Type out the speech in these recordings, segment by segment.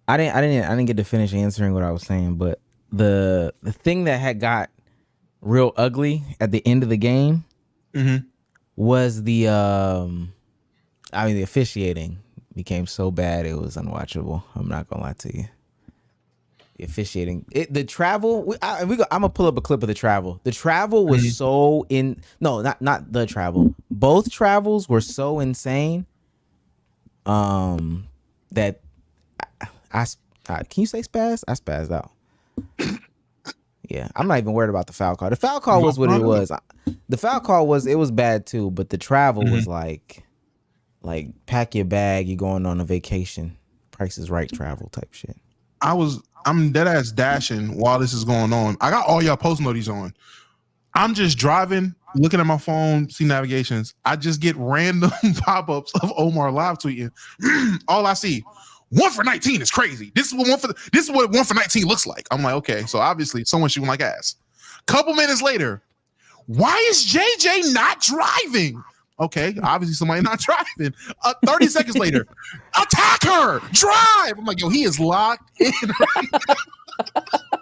I didn't get to finish answering what I was saying, but the thing that had got real ugly at the end of the game was the officiating became so bad it was unwatchable. I'm not gonna lie to you. The officiating, the travel. I'm gonna pull up a clip of the travel. The travel was so not the travel. Both travels were so insane. That can you say spaz? I spazzed out. Yeah, I'm not even worried about the foul call. The foul call was what it was. The foul call was bad too, but the travel was like pack your bag, you going on a vacation, Price is Right travel type shit. I'm dead ass dashing while this is going on. I got all y'all post notices on. I'm just driving, looking at my phone, see navigations. I just get random pop-ups of Omar live tweeting. All I see, 1 for 19 is crazy. This is what 1 for 19 looks like. I'm like, okay, so obviously someone shooting like ass. Couple minutes later, why is JJ not driving? Okay, obviously somebody not driving. 30 seconds later, attack her, drive. I'm like, yo, he is locked in right now.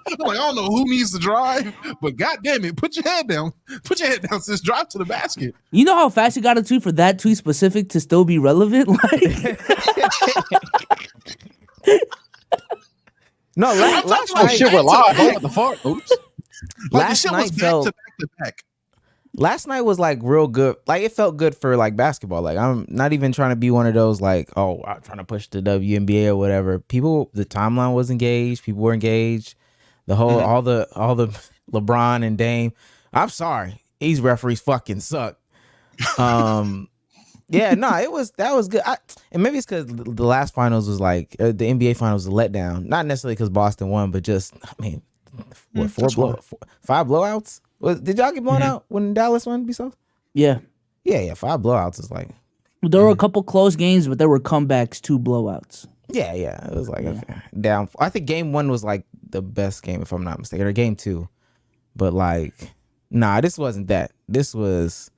I'm like, I don't know who needs to drive, but goddamn it, put your head down. Put your head down, sis. Drive to the basket. You know how fast you got to tweet for that tweet specific to still be relevant? Like, no, last oh shit, we're live. What the fuck? Oops. Last night felt back. Last night was like real good. Like it felt good for like basketball. Like I'm not even trying to be one of those like, oh, I'm trying to push the WNBA or whatever. People, the timeline was engaged. People were engaged. The whole all the LeBron and Dame. I'm sorry, these referees fucking suck. Yeah, no, that was good. And maybe it's because the last finals was like the NBA finals was a letdown. Not necessarily because Boston won, but just what 5 blowouts. Did y'all get blown out when Dallas won? Bsolz? Yeah. 5 blowouts is like. There were a couple close games, but there were comebacks to blowouts. Yeah. It was like okay, down. I think game 1 was like the best game, if I'm not mistaken, or game 2. But like, nah, this wasn't that. This was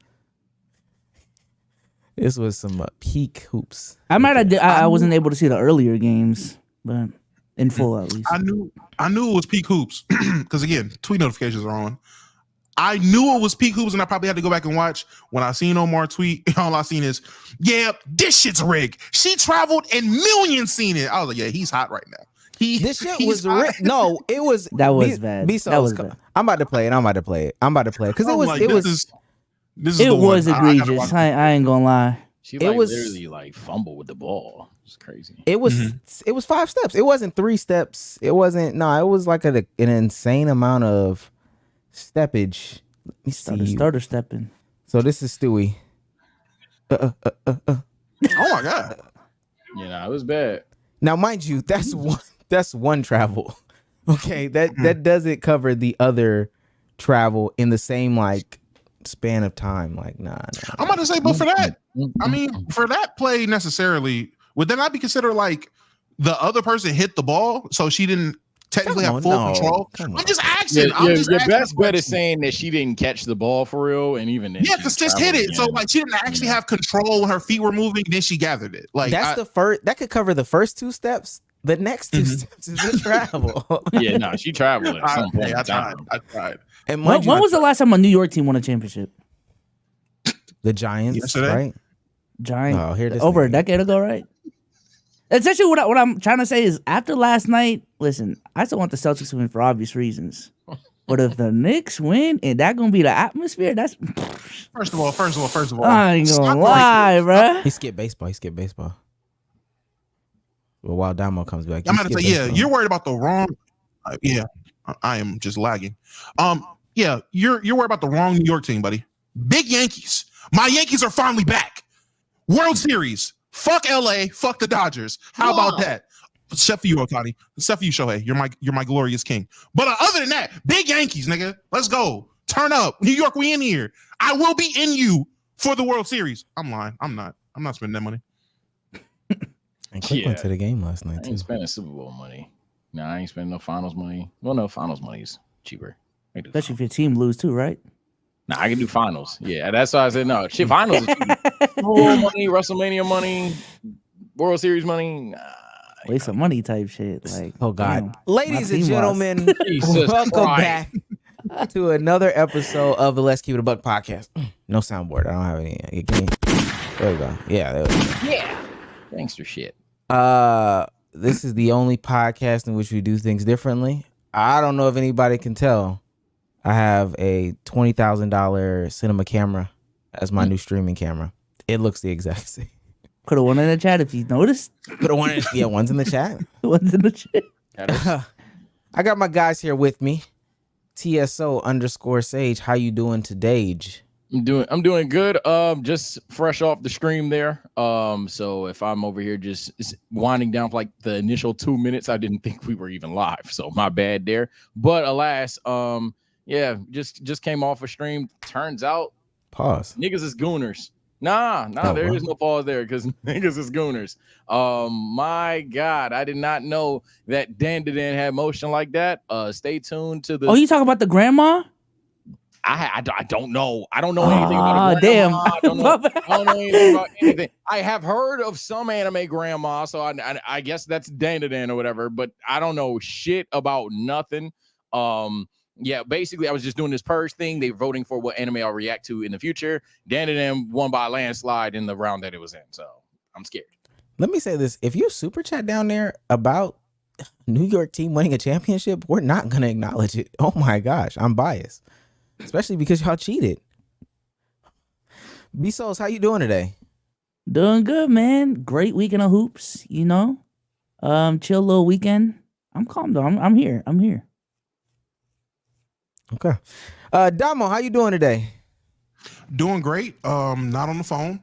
some peak hoops. I wasn't able to see the earlier games, but in full at least. I knew it was peak hoops because again, tweet notifications are on. I knew it was peak hoops, and I probably had to go back and watch. When I seen Omar tweet, all I seen is, yeah, this shit's rigged. She traveled and millions seen it. I was like, yeah, he's hot right now. This shit was rigged. No, it was that was bad. That was bad. I'm about to play it because it was egregious. I ain't gonna lie. She literally like fumbled with the ball. It's crazy. It was 5 steps. It wasn't 3 steps. It wasn't. No, it was like an insane amount of steppage. Let me see. Starter stepping. So this is Stewie. Oh my god. Yeah, it was bad. Now, mind you, that's one travel. Okay, that doesn't cover the other travel in the same like span of time. Like, nah. I'm about to say, but for that, I mean, for that play necessarily, would that not be considered like the other person hit the ball, so she didn't technically have full control? I'm just asking. Your best bet is saying that she didn't catch the ball for real, and even then, because just hit it. Again. So like she didn't actually have control when her feet were moving. Then she gathered it. Like that's the first. That could cover the first 2 steps. The next 2 steps is the travel. Yeah, no, she traveled at some point. I tried. And when was the last time a New York team won a championship? The Giants, yesterday? Right? Giants. Oh, here this over a decade ago, right? Essentially, what I'm trying to say is, after last night, listen, I still want the Celtics to win for obvious reasons. But if the Knicks win, and that gonna be the atmosphere, that's first of all. I ain't gonna lie, bro. He skipped baseball. Well, while Damo comes back, I'm about to say, you're worried about the wrong. I am just lagging. You're worried about the wrong New York team, buddy. Big Yankees. My Yankees are finally back. World Series. Fuck LA. Fuck the Dodgers. How about that? Except for you, Otani. Except for you, Shohei. You're my glorious king. But other than that, big Yankees, nigga. Let's go. Turn up. New York, we in here. I will be in you for the World Series. I'm lying. I'm not spending that money. And Click went to the game last night, I ain't spending Super Bowl money. No, I ain't spending no finals money. Well, no, finals money is cheaper. Especially if your team lose too, right? Nah, I can do finals. Yeah, that's why I said no. Shit, finals is cheap. Super Bowl money, WrestleMania money, World Series money. waste of money type shit. Like, oh God, damn, ladies and gentlemen, welcome back to another episode of the Let's Keep It a Buck podcast. No soundboard. I don't have any. There we go. Yeah, there we go. Yeah, gangster shit. This is the only podcast in which we do things differently. I don't know if anybody can tell. I have a $20,000 cinema camera as my new streaming camera. It looks the exact same. Put a one in the chat if you noticed. Put a one in, yeah, one's in the chat. One's in the chat. I got my guys here with me. TSO_Sage. How you doing today? I'm doing good. Just fresh off the stream there. So if I'm over here just winding down for like the initial 2 minutes, I didn't think we were even live. So my bad there. But alas, yeah, just came off a stream. Turns out, pause. Niggas is gooners. Nah, there is no pause there because niggas is gooners. My God, I did not know that Dan had motion like that. Stay tuned to the. Oh, you talking about the grandma? I don't know. I don't know anything about damn. I don't know anything about anything. I have heard of some anime grandma, so I guess that's Dan or whatever, but I don't know shit about nothing. Yeah, basically, I was just doing this purge thing. They were voting for what anime I'll react to in the future. Dan won by a landslide in the round that it was in, so I'm scared. Let me say this. If you super chat down there about New York team winning a championship, we're not going to acknowledge it. Oh, my gosh. I'm biased, especially because y'all cheated. Bsolz, how you doing today? Doing good, man. Great weekend of hoops, you know. Chill little weekend. I'm calm, though. I'm here. Okay. Damo, how you doing today? Doing great. Not on the phone.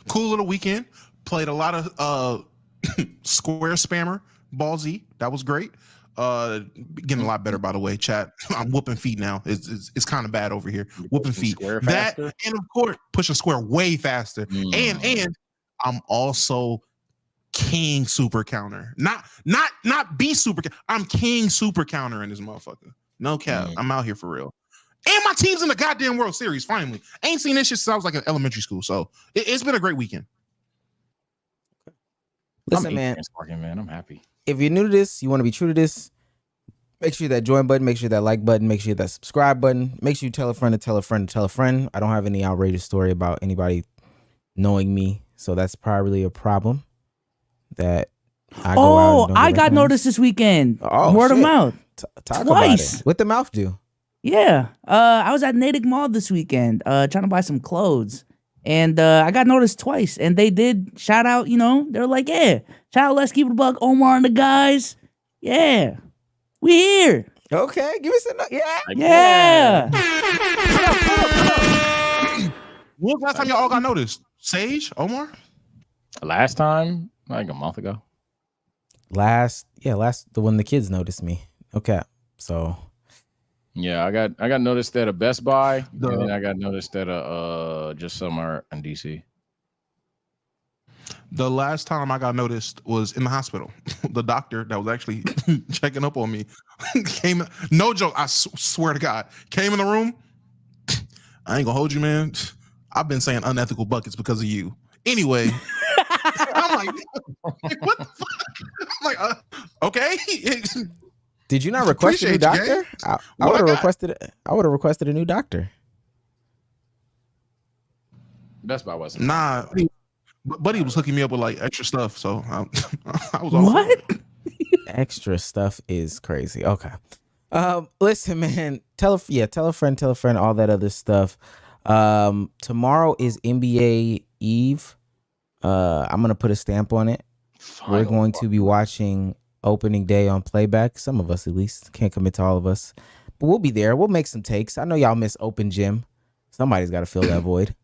Cool little weekend. Played a lot of square spammer, Bsolz. That was great. Getting a lot better, by the way, chat. I'm whooping feet now. It's kind of bad over here. Whooping feet. That, and of course, pushing square way faster. And I'm also king super counter. Not B super. I'm king super counter in this motherfucker. No cap. I'm out here for real. And my team's in the goddamn World Series, finally. Ain't seen this shit since I was like in elementary school. So it's been a great weekend. Listen, man, I'm happy. If you're new to this, you want to be true to this, make sure that join button, make sure that like button, make sure that subscribe button, make sure you tell a friend to tell a friend to tell a friend. I don't have any outrageous story about anybody knowing me, so that's probably a problem that I go out and I got noticed this weekend. Word of mouth. Talk twice. About it. What the mouth do? Yeah. I was at Natick Mall this weekend trying to buy some clothes. And I got noticed twice. And they did shout out, you know, they were like, yeah, shout out, Let's Keep It a Buck, Omar and the guys. Yeah. We here. Okay. Give us a yeah. When was the last time y'all all got noticed? Sage? Omar? Last time? Like a month ago. Last when the kids noticed me. Okay. So yeah, I got noticed at a Best Buy, and then I got noticed at a just somewhere in DC. The last time I got noticed was in the hospital. The doctor that was actually checking up on me came. No joke, I swear to God, came in the room. I ain't gonna hold you, man. I've been saying unethical buckets because of you. Anyway, I'm like, what the fuck? I'm like, okay. Did you not request a new doctor? I would have requested. I would have requested a new doctor. Best Buy wasn't. Nah, Buddy was hooking me up with like extra stuff, so I was what? Extra stuff is crazy. Okay. Listen, man. Tell a friend, all that other stuff. Tomorrow is NBA Eve. I'm gonna put a stamp on it. We're going to be watching opening day on playback. Some of us, at least, can't commit to all of us, but we'll be there. We'll make some takes. I know y'all miss open gym. Somebody's got to fill that void.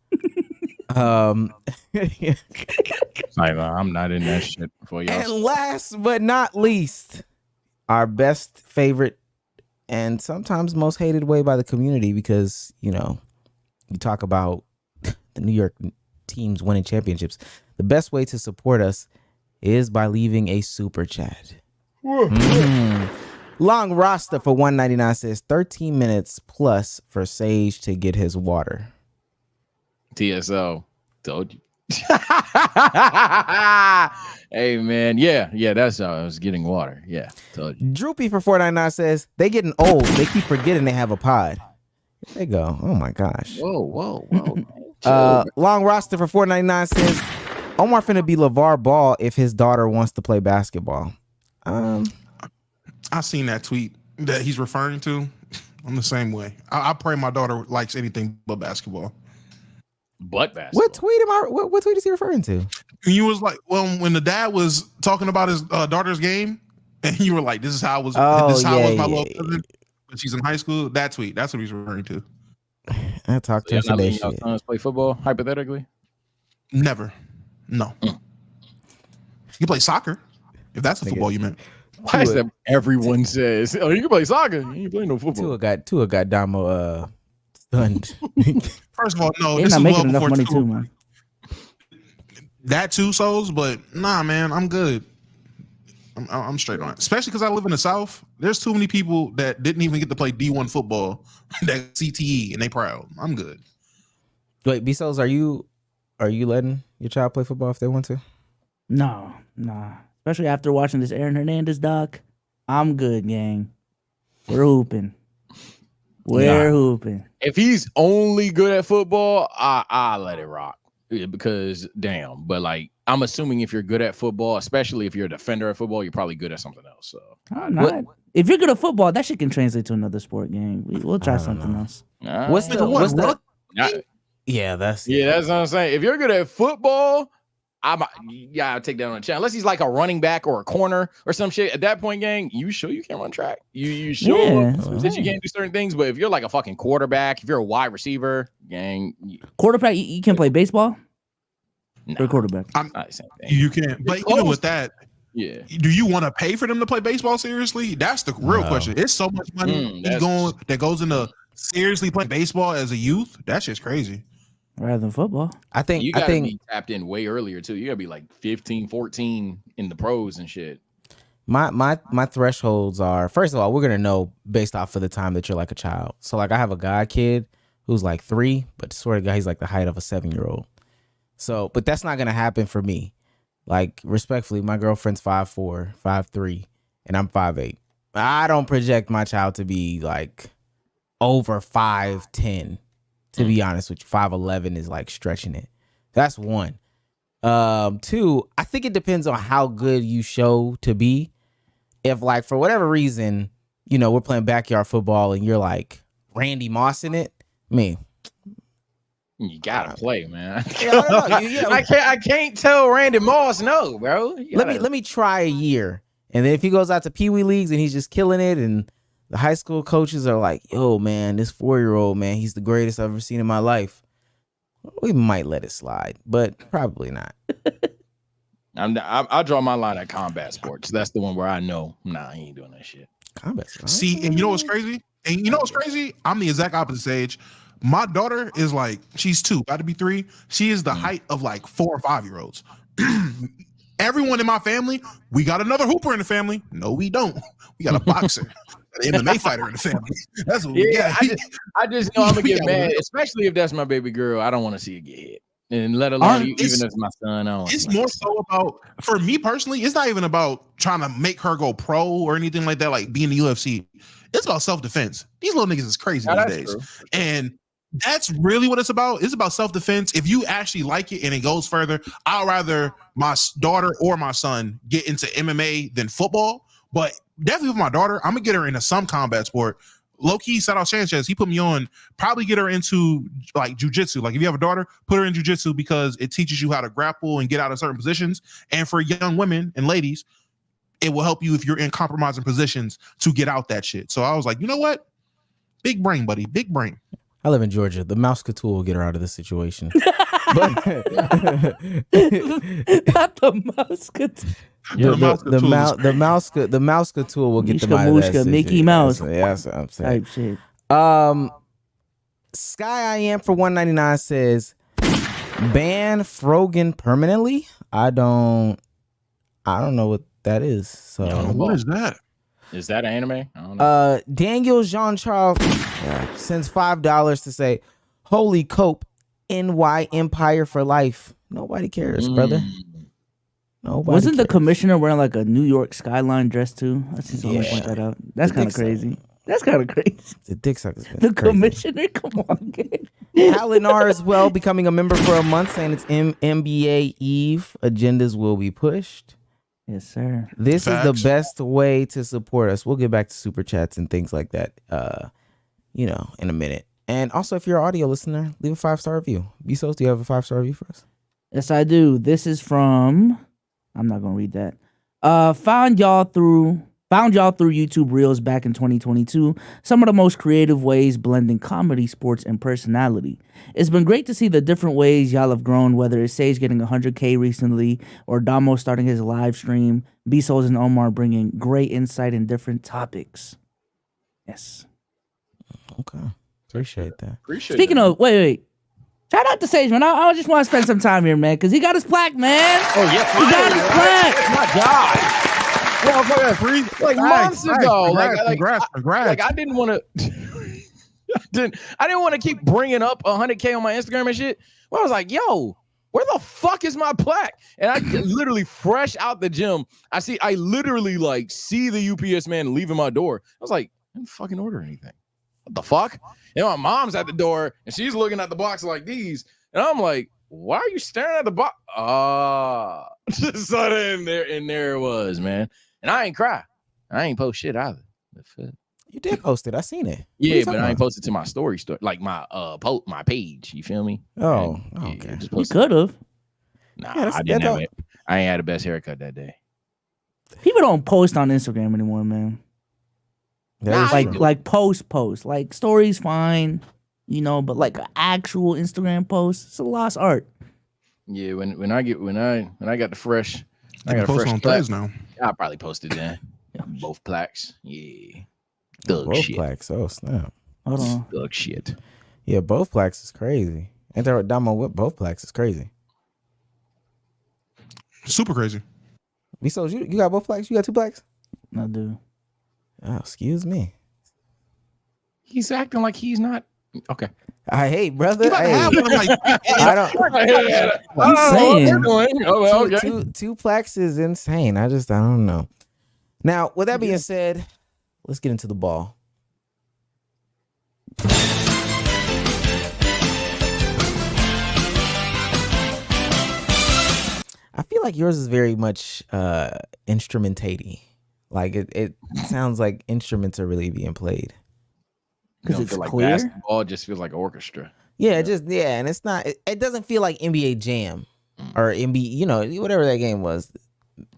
I'm not in that shit for y'all. And last but not least, our best, favorite, and sometimes most hated way by the community, because you know you talk about the New York teams winning championships. The best way to support us is by leaving a super chat. Long Rasta for $1.99 says 13 minutes plus for Sage to get his water. TSO told you. Hey man, yeah, that's I was getting water. Yeah, told you. Droopy for 499 says they getting old. They keep forgetting they have a pod. There they go. Oh my gosh. Whoa. Chill, Long roster for 499 says Omar finna be LeVar Ball if his daughter wants to play basketball. I seen that tweet that he's referring to. I'm the same way. I pray my daughter likes anything but basketball. But basketball. What tweet is he referring to? You was like, well, when the dad was talking about his daughter's game, and you were like, "This is how it was. This is how it was my little cousin when she's in high school." That tweet. That's what he's referring to. I talked to her today. Your sons play football hypothetically? Never. No. You play soccer if that's the football you meant. Why is that everyone says? Oh, you can play soccer. You ain't playing no football. Tua got Damo stunned. First of all, no, they're this not is making well enough before money Tua. too, man. That too, Souls, but nah, man, I'm good. I'm straight on it. Especially because I live in the South. There's too many people that didn't even get to play D1 football that CTE and they proud. I'm good. Wait, Bsolz, are you letting your child play football if they want to? No. Especially after watching this Aaron Hernandez doc. I'm good, gang. We're hooping. Hooping. If he's only good at football, I let it rock. Because damn, but like I'm assuming if you're good at football, especially if you're a defender at football, you're probably good at something else. So I'm not. If you're good at football, that shit can translate to another sport, gang. We'll try something else. What's the Yeah, that's what I'm saying. If you're good at football, I'll take that on a chance. Unless he's like a running back or a corner or some shit. At that point, gang, you sure you can run track? You sure that you can't do certain things? But if you're like a fucking quarterback, if you're a wide receiver, gang, quarterback, you can play baseball. Or quarterback, you can't. But even with that, yeah. Do you want to pay for them to play baseball seriously? That's the real question. It's so much money that goes into seriously playing baseball as a youth. That's just crazy. Rather than football. I think you gotta be tapped in way earlier too. You gotta be like 15, 14 in the pros and shit. My thresholds are, first of all, we're gonna know based off of the time that you're like a child. So like I have a guy kid who's like 3, but swear to God, he's like the height of a 7-year-old. So, but that's not gonna happen for me. Like respectfully, my girlfriend's 5'4", 5'3", and I'm 5'8". I don't project my child to be like over 5'10". To be honest with you, 5'11" is like stretching it. That's one. 2, I think it depends on how good you show to be. If like for whatever reason, we're playing backyard football and you're like Randy Moss in it, you gotta play, man. I can't tell Randy Moss no, bro. Let me try a year, and then if he goes out to Pee Wee leagues and he's just killing it, and the high school coaches are like, "Yo, man, this 4-year-old man, he's the greatest I've ever seen in my life." We might let it slide, but probably not. I'll draw my line at combat sports. That's the one where I know, I ain't doing that shit. Combat sports. See, and you know what's crazy? I'm the exact opposite age. My daughter is like, she's 2, about to be 3. She is the height of like 4 or 5-year-olds. Everyone in my family, we got another hooper in the family. No, we don't. We got a boxer, an MMA fighter in the family. That's what we got. I just know I'm gonna get mad, especially if that's my baby girl. I don't want to see her get hit, and let alone even if it's my son. It's more so about, for me personally, it's not even about trying to make her go pro or anything like that, like being in the UFC. It's about self-defense. These little niggas is crazy these days, and that's really what it's about. It's about self-defense. If you actually like it and it goes further, I'd rather my daughter or my son get into MMA than football. But definitely with my daughter, I'm gonna get her into some combat sport. Low-key, Saddle Sanchez, he put me on, probably get her into like jiu-jitsu. Like if you have a daughter, put her in jiu-jitsu because it teaches you how to grapple and get out of certain positions. And for young women and ladies, it will help you if you're in compromising positions to get out that shit. So I was like, you know what? Big brain, buddy. Big brain. I live in Georgia. The mouse couture will get her out of this situation. Not the mouse couture. The mouse couture will get them out of that situation. Mickey Mouse. That's what I'm saying. Type shit. Sky I Am for 199 says, ban Frogan permanently. I don't know what that is. So what is that? Is that an anime? I don't know. Daniel Jean-Charles sends $5 to say, "Holy cope, NY Empire for life." Nobody cares, brother. Nobody Wasn't cares. the commissioner wearing like a New York skyline dress too? I just want to point that out. That's kind of crazy. That's kind of crazy. The dick suckers. The commissioner, come on, kid. Alinar as well, becoming a member for a month, saying it's NBA Eve. Agendas will be pushed. Yes, sir. This is the best way to support us. We'll get back to super chats and things like that, in a minute. And also, if you're an audio listener, leave a 5-star review. Bsolz, do you have a 5-star review for us? Yes, I do. This is from. I'm not gonna read that. Found y'all through YouTube Reels back in 2022. Some of the most creative ways blending comedy, sports, and personality. It's been great to see the different ways y'all have grown, whether it's Sage getting 100K recently or Damo starting his live stream, Bsolz and Omar bringing great insight in different topics. Yes. Okay. Appreciate that. Speaking of, wait. Shout out to Sage, man. I just want to spend some time here, man, because he got his plaque, man. Oh, yes. He got his plaque. My God. Like months ago. Congrats. Like I didn't want to. I didn't want to keep bringing up 100K on my Instagram and shit. Well, I was like, yo, where the fuck is my plaque? And I literally fresh out the gym. I literally like see the UPS man leaving my door. I was like, I didn't fucking order anything. What the fuck? And my mom's at the door and she's looking at the box like these. And I'm like, why are you staring at the box? So then there it was, man. And I ain't cry. I ain't post shit either. You did post it. I seen it. Yeah, but I ain't posted to my story, like my my page. You feel me? Oh, okay. You could have. Nah, yeah, I didn't have it. I ain't had the best haircut that day. People don't post on Instagram anymore, man. Like post. Like stories fine, but like an actual Instagram post, it's a lost art. Yeah, when I got the fresh, I got a fresh on Threads now. I'll probably post it then. Both plaques. Yeah. Thug both shit. plaques. Oh snap. Hold on. Thug shit. Yeah, both plaques is crazy. Ain't that what Damo with both plaques is crazy. Super crazy. Bsolz, you got both plaques? You got 2 plaques? I do. Oh, excuse me. He's acting like he's not okay. I hate, brother. I don't. I'm saying. Two plaques is insane. I don't know. Now, with that being said, let's get into the ball. I feel like yours is very much instrumentatey. Like it sounds like instruments are really being played. Because it's like clear. Basketball just feels like orchestra. Yeah, and it's not. It doesn't feel like NBA Jam or NBA. Whatever that game was,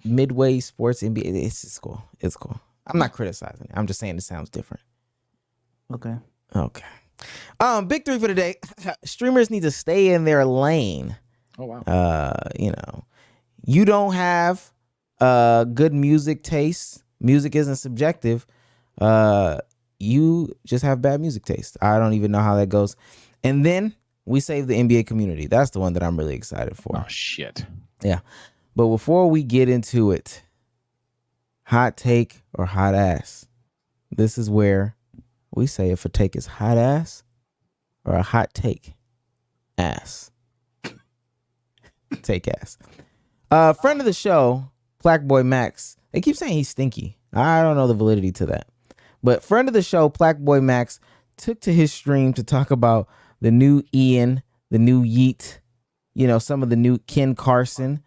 Midway Sports NBA. It's just cool. It's cool. I'm not criticizing it. I'm just saying it sounds different. Okay. Big 3 for today. Streamers need to stay in their lane. Oh wow. You don't have good music taste. Music isn't subjective. You just have bad music taste. I don't even know how that goes. And then we save the NBA community. That's the one that I'm really excited for. Oh shit. Yeah. But before we get into it, hot take or hot ass. This is where we say if a take is hot ass or a hot take ass. Take ass. Friend of the show, Black Boy Max. They keep saying he's stinky. I don't know the validity to that. But friend of the show, Black Boy Max, took to his stream to talk about the new Ian, the new Yeet, some of the new Ken Carson,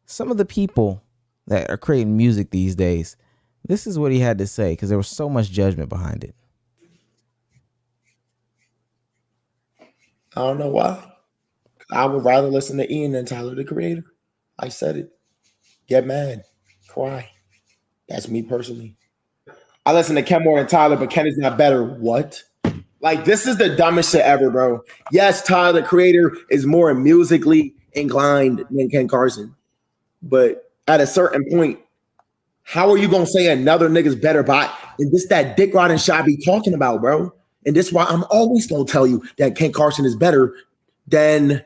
some of the people that are creating music these days. This is what he had to say because there was so much judgment behind it. I don't know why. I would rather listen to Ian than Tyler, the Creator. I said it. Get mad. Cry. That's me personally. I listen to Ken more than Tyler, but Ken is not better. What? Like, this is the dumbest shit ever, bro. Yes, Tyler, the Creator, is more musically inclined than Ken Carson. But at a certain point, how are you going to say another nigga's better by? And this that dick riding shit I be talking about, bro. And this is why I'm always going to tell you that Ken Carson is better than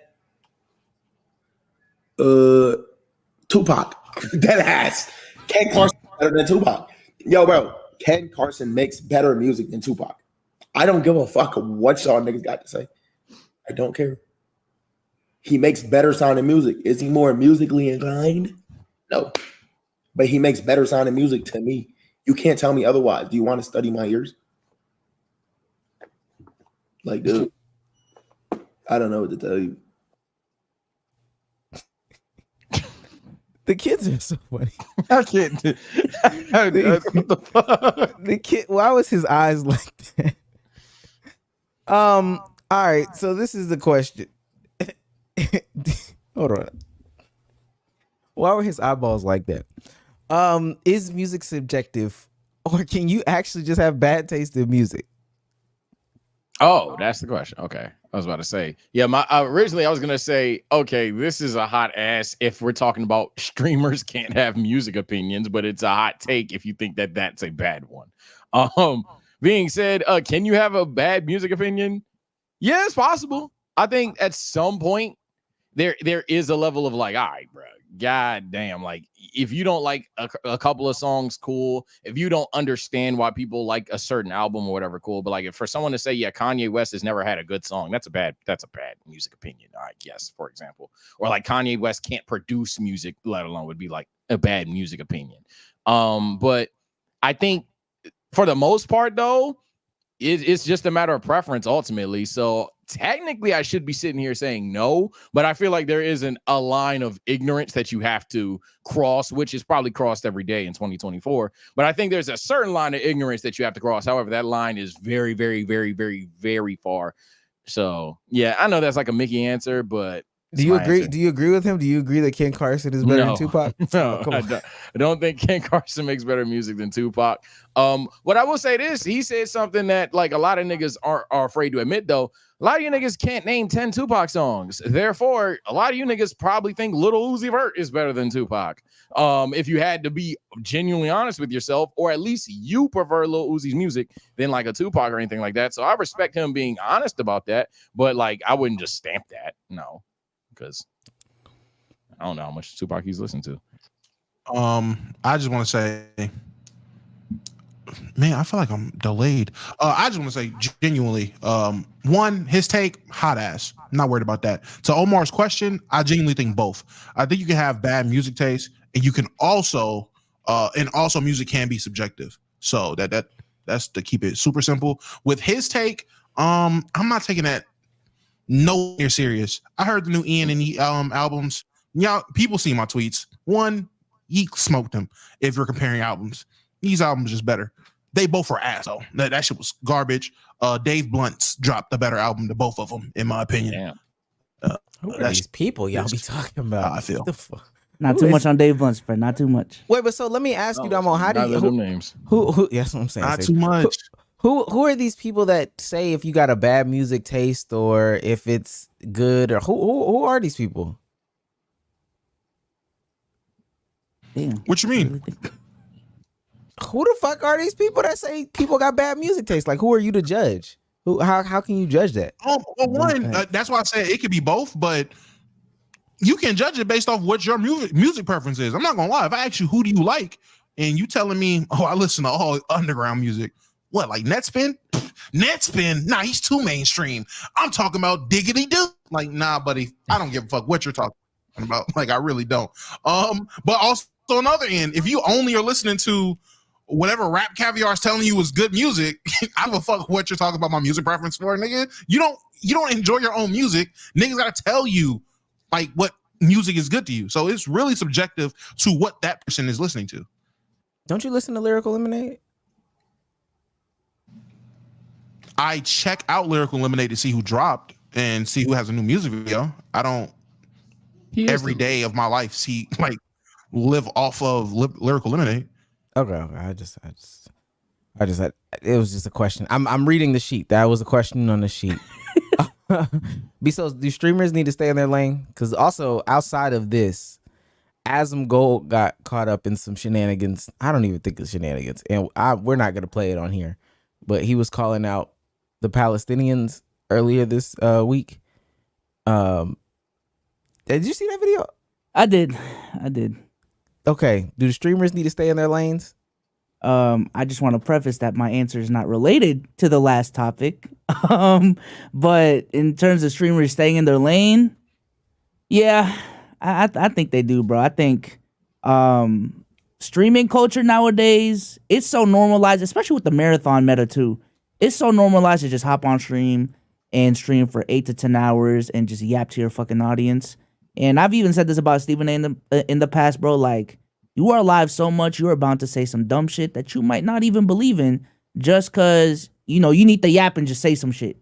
Tupac. Dead ass. Ken Carson is better than Tupac. Yo, bro. Ken Carson makes better music than Tupac. I don't give a fuck what y'all niggas got to say. I don't care. He makes better sounding music. Is he more musically inclined? No. But he makes better sounding music to me. You can't tell me otherwise. Do you want to study my ears? Like, dude, I don't know what to tell you. The kids are so funny. I can't. What the fuck? The kid. Why was his eyes like that? All right. So this is the question. Hold on. Why were his eyeballs like that? Is music subjective, or can you actually just have bad taste in music? Oh, that's the question. Okay. I was about to say, yeah, originally I was going to say, okay, this is a hot ass if we're talking about streamers can't have music opinions, but it's a hot take if you think that that's a bad one. Being said, can you have a bad music opinion? Yeah, it's possible. I think at some point there is a level of like, all right, bro, god damn, like if you don't like a couple of songs, cool. If you don't understand why people like a certain album or whatever, cool. But like if for someone to say, yeah, Kanye West has never had a good song, that's a bad music opinion, I guess, for example. Or like Kanye West can't produce music, let alone would be like a bad music opinion. But I think for the most part, though, it's just a matter of preference ultimately. So technically I should be sitting here saying no, but I feel like there isn't a line of ignorance that you have to cross, which is probably crossed every day in 2024. But I think there's a certain line of ignorance that you have to cross. However, that line is very, very, very, very, very far. So yeah, I know that's like a Mickey answer, but do you agree? Answer. Do you agree with him? Do you agree that Ken Carson is better than Tupac? No, I don't think Ken Carson makes better music than Tupac. What I will say this, he said something that like a lot of niggas are afraid to admit though. A lot of you niggas can't name 10 Tupac songs. Therefore, a lot of you niggas probably think Lil Uzi Vert is better than Tupac. If you had to be genuinely honest with yourself, or at least you prefer Lil Uzi's music than like a Tupac or anything like that. So I respect him being honest about that, but like I wouldn't just stamp that. No. Because I don't know how much Tupac he's listened to. I just want to say, man, I feel like I'm delayed. I just want to say genuinely, one, his take, hot ass. I'm not worried about that. To Omar's question, I genuinely think both. I think you can have bad music taste, and you can also, music can be subjective. So that's to keep it super simple. With his take, I'm not taking that nowhere serious. I heard the new Ian and E albums. Y'all, people see my tweets. One, he smoked them. If you're comparing albums, these albums just better. They both were ass though. That shit was garbage. Dave Blunt's dropped the better album to both of them, in my opinion. Who are these people y'all be talking about? I feel. Not too much on Dave Blunt's friend. Not too much. Wait, but so let me ask you, Damo, how do you names? Who? Yes, what I'm saying. Not too much. Who are these people that say if you got a bad music taste or if it's good, or who are these people? Damn. What you mean? Who the fuck are these people that say people got bad music taste? Like, who are you to judge? How can you judge that? Well, one, that's why I said it could be both, but you can judge it based off what your music preference is. I'm not gonna lie. If I ask you who do you like, and you telling me, oh, I listen to all underground music. What, like Netspin? Netspin? Nah, he's too mainstream. I'm talking about Diggity Doo. Like, nah, buddy, I don't give a fuck what you're talking about. Like, I really don't. But also on the other end, if you only are listening to whatever Rap Caviar is telling you is good music, I don't give a fuck what you're talking about my music preference for, nigga. You don't enjoy your own music. Niggas gotta tell you like what music is good to you. So it's really subjective to what that person is listening to. Don't you listen to Lyrical Lemonade? I check out Lyrical Lemonade to see who dropped and see who has a new music video. I don't every day of my life live off of Lyrical Lemonade. Okay. I just had, it was just a question. I'm reading the sheet. That was a question on the sheet. Bsolz, do streamers need to stay in their lane? Because also outside of this, Asm Gold got caught up in some shenanigans. I don't even think it's shenanigans, and we're not gonna play it on here. But he was calling out the Palestinians earlier this week. Did you see that video? I did. Okay. Do the streamers need to stay in their lanes? I just want to preface that my answer is not related to the last topic. But in terms of streamers staying in their lane, Yeah, I think they do, bro. I think streaming culture nowadays, it's so normalized, especially with the marathon meta too. It's so normalized to just hop on stream and stream for 8 to 10 hours and just yap to your fucking audience. And I've even said this about Stephen A in the past, bro. Like, you are live so much, you are bound to say some dumb shit that you might not even believe in just because, you know, you need to yap and just say some shit.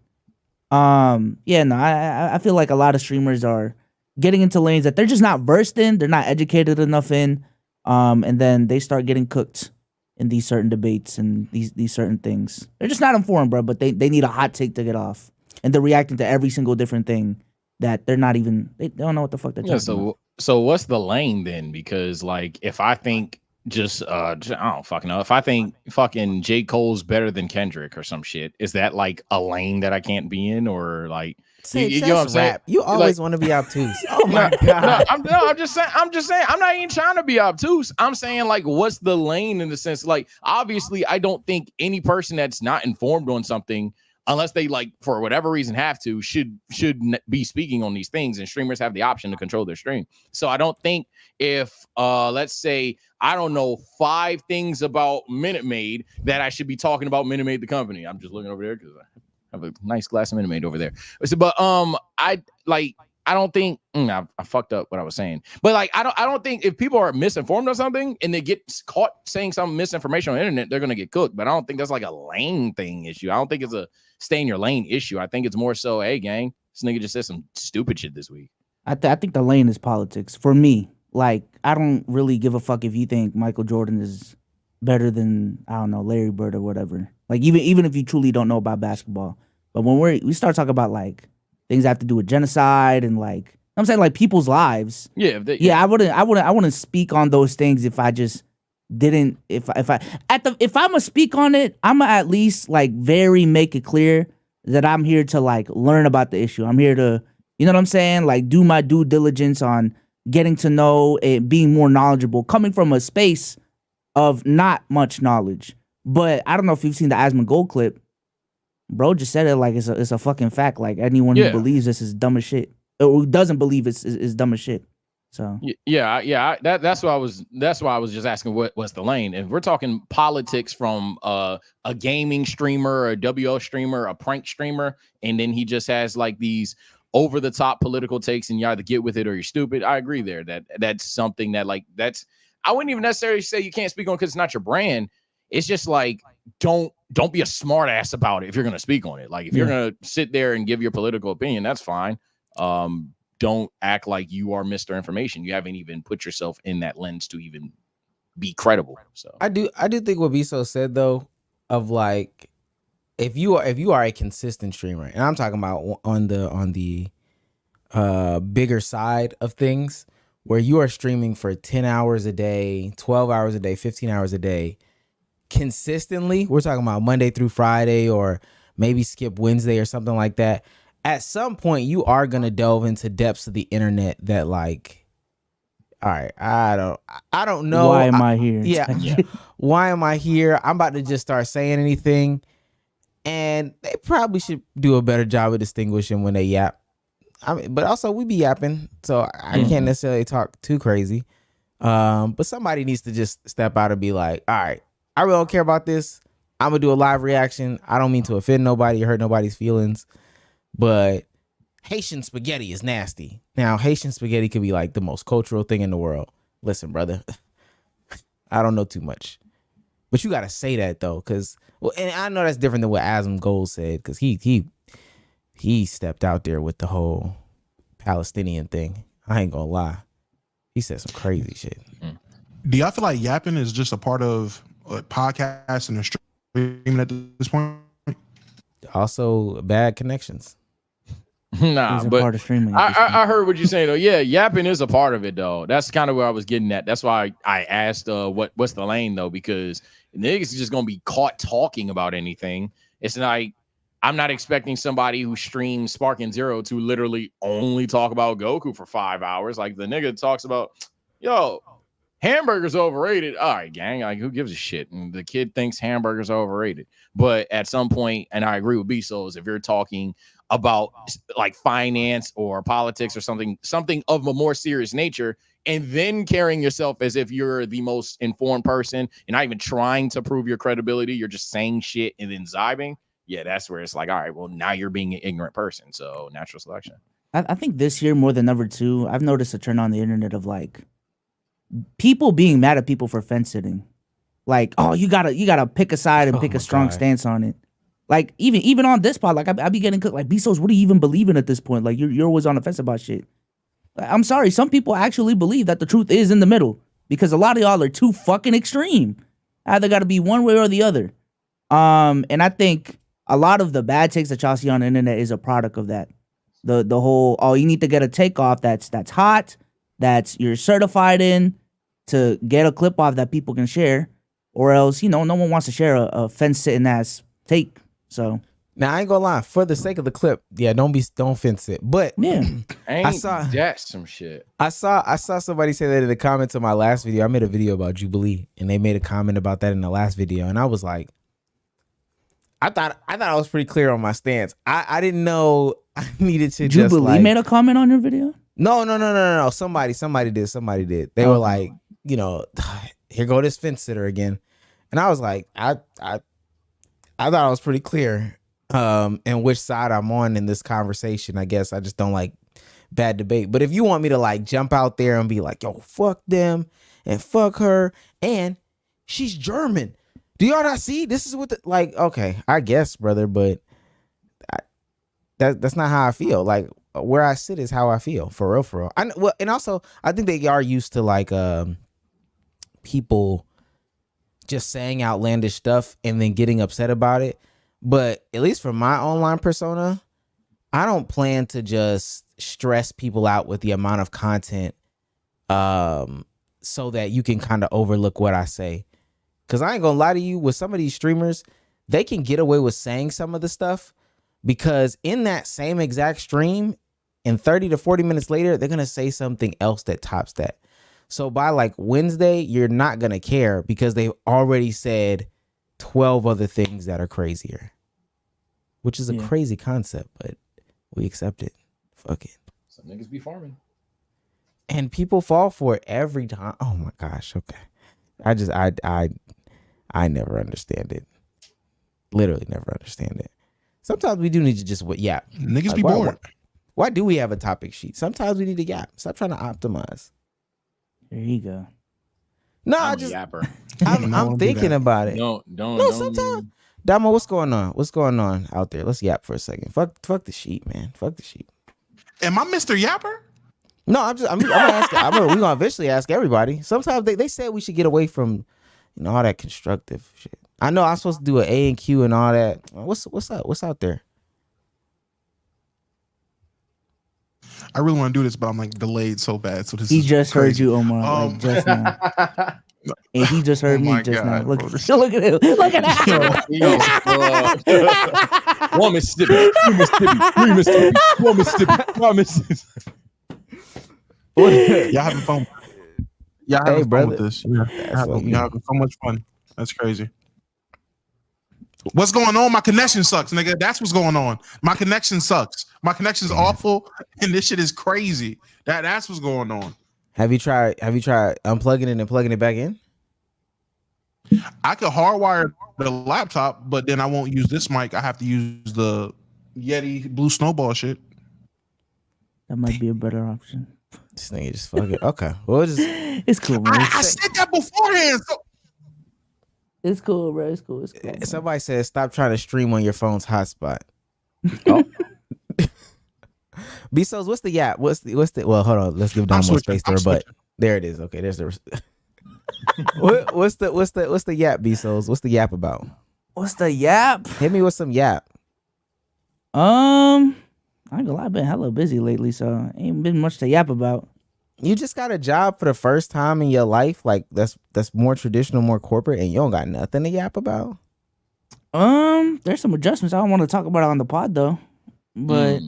Yeah, no, I feel like a lot of streamers are getting into lanes that they're just not versed in, they're not educated enough in, and then they start getting cooked in these certain debates and these certain things. They're just not informed, bro, but they need a hot take to get off. And they're reacting to every single different thing that they're not even, they don't know what the fuck they're talking about. So what's the lane then? Because like if I think I don't fucking know. If I think fucking J. Cole's better than Kendrick or some shit, is that like a lane that I can't be in, or like you know what I'm saying? You always want to be obtuse. Oh my god! I'm just saying. I'm not even trying to be obtuse. I'm saying like, what's the lane in the sense? Like, obviously, I don't think any person that's not informed on something, unless they like for whatever reason have to, should be speaking on these things. And streamers have the option to control their stream. So I don't think if let's say I don't know 5 things about Minute Maid that I should be talking about Minute Maid the company. I'm just looking over there because I have a nice glass of Minute Maid over there. But I don't think I fucked up what I was saying. But like I don't think if people are misinformed on something and they get caught saying some misinformation on the internet, they're gonna get cooked. But I don't think that's like a lane thing issue. I don't think it's a stay in your lane issue. I think it's more so, hey gang, this nigga just said some stupid shit this week. I think the lane is politics for me. Like, I don't really give a fuck if you think Michael Jordan is better than, I don't know, Larry Bird or whatever. Like, even if you truly don't know about basketball. But when we start talking about, like, things that have to do with genocide and, like, I'm saying, like, people's lives. I wouldn't speak on those things if I just didn't, if I'm gonna speak on it, I'm gonna at least, like, very make it clear that I'm here to, like, learn about the issue. I'm here to, you know what I'm saying? Like, do my due diligence on getting to know it, being more knowledgeable, coming from a space of not much knowledge. But I don't know if you've seen the Asmongold clip. Bro just said it like it's a fucking fact. Like anyone who believes this is dumb as shit, or who doesn't believe is dumb as shit. So that's why I was just asking what's the lane. If we're talking politics from a gaming streamer, a WO streamer, a prank streamer, and then he just has like these over the top political takes and you either get with it or you're stupid. I agree there that's something that like I wouldn't even necessarily say you can't speak on because it's not your brand. It's just like don't be a smart ass about it if you're gonna speak on it. Like if you're gonna sit there and give your political opinion, that's fine. Don't act like you are Mr. Information. You haven't even put yourself in that lens to even be credible. So I do think what Bsolz said though, of like if you are a consistent streamer, and I'm talking about on the bigger side of things, where you are streaming for 10 hours a day, 12 hours a day, 15 hours a day, consistently, we're talking about Monday through Friday, or maybe skip Wednesday or something like that. At some point, you are going to delve into depths of the internet that like, all right, I don't know. Why am I here? Yeah. Why am I here? I'm about to just start saying anything. And they probably should do a better job of distinguishing when they yap. I mean, but also we be yapping, so I can't necessarily talk too crazy. But somebody needs to just step out and be like, all right, I really don't care about this. I'm gonna do a live reaction. I don't mean to offend nobody or hurt nobody's feelings, but Haitian spaghetti is nasty. Now, Haitian spaghetti could be like the most cultural thing in the world. Listen, brother, I don't know too much, but you gotta say that though, because and I know that's different than what Asmongold said, because he stepped out there with the whole Palestinian thing. I ain't gonna lie, he said some crazy shit. Do y'all feel like yapping is just a part of podcasts and streaming at this point? Also, bad connections. Nah, but part of streaming. I heard what you're saying though. Yeah, yapping is a part of it though. That's kind of where I was getting at. That's why I asked what's the lane though, because niggas is just gonna be caught talking about anything. It's like I'm not expecting somebody who streams Sparking Zero to literally only talk about Goku for 5 hours. Like the nigga talks about, yo, hamburgers overrated. All right, gang. Like, who gives a shit? And the kid thinks hamburgers are overrated. But at some point, and I agree with Bsolz, if you're talking about like finance or politics or something of a more serious nature, and then carrying yourself as if you're the most informed person and not even trying to prove your credibility, you're just saying shit and then zibing. Yeah, that's where it's like, all right, well, now you're being an ignorant person. So natural selection. I think this year more than ever too, I've noticed a trend on the internet of like people being mad at people for fence sitting. Like, oh, you gotta pick a side and pick a strong stance on it. Like even on this pod, like I be getting cooked. Like, Bsolz, what do you even believe in at this point? Like you're always on the fence about shit. I'm sorry, some people actually believe that the truth is in the middle because a lot of y'all are too fucking extreme. Either got to be one way or the other. And I think a lot of the bad takes that y'all see on the internet is a product of that. The whole, oh, you need to get a takeoff that's hot, that's you're certified in to get a clip off that people can share, or else, no one wants to share a fence sitting ass take. So now I ain't gonna lie, for the sake of the clip, yeah, don't fence it. But yeah, I saw that's some shit. I saw somebody say that in the comments of my last video. I made a video about Jubilee, and they made a comment about that in the last video, and I was like, I thought I was pretty clear on my stance. I didn't know I needed to Jubilee just like made a comment on your video. No. Somebody did. They were like, here go this fence sitter again, and I was like, I thought I was pretty clear. And which side I'm on in this conversation. I guess I just don't like bad debate. But if you want me to like jump out there and be like, yo, fuck them and fuck her and she's German. Do y'all not see? This is what the, like, okay, I guess, brother, but that's not how I feel. Like where I sit is how I feel, for real. And also I think they are used to like people just saying outlandish stuff and then getting upset about it. But at least for my online persona, I don't plan to just stress people out with the amount of content so that you can kind of overlook what I say. Because I ain't going to lie to you, with some of these streamers, they can get away with saying some of the stuff because in that same exact stream, and 30 to 40 minutes later, they're going to say something else that tops that. So by like Wednesday, you're not going to care because they've already said 12 other things that are crazier, which is a crazy concept, but we accept it. Fuck it. Some niggas be farming. And people fall for it every time. Oh my gosh. Okay. I never understand it. Literally never understand it. Sometimes we do need to just yap. Niggas like, be bored. Why do we have a topic sheet? Sometimes we need to yap. Stop trying to optimize. There you go. No, I'm a yapper. I'm thinking about it. No, sometimes. Damo, what's going on? What's going on out there? Let's yap for a second. Fuck the sheet, man. Fuck the sheet. Am I Mr. Yapper? No, I'm gonna ask. We're gonna eventually ask everybody. Sometimes they said we should get away from, all that constructive shit. I know I'm supposed to do an A and Q and all that. What's up? What's out there? I really want to do this, but I'm like delayed so bad. So he just heard you, Omar, like just now. And he just heard me just now. Look at him. Look at that. One Mississippi, two Mississippi, three Mississippi, four Mississippi, five Mississippi. Y'all having fun? Y'all having fun with this? Y'all having so much fun. That's crazy. What's going on? My connection sucks, nigga. That's what's going on. My connection sucks. My connection's awful, and this shit is crazy. That's what's going on. Have you tried unplugging it and plugging it back in? I could hardwire the laptop, but then I won't use this mic. I have to use the Yeti Blue Snowball shit. That might be a better option. This nigga just fuck it. Okay. Well, it's cool, man. I said that beforehand. So it's cool, bro. It's cool. Somebody said stop trying to stream on your phone's hotspot. Oh. Bsolz, what's the yap? What's the well, hold on. Let's give Dom more space there, but there it is. Okay, there's the what's the yap, Bsolz? What's the yap about? What's the yap? Hit me with some yap. I ain't gonna lie, I've been hella busy lately, so ain't been much to yap about. You just got a job for the first time in your life, like that's more traditional, more corporate, and you don't got nothing to yap about? There's some adjustments I don't want to talk about on the pod though. But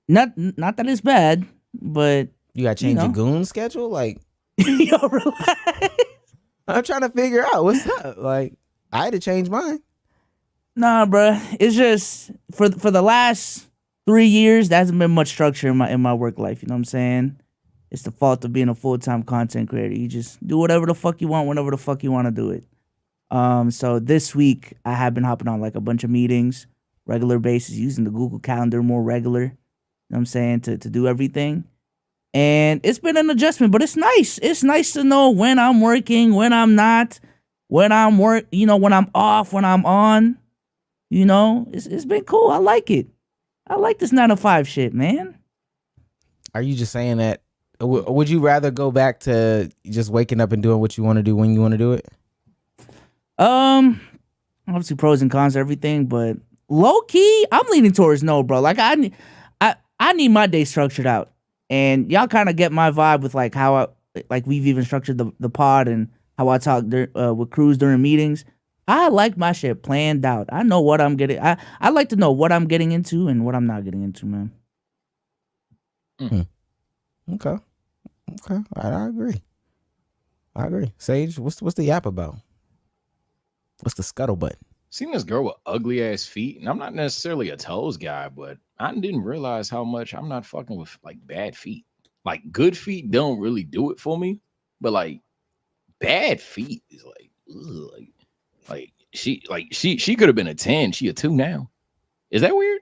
not that it's bad, but you got to change your goon schedule? Like yo, relax. I'm trying to figure out what's up. Like I had to change mine. Nah, bro. It's just for the last 3 years, there hasn't been much structure in my work life. You know what I'm saying? It's the fault of being a full-time content creator. You just do whatever the fuck you want, whenever the fuck you want to do it. So this week, I have been hopping on like a bunch of meetings, regular basis, using the Google Calendar more regular. You know what I'm saying? To do everything. And it's been an adjustment, but it's nice. It's nice to know when I'm working, when I'm not, when I'm when I'm off, when I'm on. You know, it's been cool. I like it. I like this 9 to 5 shit, man. Are you just saying that? Would you rather go back to just waking up and doing what you want to do when you want to do it? Obviously pros and cons, everything, but low key, I'm leaning towards no, bro. Like I need my day structured out, and y'all kind of get my vibe with like how we've even structured the pod and how I talk with crews during meetings. I like my shit planned out. I know what I'm getting. I like to know what I'm getting into and what I'm not getting into, man. Okay. I agree. Sage, what's the yap about? What's the scuttlebutt? Seen this girl with ugly ass feet, and I'm not necessarily a toes guy, but I didn't realize how much I'm not fucking with like bad feet. Like good feet don't really do it for me, but like bad feet is like, ugh, she could have been a 10. She a 2 now. Is that weird?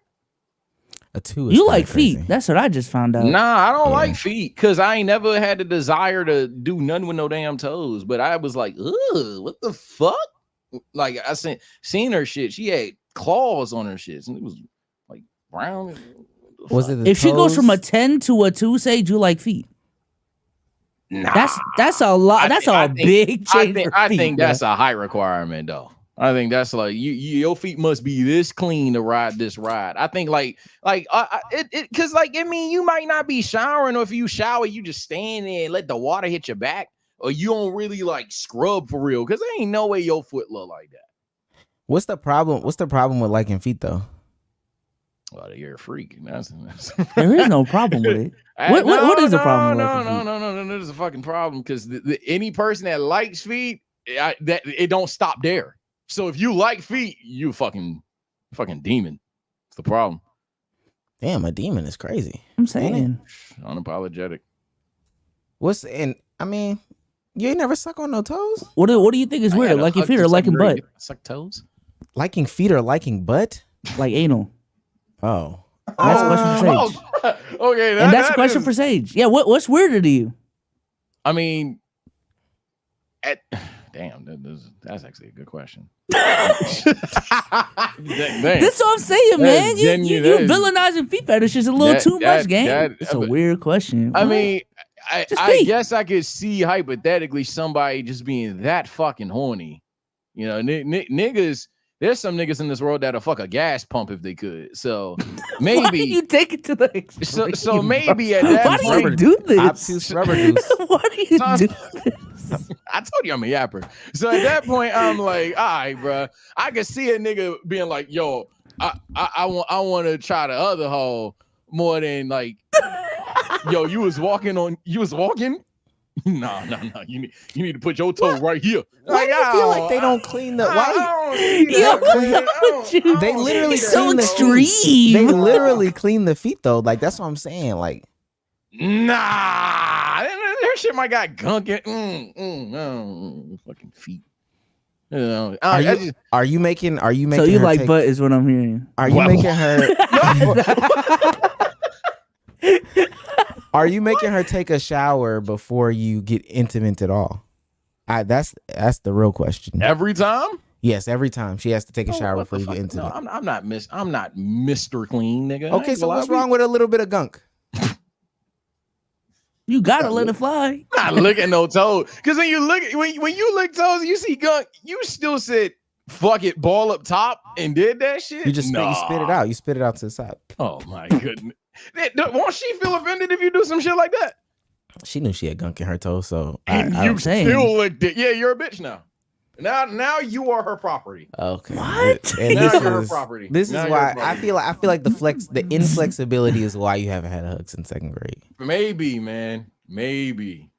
A 2 is you like crazy. Feet. That's what I just found out. Nah, I don't like feet because I ain't never had the desire to do nothing with no damn toes. But I was like, ugh, what the fuck? Like I seen her shit. She had claws on her shit, and it was like brown. Was it? If toes? She goes from a 10 to a 2, Sage, you like feet? Nah, that's a lot. That's a big change. I think that's a high requirement, though. I think that's like your feet must be this clean to ride this ride. I think because you might not be showering, or if you shower, you just stand there and let the water hit your back, or you don't really like scrub for real. Because there ain't no way your foot look like that. What's the problem? What's the problem with liking feet though? Well, you're a freak. That's there is no problem with it. What is the problem? No. There's a fucking problem because any person that likes feet, that it don't stop there. So if you like feet, you fucking demon. It's the problem. Damn, a demon is crazy. I'm saying unapologetic. You ain't never suck on no toes? What do you think is weird? Liking feet or liking butt? Suck toes? Liking feet or liking butt? Like anal. Oh. That's a question for Sage. Okay. That's a question for Sage. Yeah, what's weirder to you? I mean, damn, that's actually a good question. That's what I'm saying, man. You villainizing feet fetish is a little too much, gang. It's a weird question. I mean, I guess I could see hypothetically somebody just being that fucking horny. You know, niggas. There's some niggas in this world that'll fuck a gas pump if they could. So maybe why do you take it to the extreme? So maybe at that point, why do you do this? Obtuse rubber goose. Why do you do this? I told you I'm a yapper. So at that point, I'm like, all right, bro. I can see a nigga being like, yo, I want to try the other hole more than like, yo, you was walking. No. You need to put your toe right here. Why do you feel like they don't clean the? They literally clean the extreme. They literally clean the feet though. Like that's what I'm saying. Like, nah, their shit might got gunk in. Fucking feet. You know, are you making? So you like butt is what I'm hearing. Are you making her? Are you making her take a shower before you get intimate at all? That's the real question. Every time? Yes, every time she has to take a shower before you get intimate. No, I'm not Mr. Clean, nigga. Okay, so what's wrong with a little bit of gunk? You gotta let it fly. Not look at no toes, because when you lick toes, you see gunk. You still said fuck it, ball up top, and did that shit. You just you spit it out. You spit it out to the side. Oh my goodness. Won't she feel offended if you do some shit like that? She knew she had gunk in her toe, so you still licked it. Yeah, you're a bitch now. Now you are her property. Okay. What? And now you're her property. This is why I feel like the inflexibility is why you haven't had a hug since 2nd grade. Maybe, man. Maybe.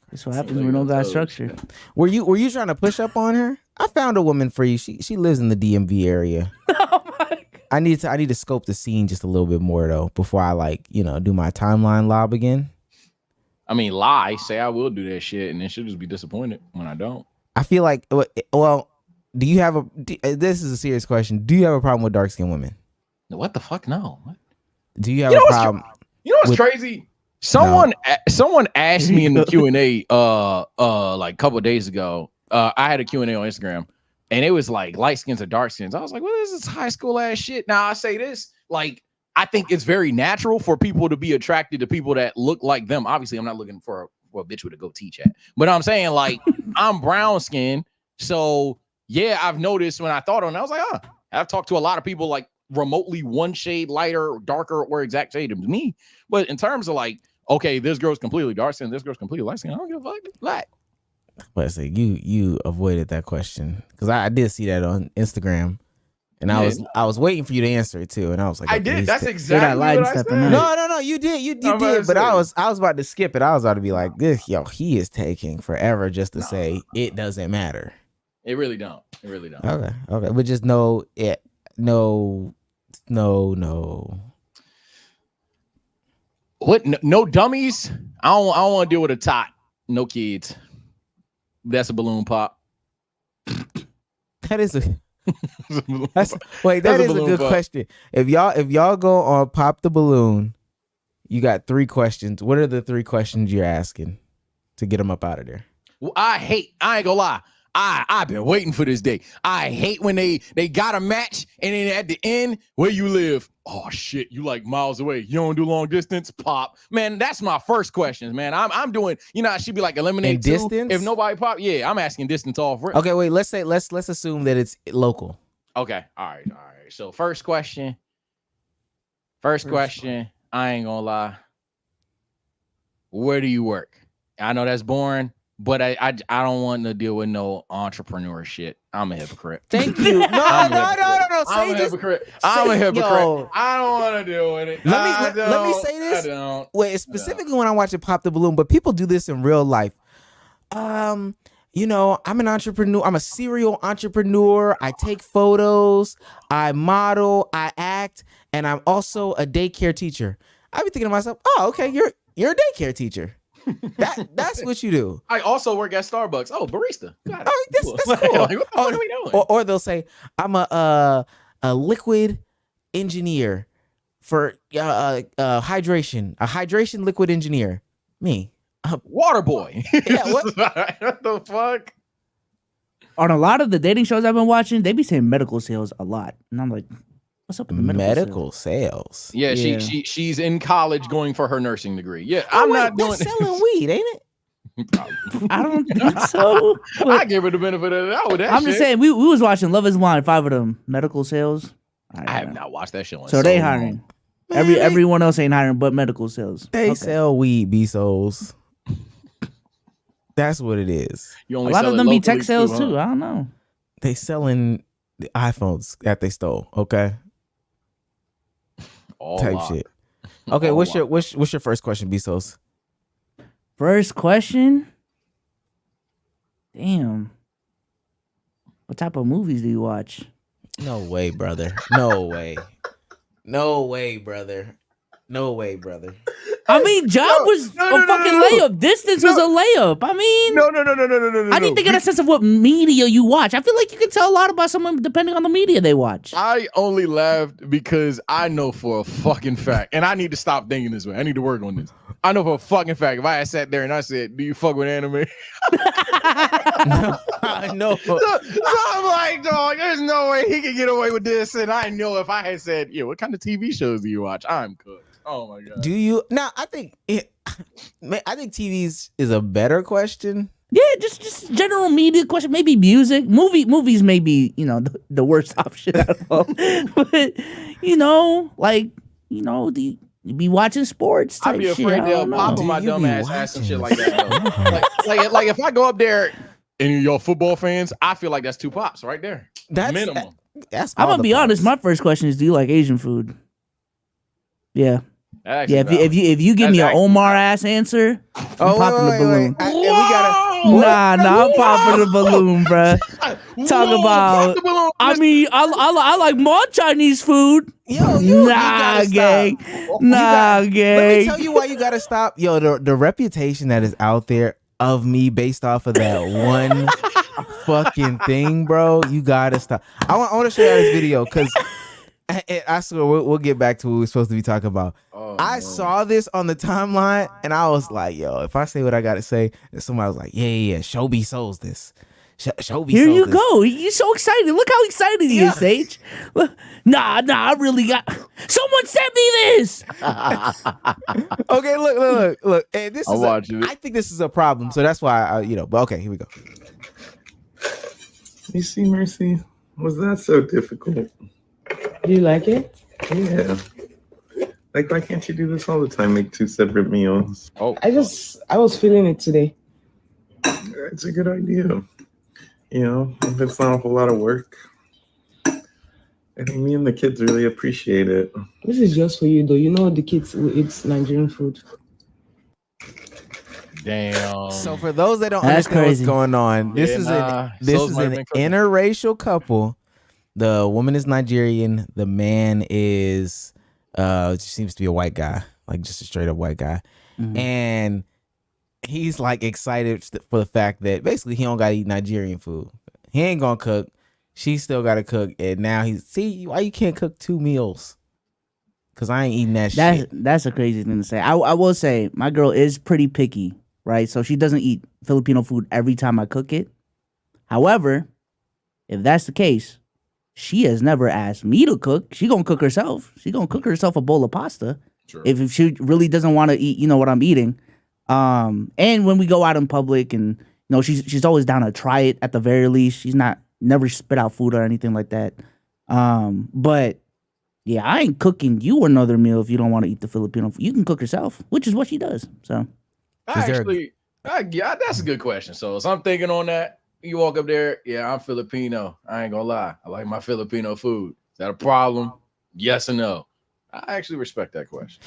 That's what happens when we don't got structure. Were you trying to push up on her? I found a woman for you. She lives in the DMV area. Oh my God. I need to scope the scene just a little bit more though before I like, do my timeline lob again. I mean, lie, say I will do that shit, and then she'll just be disappointed when I don't. I feel like, well, this is a serious question. Do you have a problem with dark-skinned women? What the fuck? No. What? Do you have a problem? You know what's crazy? Someone asked me in the Q&A like a couple of days ago. I had a Q&A on Instagram, and it was like light skins or dark skins. I was like, well, this is high school ass shit. Now I say this, like, I think it's very natural for people to be attracted to people that look like them. Obviously, I'm not looking for a bitch with a goatee chat, but I'm saying, like, I'm brown skinned. So yeah, I've noticed when I thought on it, I was like, I've talked to a lot of people like remotely one shade lighter, darker, or exact shade of me. But in terms of like, okay, this girl's completely dark skinned, this girl's completely light skinned, I don't give a fuck. Black. But I say you avoided that question because I did see that on Instagram, and I was waiting for you to answer it too, and I was like, I did. That's exactly what I said. No, you did, but I was about to skip it. I was about to be like, this, he is taking forever just to say it doesn't matter. It really don't. Okay, but just no. What? No dummies. I don't want to deal with a tot. No kids. That's a balloon pop. That is a good question. If y'all go on Pop the Balloon, you got 3 questions. What are the 3 questions you're asking to get them up out of there? Well, I ain't gonna lie. I've been waiting for this day. I hate when they got a match and then at the end, where you live? Oh shit, you like miles away. You don't do long distance? Pop. Man, that's my first question, man. I'm doing, she'd be like eliminate distance. If nobody pop, yeah, I'm asking distance off. Okay, wait, let's assume that it's local. Okay, all right. So first question, I ain't gonna lie. Where do you work? I know that's boring. But I don't want to deal with no entrepreneur shit. I'm a hypocrite. Thank you. No. I'm a hypocrite. I don't want to deal with it. Let me say this. Wait, specifically when I'm watching Pop the Balloon, but people do this in real life. I'm an entrepreneur. I'm a serial entrepreneur. I take photos. I model. I act, and I'm also a daycare teacher. I be thinking to myself, oh, okay, you're a daycare teacher. That's what you do. I also work at Starbucks. Oh, barista. God, that's cool. Like, what the fuck are we doing? Or they'll say, I'm a liquid engineer for hydration. A hydration liquid engineer. Me. Water boy. Yeah, what? What the fuck? On a lot of the dating shows I've been watching, they be saying medical sales a lot. And I'm like, what's up with the medical sales? Yeah, she's in college going for her nursing degree. Yeah, I'm not doing selling weed, ain't it? I don't think so. I give her the benefit of the doubt with that. I'm just saying, we was watching Love Is Blind, 5 of them medical sales. I have not watched that show. So they hiring. Everyone else ain't hiring but medical sales. They sell weed, Bsolz. That's what it is. A lot of them be tech sales too. I don't know. They selling the iPhones that they stole. Okay. Type shit. Okay, what's your first question, Bsolz? First question? Damn. What type of movies do you watch? No way, brother. No way. No way, brother. No way, brother. I mean, Job was a fucking layup. Distance was a layup. I mean, no. I need to get a sense of what media you watch. I feel like you can tell a lot about someone depending on the media they watch. I only laughed because I know for a fucking fact, and I need to stop thinking this way. I need to work on this. I know for a fucking fact, if I had sat there and I said, "Do you fuck with anime?" I know. So I'm like, dog, there's no way he can get away with this. And I know if I had said, "Yeah, what kind of TV shows do you watch?" I'm cooked. Oh my god. Do you? No, I think TVs is a better question. Yeah, just general media question. Maybe music, movies. Maybe the worst option out of all. But you be watching sports. I'd be afraid they'll pop on my dumb ass asking shit like that. like if I go up there and y'all football fans, I feel like that's 2 pops right there. That's minimum. I'm gonna be honest. My first question is, do you like Asian food? Yeah. If you give me an Omar ass answer, I'm popping the balloon. Nah, I'm popping the balloon, bro. Talk about. I mean, I like more Chinese food. Yo, you gang. Stop. Nah, gang. Let me tell you why you gotta stop. Yo, the reputation that is out there of me based off of that one fucking thing, bro. You gotta stop. I want to show you this video because I swear we'll get back to what we're supposed to be talking about. I saw this on the timeline and I was like, yo, if I say what I gotta say, and somebody was like, yeah, show Bsolz this. Show Here you this. go. He's so excited. Look how excited he is, Sage. Nah, I really got. Someone sent me this. Okay, look. Hey, this is. I think this is a problem, so that's why But okay, here we go. You see, Mercy, was that so difficult? Do you like it? Yeah. Like, why can't you do this all the time? Make 2 separate meals. I was feeling it today. It's a good idea. If it's not a whole lot of work. I think me and the kids really appreciate it. This is just for you, though. You know the kids will eat Nigerian food. Damn. So for those that don't understand what's going on, this is an interracial couple. The woman is Nigerian. The man is seems to be a white guy, like just a straight up white guy. Mm-hmm. And he's like excited for the fact that basically he don't gotta eat Nigerian food. He ain't gonna cook. She still gotta cook. And now see why you can't cook 2 meals? Cause I ain't eating that shit. That's a crazy thing to say. I will say my girl is pretty picky, right? So she doesn't eat Filipino food every time I cook it. However, if that's the case, she has never asked me to cook. She gonna cook herself. She gonna cook herself a bowl of pasta. True. If she really doesn't want to eat, what I'm eating. And when we go out in public, and she's always down to try it at the very least. She's never spit out food or anything like that. But yeah, I ain't cooking you another meal if you don't want to eat the Filipino food. You can cook yourself, which is what she does. So that's a good question. So I'm thinking on that. You walk up there, yeah, I'm Filipino. I ain't gonna lie. I like my Filipino food. Is that a problem? Yes or no? I actually respect that question.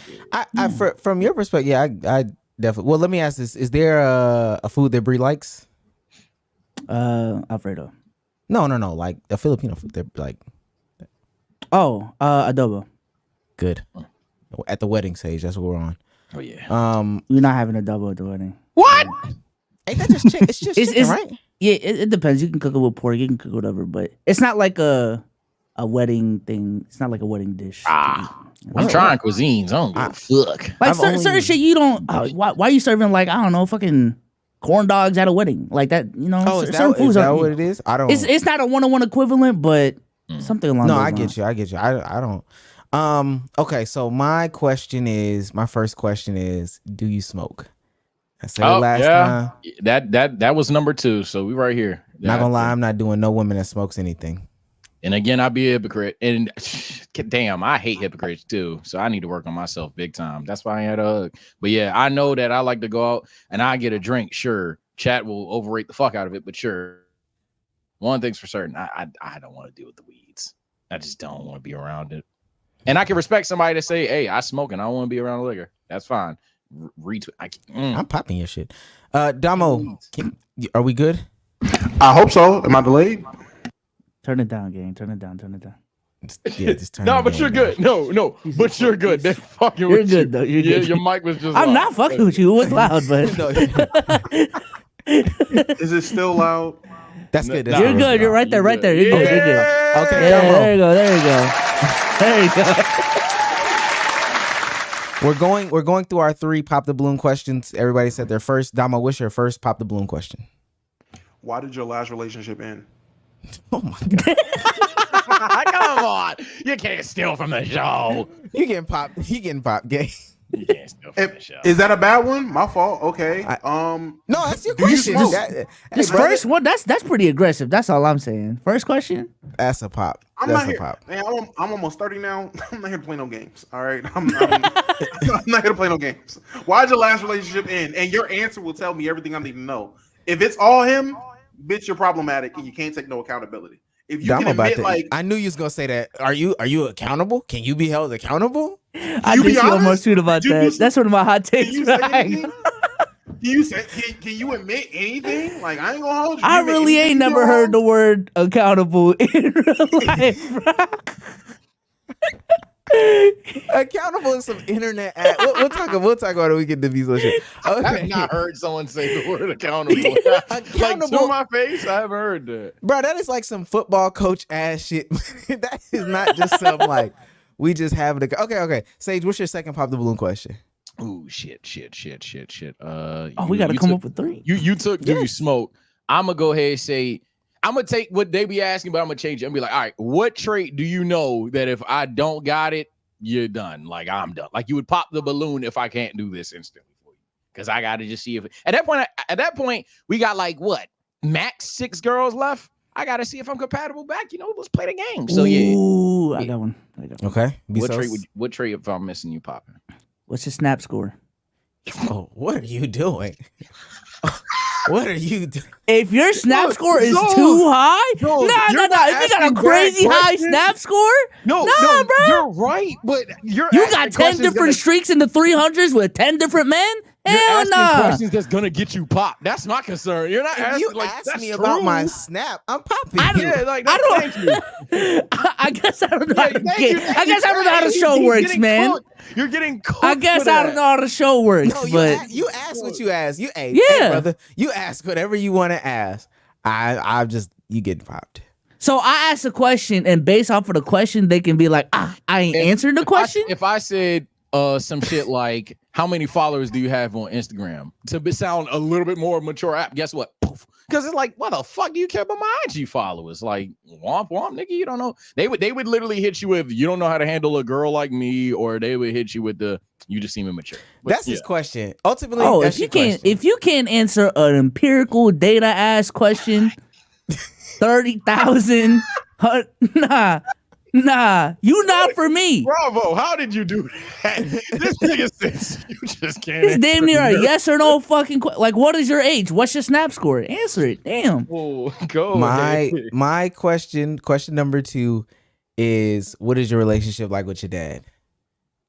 From your perspective, yeah, I definitely. Well, let me ask this: is there a food that Bree likes? Alfredo. No, like a Filipino food that like. Adobo. Good. At the wedding stage, that's what we're on. Oh yeah. We're not having adobo at the wedding. What? Ain't that just chicken? It's just chicken, right? Yeah, it depends. You can cook it with pork. You can cook whatever, but it's not like a wedding thing. It's not like a wedding dish. I'm trying cuisines. I don't give a fuck. Like certain shit you don't. Why are you serving like I don't know fucking corn dogs at a wedding like that? Certain foods are what it is. I don't. It's not a 1-on-1 equivalent, but something along. No, I get you. I don't. Okay, so my first question is, do you smoke? I said it last time. That was number 2. So we right here. Not gonna lie, I'm not doing no woman that smokes anything. And again, I'd be a hypocrite. And damn, I hate hypocrites too. So I need to work on myself big time. That's why I had a hug. But yeah, I know that I like to go out and I get a drink. Sure, chat will overrate the fuck out of it, but sure. One thing's for certain, I don't want to deal with the weeds. I just don't want to be around it. And I can respect somebody to say, hey, I smoke and I don't want to be around liquor. That's fine. I'm popping your shit. Damo, are we good? I hope so. Am I delayed? Turn it down, gang. Turn it down. Just turn it down. No, but down, you're good. No, but you're good. They're fucking you're with good, you. Though. You're good. Your mic was just I'm loud. not fucking with you. It was loud, but Is it still loud? That's good. You're good. You're right there. Right there. You're good. You're good. Okay, yeah, there you go. There you go. We're going through our 3 pop the balloon questions. Everybody said their first. Damo, what's your first pop the balloon question? Why did your last relationship end? Oh my god! Come on, you can't steal from the show. You getting pop? Gay. You can't steal from the show. Is that a bad one? My fault. Okay. No, that's your question. This first one, that's pretty aggressive. That's all I'm saying. First question. That's a pop. I'm almost 30 now. I'm not here to play no games. All right. I'm not here to play no games. Why'd your last relationship end? And your answer will tell me everything I need to know. If it's all him, bitch, you're problematic and you can't take no accountability. If you can admit, like, I knew you was gonna say that. Are you accountable? Can you be held accountable? I did see almost tweet about that. That's one of my hot takes. Can Can you admit anything? Like, I ain't gonna hold you. I really ain't never heard the word accountable in real life, bro. Accountable is some internet ad. We'll talk about it. We get to be so shit. Okay. I've not heard someone say the word accountable. Like, to my face, I've heard that. Bro, that is like some football coach ass shit. That is not just some like we just have it. Okay. Sage, what's your second pop the balloon question? Ooh, shit. We got to come up with 3. You took Do You Smoke? I'm gonna go ahead and say I'm gonna take what they be asking, but I'm gonna change it and be like, all right, what trait do you know that if I don't got it, you're done? Like, I'm done. Like, you would pop the balloon if I can't do this instantly for you, because I got to just see if at that point we got like what max 6 girls left. I got to see if I'm compatible back. Let's play the game. So Ooh, I got one. Okay. What trait if I'm missing you popping? What's your snap score? Oh, what are you doing? What are you doing? If your snap score is too high, nah. If you got a crazy high snap score, no, bro. You're right, but you got 10 different streaks in the 300s with 10 different men. Hell no. Questions that's gonna get you popped. That's my concern. You're not asking. You ask me about my snap. I'm popping. I guess I don't know. I guess I don't know how the show works, man. Cooked. You're getting cooked. I guess I don't know how the show works. No, but you ask what you ask. Hey, brother. You ask whatever you want to ask. You get popped. So I ask a question, and based off of the question, they can be like, I ain't answered the question. If I said some shit like, how many followers do you have on Instagram? To sound a little bit more mature app, guess what? Poof. Because it's like, why the fuck do you care about my IG followers? Like, womp womp, nigga, you don't know. They would literally hit you with, you don't know how to handle a girl like me, or they would hit you with you just seem immature. But, that's his question. Ultimately, if you can't answer an empirical data ass question, 30,000, Nah, you not for me. Bravo. How did you do that? This nigga says you just can't. It's damn near a yes or no fucking like, what is your age? What's your snap score? Answer it. Damn. Oh, go. My question number 2 is, what is your relationship like with your dad?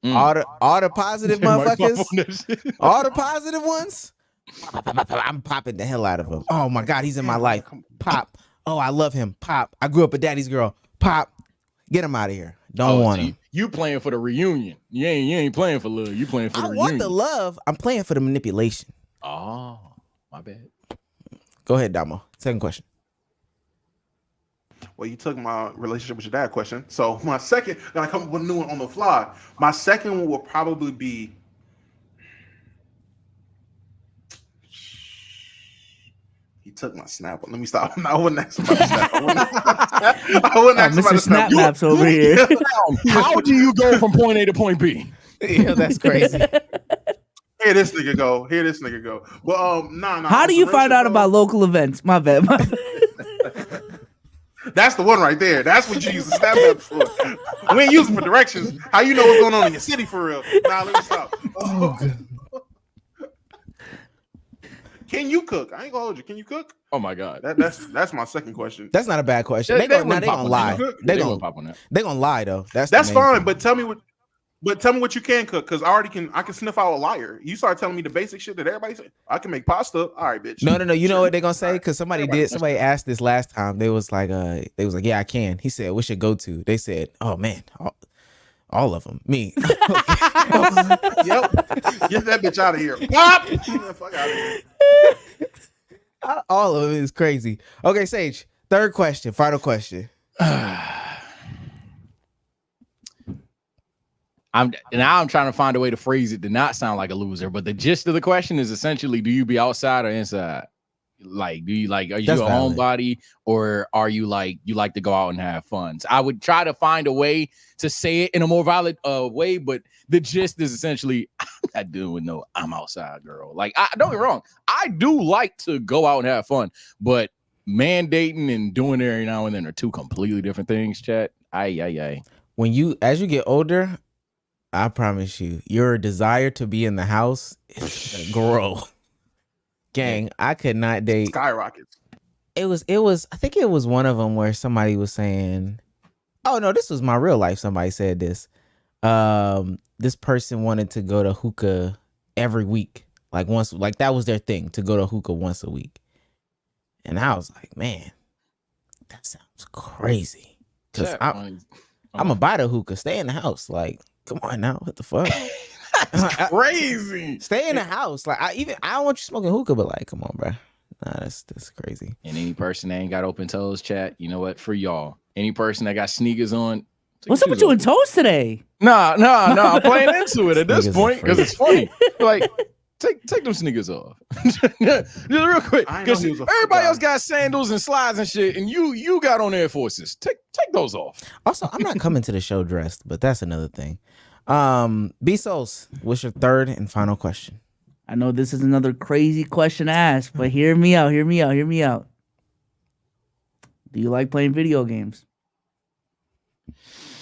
All the positive motherfuckers, all the positive ones. I'm popping the hell out of him. Oh my God, he's in my life. Pop. Oh, I love him. Pop. I grew up a daddy's girl. Pop. Get him out of here. Don't want him. You playing for the reunion. You ain't playing for love. You playing for the reunion. I want the love. I'm playing for the manipulation. Oh, my bad. Go ahead, Damo. Second question. Well, you took my relationship with your dad question. So my second, I come up with a new one on the fly. My second one will probably be, he took my snap. Let me stop. I wouldn't ask about the snap. I wouldn't ask about the snap. Maps over here. How do you go from point A to point B? Yeah, that's crazy. Here this nigga go. Well, no. How do you find out about local events? My bad. That's the one right there. That's what you use the snap map for. We ain't using for directions. How you know what's going on in your city for real? Nah, let me stop. Oh, God. Can you cook? I ain't gonna hold you. Can you cook? Oh my God. That's my second question. That's not a bad question. They gonna lie. They gonna pop on that. They gonna lie though. That's fine. But tell me what you can cook, because I can sniff out a liar. You start telling me the basic shit that everybody say. I can make pasta. All right, bitch. No. You know what they gonna say? Because somebody asked this last time. They was like, yeah, I can. He said, what's your go-to? They said, oh man, all of them. Me. Yep. Get that bitch out of here. Pop! Get the fuck out of here. All of it is crazy. Okay, Sage. Third question. Final question. I'm trying to find a way to phrase it to not sound like a loser, but the gist of the question is essentially, do you be outside or inside? Like, are you a homebody, or are you like to go out and have fun? So I would try to find a way to say it in a more valid way, but the gist is essentially, I'm not doing no I'm outside girl. Like, don't get me wrong, I do like to go out and have fun, but mandating and doing it every now and then are two completely different things, chat. Aye. As you get older, I promise you, your desire to be in the house is gonna grow. Gang, I could not date. Skyrockets. It was. I think it was one of them where somebody was saying, "Oh no, this was my real life." Somebody said this. This person wanted to go to hookah every week, Like once, like that was their thing to go to hookah once a week. And I was like, man, that sounds crazy. Cause I'm gonna buy the hookah, stay in the house. Like, come on now, what the fuck? That's crazy. Stay in the house. Like I don't want you smoking hookah, but like, come on, bro. Nah, that's crazy. And any person that ain't got open toes, chat, you know what? For y'all, any person that got sneakers on. What's up with you and toes today? Nah. I'm playing into it at this point because it's funny. Like, take them sneakers off. Just real quick. Because everybody else got sandals and slides and shit, and you got on Air Forces. Take those off. Also, I'm not coming to the show dressed, but that's another thing. Bsolz, what's your third and final question? I know this is another crazy question to ask, but hear me out. Do you like playing video games?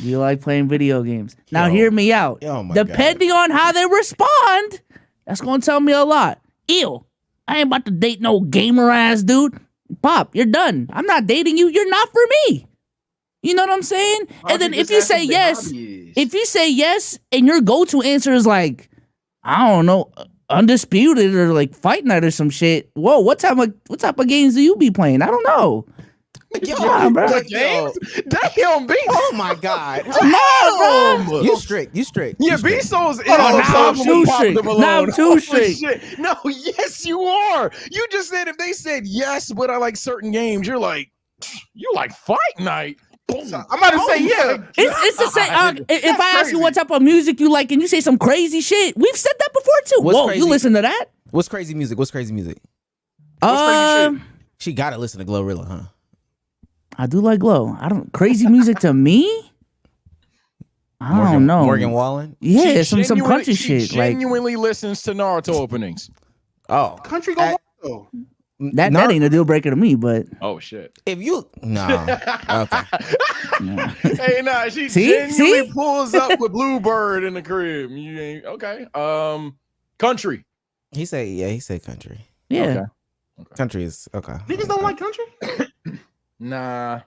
Now hear me out. Depending on how they respond, that's gonna tell me a lot. Ew, I ain't about to date no gamer ass dude. Pop, you're done. I'm not dating you. You're not for me. You know what I'm saying? And then if you say yes, and your go-to answer is like, I don't know, Undisputed or like Fight Night or some shit. Whoa, what type of games do you be playing? I don't know. Bro. Damn, B. Oh my God. No, bro. You strict. Yeah, Bsolz is now I'm too strict. No, yes, you are. You just said if they said yes, but I like certain games, you like Fight Night. Boom. I'm about to say, yeah. It's the same. If I ask you what type of music you like and you say some crazy shit, we've said that before too. Whoa, you listen to that? What's crazy music? She gotta listen to Glorilla, huh? I do like Glow. Crazy music to me? I don't know. Morgan Wallen? Yeah, some country shit. She genuinely listens to Naruto openings. Oh. Country go though. That ain't a deal breaker to me, but oh shit. If you okay. Hey, nah, she genuinely pulls up with Bluebird in the crib. You ain't okay. Country. He said country. Yeah. Okay. Country is okay. Niggas don't like country? Nah.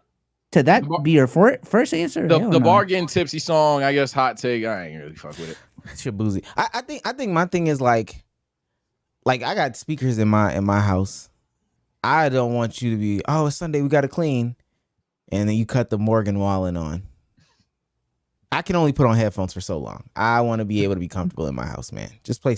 To that be your first answer? The bargain tipsy song, I guess hot take. I ain't really fuck with it. Shit boozy. I think my thing is like I got speakers in my house. I don't want you to be, oh, it's Sunday, we gotta clean, and then you cut the Morgan Wallen on. I can only put on headphones for so long. I want to be able to be comfortable in my house, man. Just play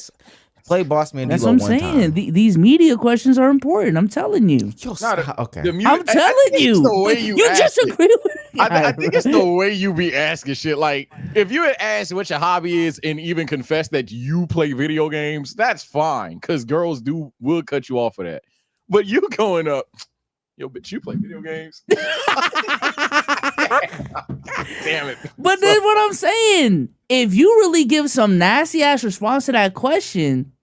Boss Man. That's what I'm saying. These media questions are important. I'm telling you. Okay. I'm telling you. The way you just agree with me. I think it's the way you be asking shit. Like, if you had asked what your hobby is and even confess that you play video games, that's fine. Because girls will cut you off for that. But you going up, yo, bitch, you play video games? Damn it. But then what I'm saying, if you really give some nasty ass response to that question,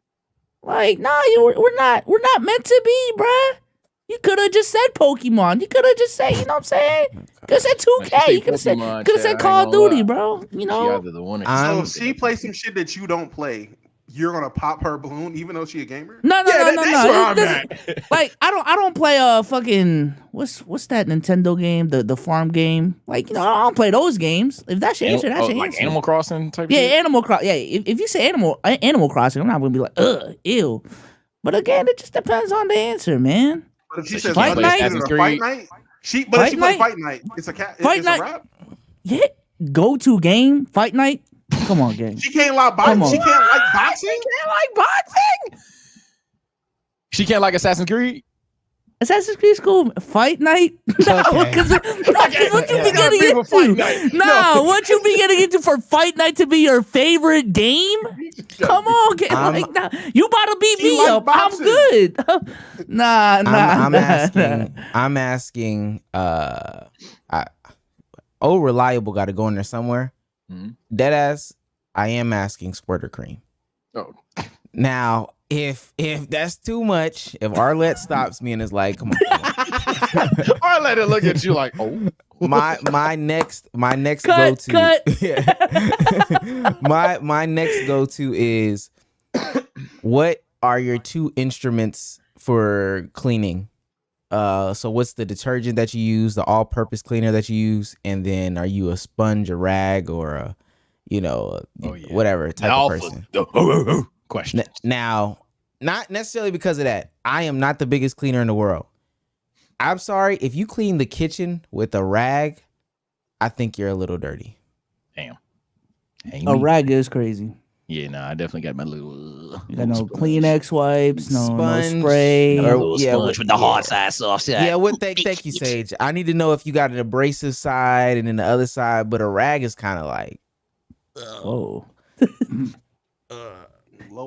like, nah, we're not meant to be, bruh. You could have just said Pokemon. You could have just said, you know what I'm saying? Could have said 2K. You could have said Call of Duty, bro. You know? So if she plays some shit that you don't play, you're gonna pop her balloon even though she a gamer? No. That's where I'm at. Like, I don't play fucking what's that Nintendo game, the farm game? Like, you know, I don't play those games. If that's your answer, that's your like answer. Animal Crossing type. Yeah, Animal Crossing. Yeah, if you say Animal Crossing, I'm not gonna be like, ew. But again, it just depends on the answer, man. But if she says Fight Night, if she plays Fight Night, it's a rap. Yeah, go-to game, Fight Night. Come on, gang. She can't like boxing. She can't like boxing. She can't like Assassin's Creed. Assassin's Creed cool. Fight Night? No, because what you be getting into? No, what you be getting into for Fight Night to be your favorite game? Come on, like, nah, you about to beat me up. I'm good. Nah. I'm asking. Reliable got to go in there somewhere. Mm-hmm. Deadass, I am asking Squirter Cream. Oh. Now, if that's too much, if Arlette stops me and is like, come on. Arlette will look at you like, oh. My next go-to. Cut. Yeah. my next go-to is, what are your two instruments for cleaning? So what's the detergent that you use, the all-purpose cleaner that you use, and then are you a sponge, a rag, or whatever type of person? Question. Now, Not necessarily because of that. I am not the biggest cleaner in the world. I'm sorry. If you clean the kitchen with a rag, I think you're a little dirty. Damn. A rag is crazy. Yeah, I definitely got my little. You got no Kleenex wipes, no spray, sponge with the hard side soft side. Yeah, thank you, Sage. I need to know if you got an abrasive side and then the other side, but a rag is kind of like, oh,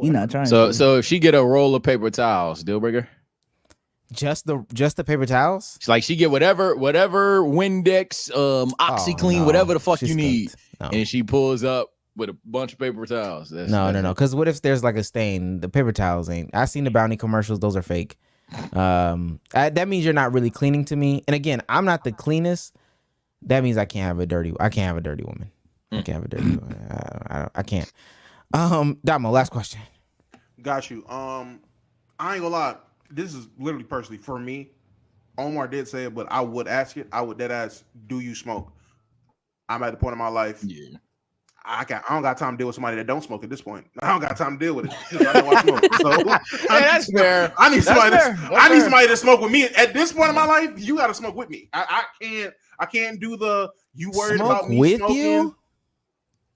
you're not trying. So if she get a roll of paper towels, deal breaker. Just the paper towels. It's like she get whatever Windex, OxyClean, whatever the fuck you need, and she pulls up with a bunch of paper towels. No. Because what if there's like a stain? The paper towels ain't. I seen the Bounty commercials; those are fake. That means you're not really cleaning to me. And again, I'm not the cleanest. That means I can't have a dirty woman. I can't have a dirty woman. I can't. Damo, last question. Got you. I ain't gonna lie. This is literally personally for me. Omar did say it, but I would ask it. I would dead ask, do you smoke? I'm at the point in my life. Yeah. I don't got time to deal with somebody that don't smoke at this point. I don't got time to deal with it because I know I smoke. So that's fair. I need somebody to smoke with me. At this point in my life, you got to smoke with me. I can't do the you worried smoke about me with smoking. You?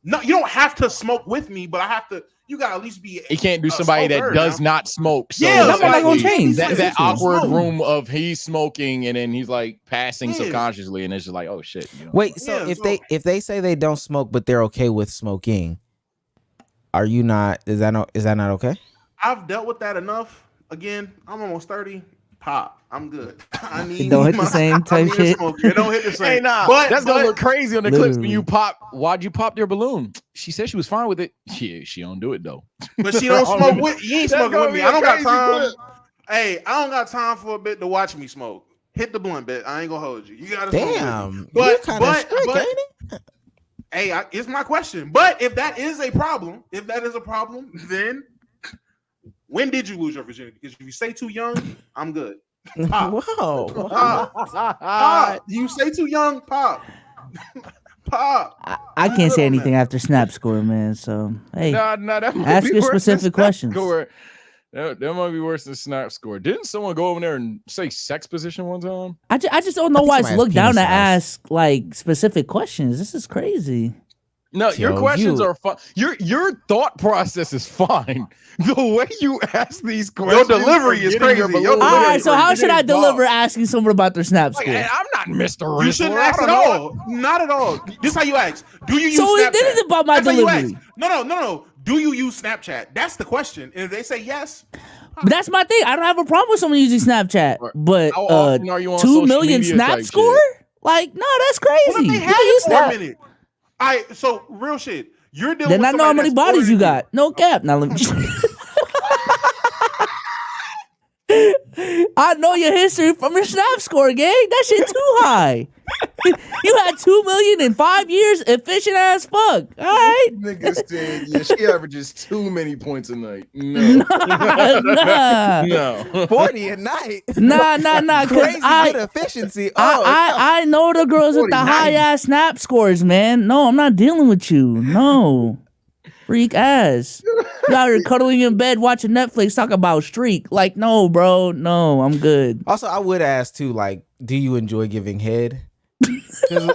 No, you don't have to smoke with me, but I have to. You got to at least be. He can't do somebody that does not smoke. So yeah, that's not gonna change. That awkward room of he's smoking and then he's like passing subconsciously, and it's just like, oh shit. You know? Wait, so if they say they don't smoke but they're okay with smoking, are you not? Is that not okay? I've dealt with that enough. Again, I'm almost 30. Pop, I'm good. I need it don't hit the same type shit. It don't hit the same. Hey, nah, but that's gonna look crazy on the clips when you pop. Why'd you pop your balloon? She said she was fine with it. Yeah, she don't do it though. But she don't smoke with you. Ain't smoking with me. I don't got time. Hey, I don't got time for a bit to watch me smoke. Hit the blunt, bit. I ain't gonna hold you. You gotta damn. But hey, it's my question. But if that is a problem, then when did you lose your virginity? Because if you say too young, I'm good. Pop. Whoa. Pop. You say too young, pop. Pop. I can't say anything after snap score, man. So hey, ask your specific questions. That might be worse than snap score. Didn't someone go over there and say sex position one time? I just don't know why it's looked down to ask like specific questions. This is crazy. No, your questions are fine. Your thought process is fine. The way you ask these questions, your delivery is crazy. All right, so how should I deliver asking someone about their snap score? Like, I'm not Mr. Riddler. You shouldn't ask at all. Not at all. This is how you ask. Do you use Snapchat? So it is about my delivery. No. Do you use Snapchat? That's the question. And if they say yes, but that's my thing. I don't have a problem with someone using Snapchat. But 2 million snap score? Shit? Like, no, that's crazy. Well, they had it for a minute. So real shit. You're dealing with I know how many bodies you got. No cap. Now let me. I know your history from your snap score, gang. That shit too high. You had 2 million in 5 years, efficient as fuck. All right. Nigga said, yeah, she averages too many points a night. No. No. 40 a night. Nah. Crazy good efficiency. I know the girls with the high ass snap scores, man. No, I'm not dealing with you. No. Freak ass. You out here cuddling in bed watching Netflix talking about streak. Like, no, bro. No, I'm good. Also, I would ask too, like, do you enjoy giving head? That's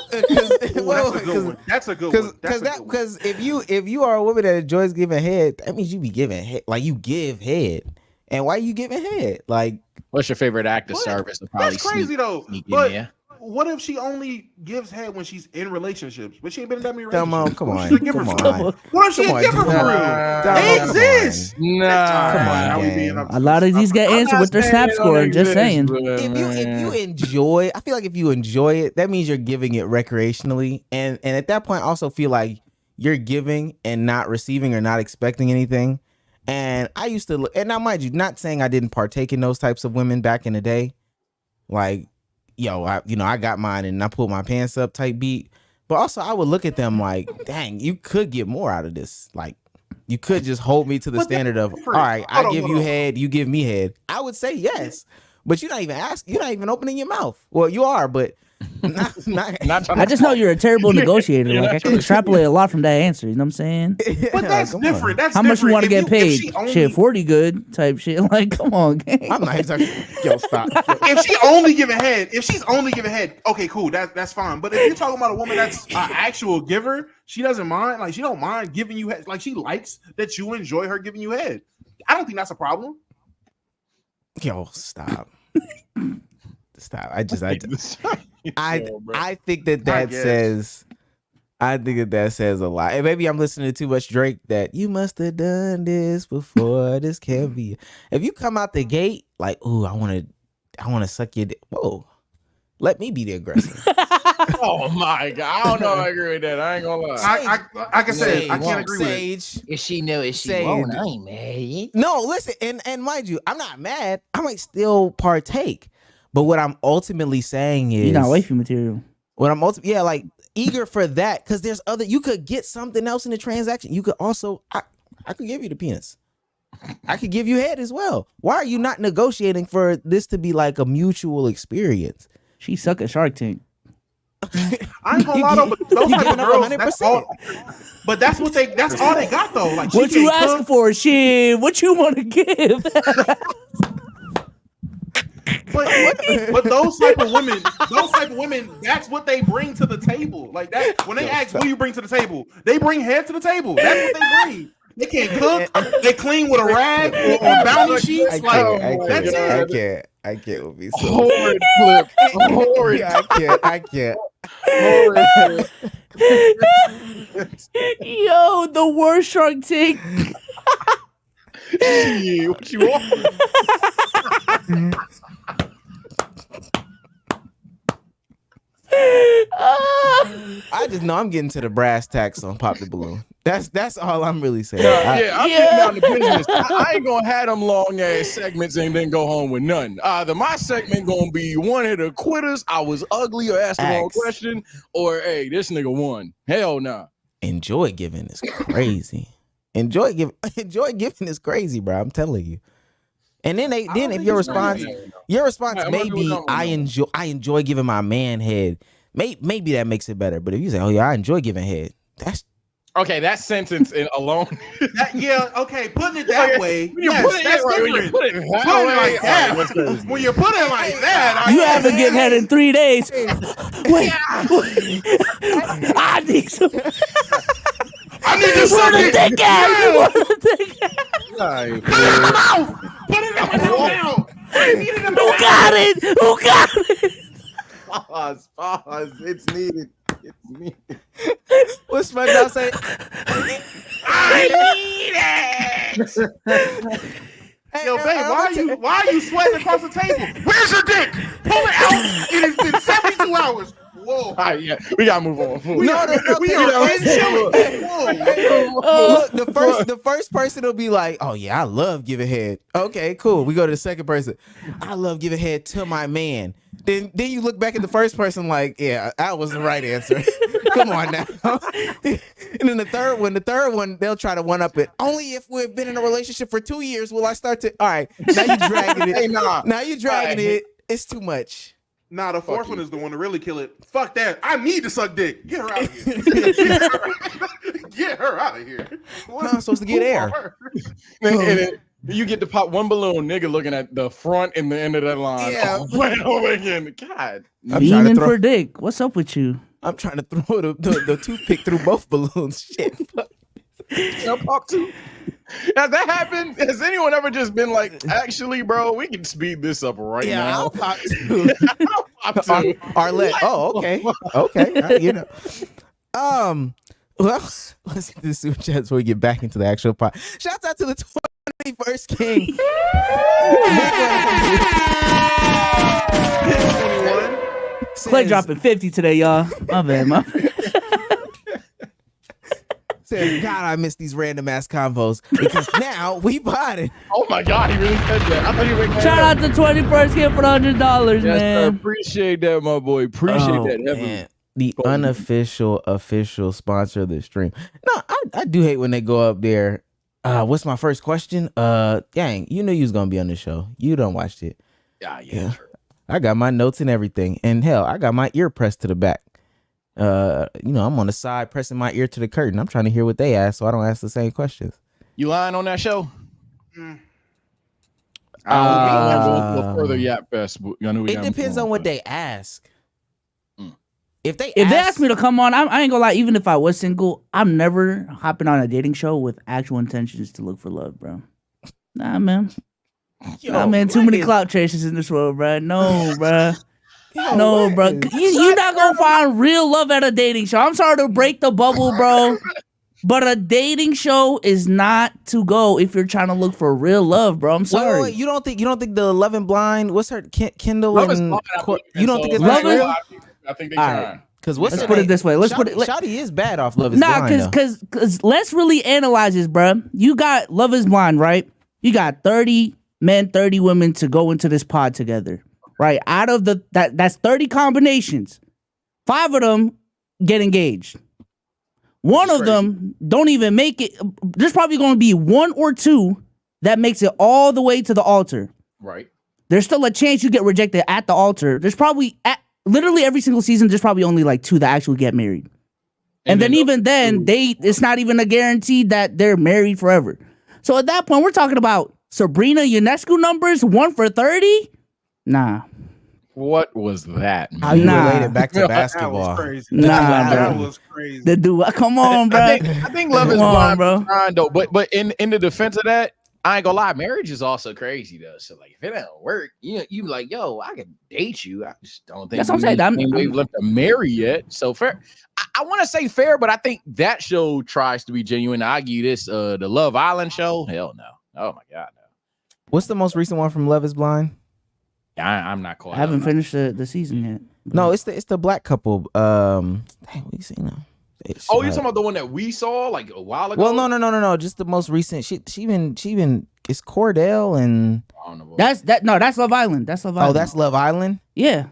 a good one. Because if you are a woman that enjoys giving head, that means you be giving head. Like, you give head. And why are you giving head? Like, what's your favorite act of service? That's crazy though. But what if she only gives head when she's in relationships? But she ain't been in that many relationships. Come on. What if she a giver for real? They exist. Come on. A lot of these get answered with their snap score. Just saying. If you enjoy, I feel like if you enjoy it, that means you're giving it recreationally, and at that point, I also feel like you're giving and not receiving or not expecting anything. And I used to look, and now mind you, not saying I didn't partake in those types of women back in the day, like, yo, I got mine and I pulled my pants up type beat. But also I would look at them like, dang, you could get more out of this. Like, you could just hold me to the standard of, all right, I give you head, you give me head. I would say yes. But you're not even asking, you're not even opening your mouth. Well, you are, but I just know you're a terrible negotiator. Like I can extrapolate a lot from that answer. You know what I'm saying? But that's different. That's how much you want to get paid? Shit, 40 good type shit. Like, come on, gang. I'm not talking. Yo, stop. If she's only giving head, okay, cool. That's fine. But if you're talking about a woman that's an actual giver, she doesn't mind. Like she don't mind giving you head. Like she likes that you enjoy her giving you head. I don't think that's a problem. Yo, stop. Stop. I think that says a lot. And maybe I'm listening to too much Drake that you must have done this before. This can't be. If you come out the gate like, ooh, I want to suck your dick. Whoa. Let me be the aggressor. Oh my God. I don't know if I agree with that. I ain't gonna lie. I can say I can't agree Sage, with it. If she knew, if she won't, I ain't mad. No, listen, and mind you, I'm not mad. I might still partake. But what I'm ultimately saying is, you're not wifey material. What I'm like eager for that, because there's other. You could get something else in the transaction. You could also, I could give you the penis. I could give you head as well. Why are you not negotiating for this to be like a mutual experience? She suck at Shark Tank. I ain't gonna lie though, but those type of girls, that's all. But that's all they got though. Like, what you asking for? Shit, what you want to give? But those type of women, that's what they bring to the table. Like that, when they ask, "What do you bring to the table?" They bring head to the table. That's what they bring. They can't cook. They clean with a rag or bounty sheets. I can't with me. So horrid flip. Horrid. I can't. Horrid. Yo, the worst Shark Tank. Shit, what you want? I just know I'm getting to the brass tacks on Pop the Balloon. That's all I'm really saying. I'm getting down to business. I ain't gonna have them long ass segments and then go home with nothing. Either my segment gonna be one of the quitters, I was ugly or asked the wrong question, or hey, this nigga won. Hell nah. Enjoy giving is crazy. Enjoy giving is crazy, bro. I'm telling you. And then if your response may be I enjoy giving my man head. Maybe that makes it better. But if you say, oh yeah, I enjoy giving head, that's okay. That sentence alone. Okay. Putting it that way. When you put it like that. When you put it like that, you haven't given head in 3 days. Wait. I need some. I need to suck it. Dick at. Put it in my mouth. Put it in my mouth. Who got it? Pause. It's needed. What's my dog say? I need it. Yo, babe, why are you sweating across the table? Where's your dick? Pull it out. It has been 72 hours. Whoa. All right, yeah, we gotta move on. We are Look, the first person will be like, "Oh yeah, I love giving head." Okay, cool. We go to the second person. I love giving head to my man. Then you look back at the first person like, "Yeah, that was the right answer." Come on now. And then the third one, they'll try to one up it. Only if we've been in a relationship for 2 years will I start to. All right, now you dragging it. Hey, nah. Now you dragging it. It's too much. Nah, the fourth one is the one to really kill it. Fuck that. I need to suck dick. Get her out of here. Get her out of here. No, I'm supposed to get air. And you get to pop one balloon, nigga looking at the front and the end of that line. Yeah. Over again. God. Leaning for dick. What's up with you? I'm trying to throw the toothpick through both balloons. Shit. I'll pop too. Has that happened? Has anyone ever just been like, actually, bro, we can speed this up right now? I'll pop too. Arlette. Oh, okay. Okay. You know. Well, let's get this super chat before we get back into the actual part. Shouts out to the 21st King. Clay dropping 50 today, y'all. My bad. Says, God, I miss these random ass combos because now we bought it. Oh my God, he really said that. I thought he was shout out to 21st King for the $100, man. Sir, appreciate that, my boy. Appreciate that. Man. The unofficial sponsor of the stream. No, I do hate when they go up there. What's my first question? Gang, you knew you was gonna be on the show. You done watched it. Yeah. I got my notes and everything. And hell, I got my ear pressed to the back. I'm on the side pressing my ear to the curtain. I'm trying to hear what they ask so I don't ask the same questions. You lying on that show? Further Yap Fest. It depends on what they ask. If they ask me to come on, I ain't gonna lie. Even if I was single, I'm never hopping on a dating show with actual intentions to look for love, bro. Nah, man. Too many clout chasers in this world, bro. No, bro. No, bro. You're not gonna find real love at a dating show. I'm sorry to break the bubble, bro. But a dating show is not to go if you're trying to look for real love, bro. I'm sorry. Wait, you don't think the Love and Blind? What's her Kendall? Love and you don't think it's real? I think they trying. Because let's put it this way. Shawty is bad off Love is Blind. Because let's really analyze this, bro. You got Love is Blind, right? You got 30 men, 30 women to go into this pod together. Right, out of that's 30 combinations. 5 of them get engaged. One of them don't even make it. There's probably going to be 1 or 2 that makes it all the way to the altar. Right. There's still a chance you get rejected at the altar. There's probably literally every single season. There's probably only like 2 that actually get married. And then even then, it's not even a guarantee that they're married forever. So at that point, we're talking about Sabrina Ionescu numbers 1 for 30. Nah. What was that? How you related back to basketball? That was crazy. That was crazy. The dude, come on, bro. I think Love is Blind, bro. Though, but in the defense of that, I ain't gonna lie, marriage is also crazy though. So like, if it don't work, you like, yo, I can date you. I just don't think that's what I'm saying. We've left to marry yet. So fair. I want to say fair, but I think that show tries to be genuine. I give you this, the Love Island show. Hell no. Oh my god, no. What's the most recent one from Love is Blind? I'm not caught. I haven't finished the season yet. No, it's the black couple. Dang, what you seen now? Oh, you're talking about the one that we saw like a while ago? Well, no. Just the most recent. She been. It's Cordell and. That's Love Island. That's Love Island. Oh, that's Love Island. Yeah.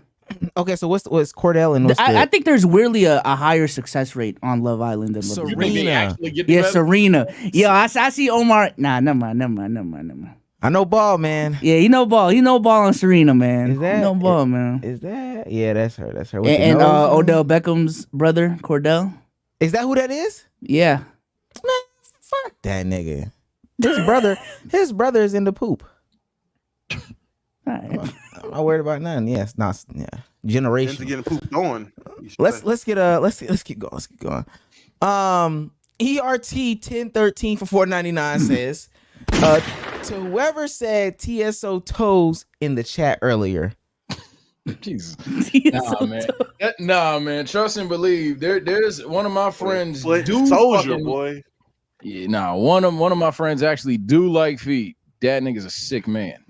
Okay, so what's Cordell and I think there's weirdly a higher success rate on Love Island than Love Serena. Yeah, Serena. Yo, I see Omar. Nah, never mind. I know Ball, man. Yeah, you know Ball on Serena, man. Is that you know Ball, man? Is that? Yeah, that's her. And Odell Beckham's brother, Cordell. Is that who that is? Yeah. Man, fuck that nigga. His brother is in the poop. Right. I'm not worried about nothing. Yes, not generation. Getting poop going. Let's keep going. ERT 1013 for $4.99 says, to whoever said TSO toes in the chat earlier. Jesus. Nah, man. Trust and believe. There's one of my friends. Soldier boy. Yeah, nah. One of my friends actually do like feet. That nigga's a sick man.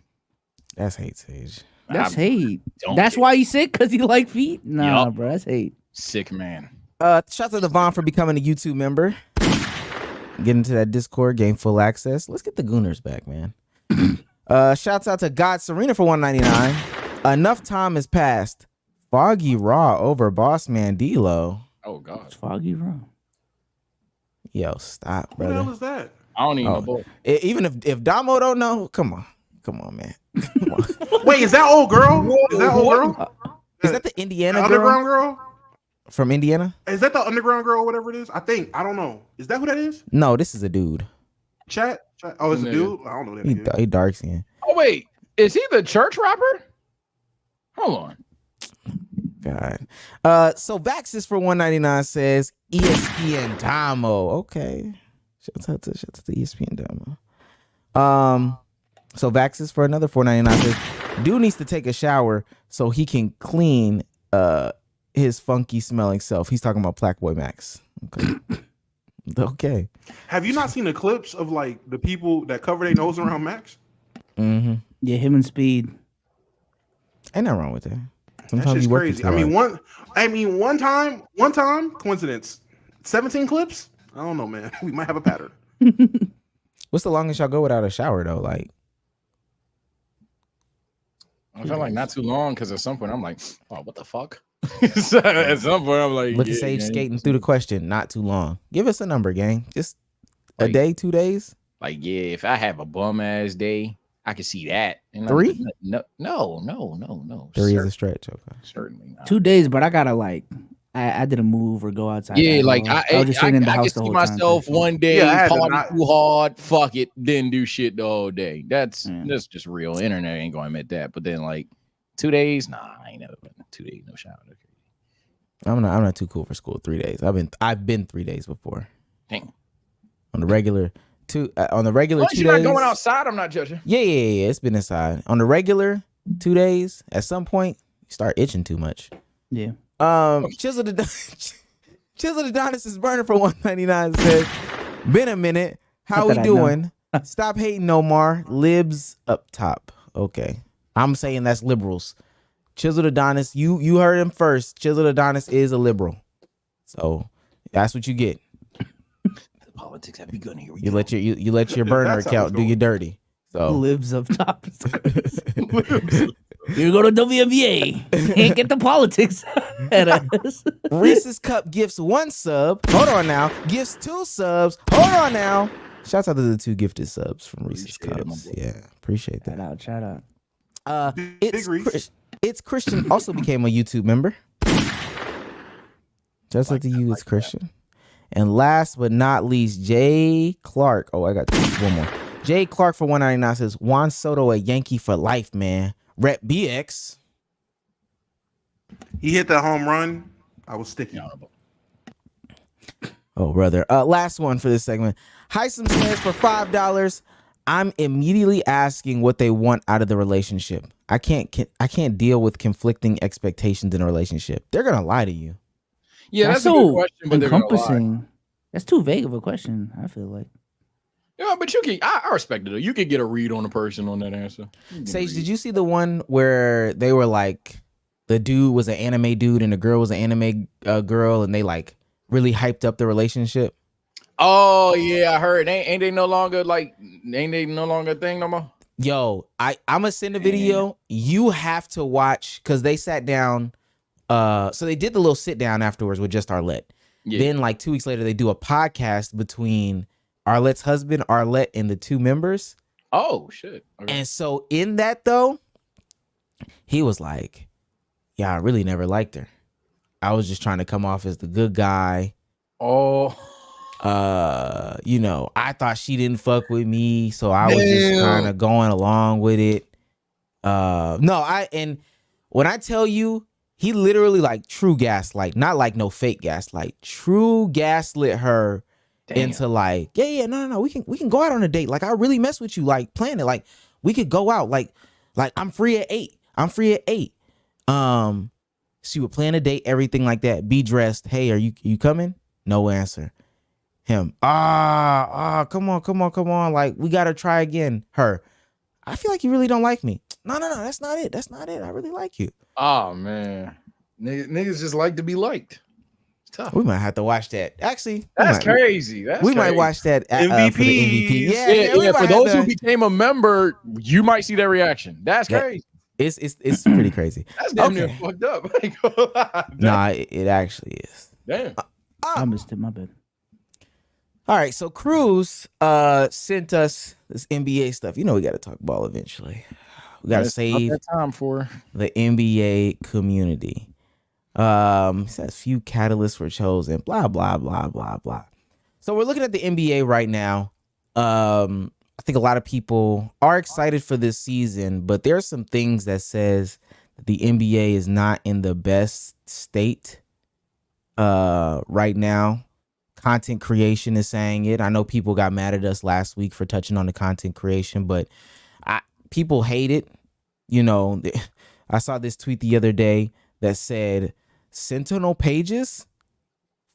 That's hate, Sage. That's hate. That's why he's sick, because he like feet? Nah, bro. That's hate. Sick man. Shout out to Vaughn for becoming a YouTube member. Get into that Discord, gain full access. Let's get the Gooners back, man. Shouts out to God Serena for $1.99. Enough time has passed. Foggy Raw over Boss Man D-Lo. Oh God, it's Foggy Raw. Yo, stop, brother. What the hell is that? I don't even know. Even if Damo don't know, come on, man. Come on. Wait, is that old girl? Is that old girl? Is that the Indiana girl? Underground girl? From Indiana? Is that the underground girl, whatever it is? I don't know. Is that who that is? No, this is a dude. Chat? Oh, it's a dude? I don't know that. He dark skin. Oh, wait. Is he the church rapper? Hold on. God. So Vaxis for $1.99 says ESPN Damo. Okay. Shout out to ESPN Damo. So Vaxis for another $4.99 says dude needs to take a shower so he can clean his funky smelling self. He's talking about Black Boy Max. Okay. Have you not seen the clips of like the people that cover their nose around Max? Mm-hmm. Yeah, him and Speed. Ain't nothing wrong with that. Sometimes that's just crazy. One time, coincidence. 17 clips? I don't know, man. We might have a pattern. What's the longest y'all go without a shower though? Like, I felt like not too long because at some point I'm like, oh, what the fuck? So at some point I'm like, look at Sage skating through the question. Not too long. Give us a number, gang. Just a day, 2 days. Like, yeah, if I have a bum ass day, I can see that. And 3? No. 3 is a stretch. Okay. Certainly not. 2 days, but I gotta I didn't move or go outside. Yeah, like I was just sitting in the house the can see whole myself time. one day Yeah, I had to party not- too hard, fuck it, didn't do shit the whole day. That's just real. Internet ain't gonna admit that. But then like 2 days, nah, I ain't never been 2 days, no shower. I'm not too cool for school 3 days. I've been 3 days before. Dang. On the regular 2 days. You're not going outside, I'm not judging. Yeah. It's been inside. On the regular 2 days, at some point, you start itching too much. Yeah. Chisel Adonis is burning for 199. Says, been a minute. How we doing? Stop hating no more. Libs up top. Okay. I'm saying that's liberals. Chisel Adonis, you heard him first. Chisel Adonis is a liberal. So that's what you get. The politics have begun here. You let your burner account do you dirty. So Libs up top. You go to WNBA. Can't get the politics at us. Reese's Cup gifts 1 sub. Hold on now. Gifts 2 subs. Hold on now. Shouts out to the 2 gifted subs from Reese's Cups. Yeah, appreciate that. Shout out. It's Christian also became a YouTube member. Just like to you, it's Christian. And last but not least, Jay Clark. Oh, I got one more. Jay Clark for 199 says Juan Soto a Yankee for life, man. Rep BX. He hit that home run. I was sticky. Oh, brother. Last one for this segment. Heisem says for $5. I'm immediately asking what they want out of the relationship. I can't deal with conflicting expectations in a relationship. They're gonna lie to you. Yeah, that's a good question, but they're gonna lie. That's too vague of a question, I feel like. Yeah, but I respect it though. You could get a read on a person on that answer. Sage, did you see the one where they were like, the dude was an anime dude and the girl was an anime girl, and they like really hyped up the relationship? Oh yeah, I heard. Ain't they no longer a thing no more? Yo, I'm gonna send a video. You have to watch, because they sat down. So they did the little sit down afterwards with just Arlette. Yeah. Then like 2 weeks later, they do a podcast between Arlette's husband, Arlette, and the 2 members. Oh shit! Okay. And so in that though, he was like, "Yeah, I really never liked her. I was just trying to come off as the good guy. Oh, I thought she didn't fuck with me, so I was just kind of going along with it. And when I tell you, he literally like true gaslight, not like no fake gaslight, true gaslit her." Damn. Into like, no, we can go out on a date. Like, I really mess with you. Like, plan it. Like, we could go out. Like I'm free at 8. She would plan a date, everything like that. Be dressed. Hey, are you coming? No answer. Him. Come on. Like, we gotta try again. Her. I feel like you really don't like me. No, that's not it. I really like you. Oh man, niggas just like to be liked. Tough. We might have to watch that. Actually, that's crazy. We might watch that MVP. For the MVP. Yeah. For those who became a member, you might see their reaction. That's crazy. It's pretty crazy. That's damn near fucked up. Nah, it actually is. Damn. I missed it. My bad. All right, so Cruz sent us this NBA stuff. You know we got to talk ball eventually. We got to save time for the NBA community. Says few catalysts were chosen, blah, blah, blah, blah, blah. So we're looking at the NBA right now. I think a lot of people are excited for this season, but there are some things that says that the NBA is not in the best state right now. Content creation is saying it. I know people got mad at us last week for touching on the content creation, but people hate it. I saw this tweet the other day that said Sentinel pages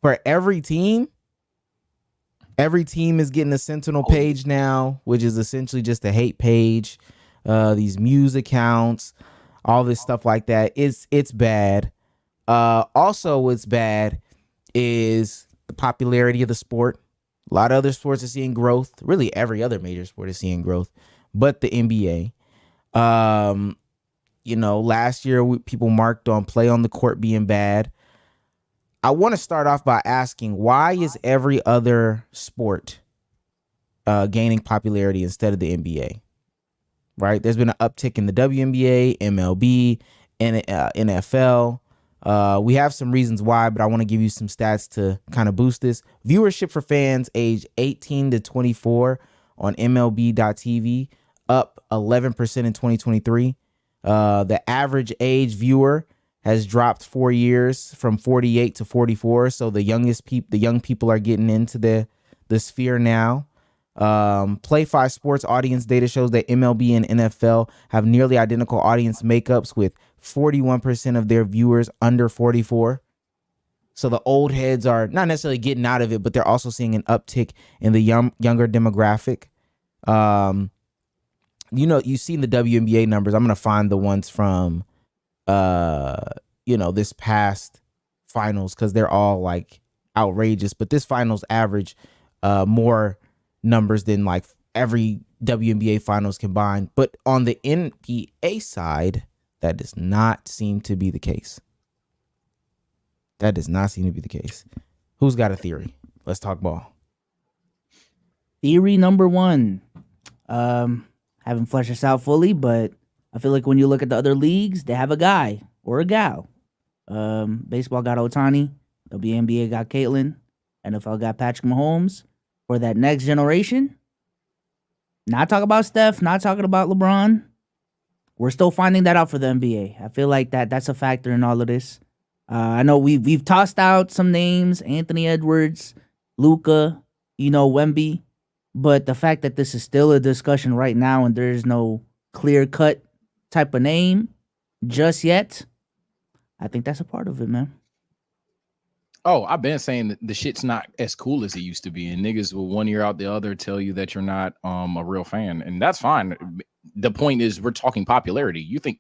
for every team. Every team is getting a Sentinel page now, which is essentially just a hate page. These Muse accounts, all this stuff like that. It's bad. Also, what's bad is the popularity of the sport. A lot of other sports are seeing growth. Really, every other major sport is seeing growth, but the NBA. Last year people marked on play on the court being bad. I want to start off by asking, why is every other sport gaining popularity instead of the NBA? right? There's been an uptick in the WNBA, MLB, and NFL. We have some reasons why, but I want to give you some stats to kind of boost this. Viewership for fans aged 18 to 24 on MLB.TV up 11% in 2023. The average age viewer has dropped 4 years from 48 to 44. So the young people are getting into the sphere now. Play 5 Sports audience data shows that MLB and NFL have nearly identical audience makeups, with 41% of their viewers under 44. So the old heads are not necessarily getting out of it, but they're also seeing an uptick in the younger demographic. You've seen the WNBA numbers. I'm going to find the ones from, this past finals, because they're all like outrageous. But this finals average more numbers than like every WNBA finals combined. But on the NBA side, that does not seem to be the case. Who's got a theory? Let's talk ball. Theory number 1. Haven't fleshed this out fully, but I feel like when you look at the other leagues, they have a guy or a gal. Baseball got Ohtani. WNBA got Caitlyn. NFL got Patrick Mahomes. For that next generation, not talking about Steph, not talking about LeBron. We're still finding that out for the NBA. I feel like that's a factor in all of this. I know we've tossed out some names: Anthony Edwards, Luka, Wemby. But the fact that this is still a discussion right now and there's no clear-cut type of name just yet, I think that's a part of it, man. Oh, I've been saying that the shit's not as cool as it used to be, and niggas will 1 year out the other tell you that you're not a real fan, and that's fine. The point is, we're talking popularity. You think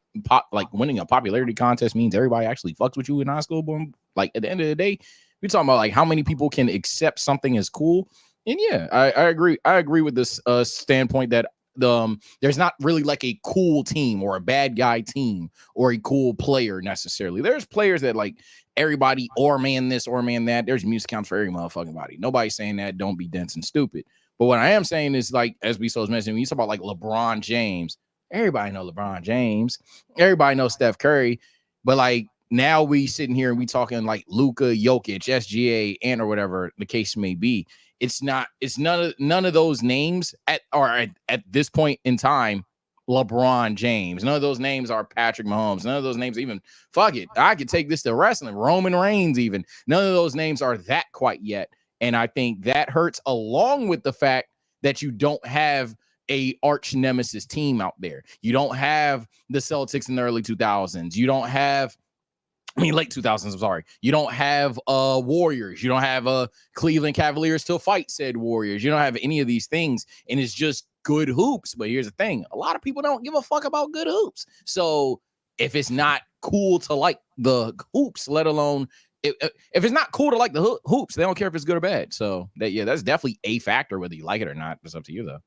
winning a popularity contest means everybody actually fucks with you in high school? Boom. Like, at the end of the day, we're talking about like how many people can accept something as cool. And yeah, I agree. I agree with this standpoint that there's not really like a cool team or a bad guy team or a cool player necessarily. There's players that like everybody or man this or man that. There's music counts for every motherfucking body. Nobody's saying that. Don't be dense and stupid. But what I am saying is, like, as Bsolz mentioned, when you talk about like LeBron James, everybody know LeBron James. Everybody knows Steph Curry. But like now we sitting here and we talking like Luka, Jokic, SGA, and or whatever the case may be. It's none of those names at this point in time. LeBron James. None of those names are Patrick Mahomes. None of those names even, fuck it, I could take this to wrestling. Roman Reigns even. None of those names are that quite yet. And I think that hurts, along with the fact that you don't have a arch nemesis team out there. You don't have the Celtics in the early 2000s. You don't have, late 2000s, I'm sorry. You don't have Warriors. You don't have Cleveland Cavaliers still fight said Warriors. You don't have any of these things. And it's just good hoops. But here's the thing. A lot of people don't give a fuck about good hoops. So if it's not cool to like the hoops, let alone if it's not cool to like the hoops, they don't care if it's good or bad. So that's definitely a factor, whether you like it or not. It's up to you, though.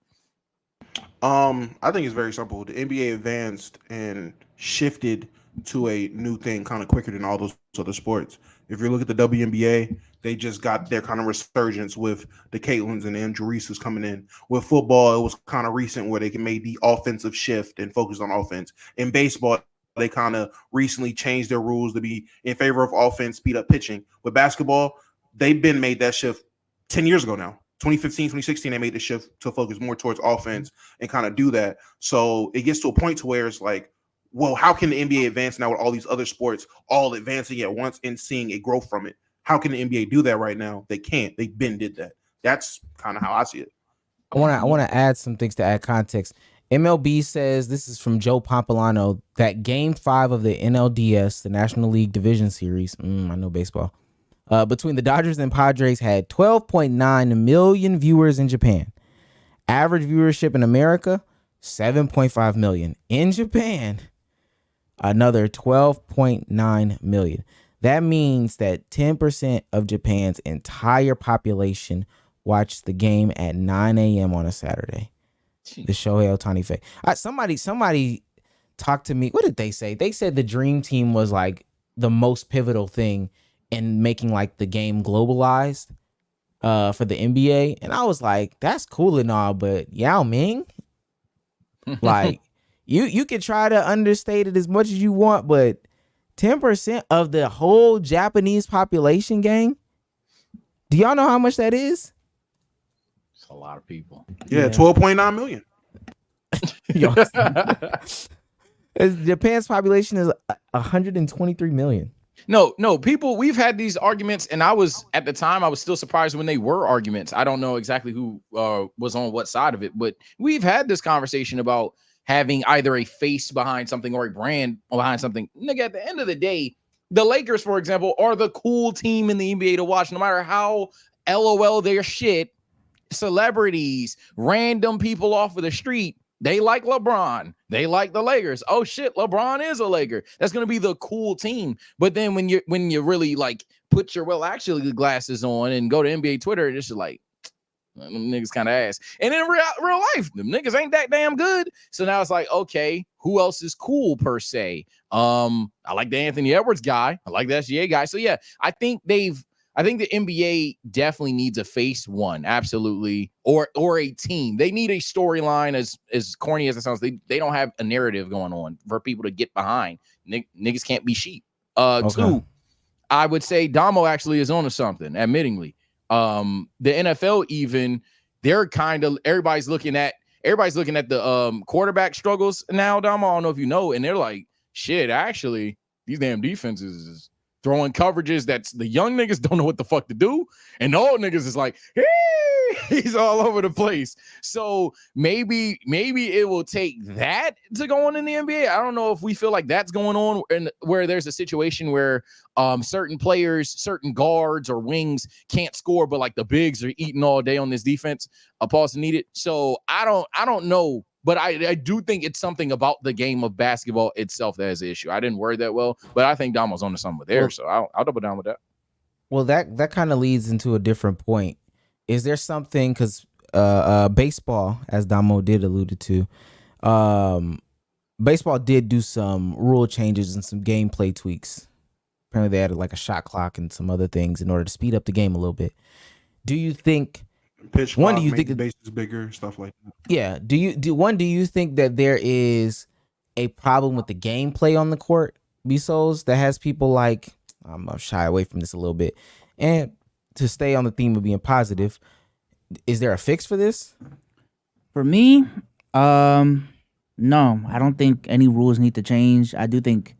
I think it's very simple. The NBA advanced and shifted to a new thing kind of quicker than all those other sports. If you look at the WNBA, they just got their kind of resurgence with the Caitlyns and Andrew Reese's coming in. With football, it was kind of recent where they can make the offensive shift and focus on offense. In baseball, they kind of recently changed their rules to be in favor of offense, speed up pitching. With basketball, they've been made that shift 10 years ago now. 2015, 2016, they made the shift to focus more towards offense and kind of do that. So it gets to a point to where it's like, well, how can the NBA advance now with all these other sports all advancing at once and seeing a growth from it? How can the NBA do that right now? They can't. They been did that. That's kind of how I see it. I want to add some things to add context. MLB says, this is from Joe Pompilano, that Game 5 of the NLDS, the National League Division Series, I know baseball, between the Dodgers and Padres had 12.9 million viewers in Japan. Average viewership in America, 7.5 million. In Japan, another 12.9 million. That means that 10% of Japan's entire population watched the game at 9 a.m. on a Saturday. The Shohei Ohtani fake. Somebody talked to me. What did they say? They said the Dream Team was like the most pivotal thing in making like the game globalized for the NBA. And I was like, that's cool and all, but Yao Ming, like you can try to understate it as much as you want, but 10% of the whole Japanese population, gang. Do y'all know how much that is? It's a lot of people. Yeah, 12.9 million. Japan's population is 123 million. No, people, we've had these arguments, and at the time, I was still surprised when they were arguments. I don't know exactly who was on what side of it, but we've had this conversation about having either a face behind something or a brand behind something. Nigga, at the end of the day, the Lakers, for example, are the cool team in the NBA to watch, no matter how LOL their shit. Celebrities, random people off of the street, they like LeBron. They like the Lakers. Oh shit, LeBron is a Laker. That's gonna be the cool team. But then when you really like put your actually glasses on and go to NBA Twitter, it's just like them niggas kind of ass. And in real life, them niggas ain't that damn good. So now it's like, okay, who else is cool per se? I like the Anthony Edwards guy. I like the SGA guy. So yeah, I think the NBA definitely needs a face one, absolutely, or a team. They need a storyline. As corny as it sounds, they don't have a narrative going on for people to get behind. Niggas can't be sheep. Okay. Two, I would say Damo actually is onto something, admittingly. The NFL even, they're kind of everybody's looking at the quarterback struggles now, Damo. I don't know if you know, and they're like, shit, actually, these damn defenses is throwing coverages that's the young niggas don't know what the fuck to do, and the old niggas is like, hey, he's all over the place. So maybe it will take that to go on in the NBA. I don't know if we feel like that's going on, and where there's a situation where certain players, certain guards or wings can't score, but like the bigs are eating all day on this defense. A pause needed. So I don't know. But I do think it's something about the game of basketball itself that is the issue. I didn't word that well, but I think Damo's onto something there, so I'll double down with that. Well, that kind of leads into a different point. Is there something, because baseball, as Damo did alluded to, baseball did do some rule changes and some gameplay tweaks. Apparently they added like a shot clock and some other things in order to speed up the game a little bit. Do you think... Pitch clock, do you think the base is bigger, stuff like that? Yeah. Do you think that there is a problem with the gameplay on the court, Bsolz, that has people like, I'm gonna shy away from this a little bit, and to stay on the theme of being positive, is there a fix for this? For me, no, I don't think any rules need to change. I do think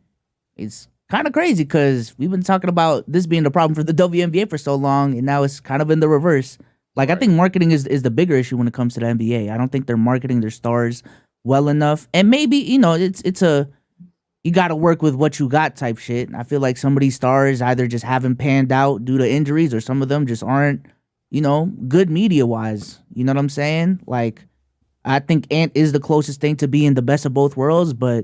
it's kind of crazy because we've been talking about this being the problem for the WNBA for so long, and now it's kind of in the reverse. Like, right. I think marketing is the bigger issue when it comes to the NBA. I don't think they're marketing their stars well enough. And maybe, it's you got to work with what you got type shit. I feel like some of these stars either just haven't panned out due to injuries, or some of them just aren't, good media-wise. You know what I'm saying? Like, I think Ant is the closest thing to being the best of both worlds, but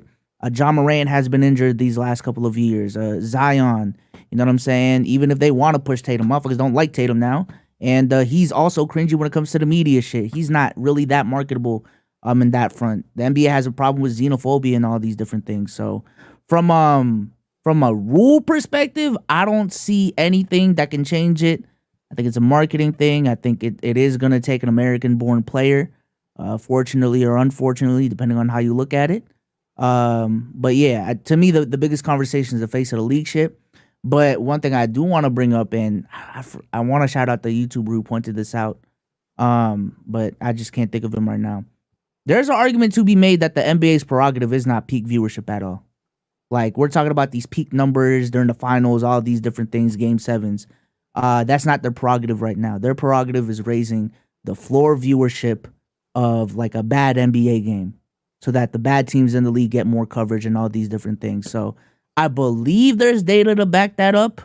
John Morant has been injured these last couple of years. Zion, you know what I'm saying? Even if they want to push Tatum, motherfuckers don't like Tatum now. And he's also cringy when it comes to the media shit. He's not really that marketable in that front. The NBA has a problem with xenophobia and all these different things. So from a rule perspective, I don't see anything that can change it. I think it's a marketing thing. I think it is going to take an American-born player, fortunately or unfortunately, depending on how you look at it. But yeah, to me, the biggest conversation is the face of the league shit. But one thing I do want to bring up, and I want to shout out the YouTube who pointed this out, but I just can't think of him right now. There's an argument to be made that the NBA's prerogative is not peak viewership at all. Like, we're talking about these peak numbers during the finals, all these different things, game sevens. That's not their prerogative right now. Their prerogative is raising the floor viewership of like a bad NBA game so that the bad teams in the league get more coverage and all these different things. So I believe there's data to back that up.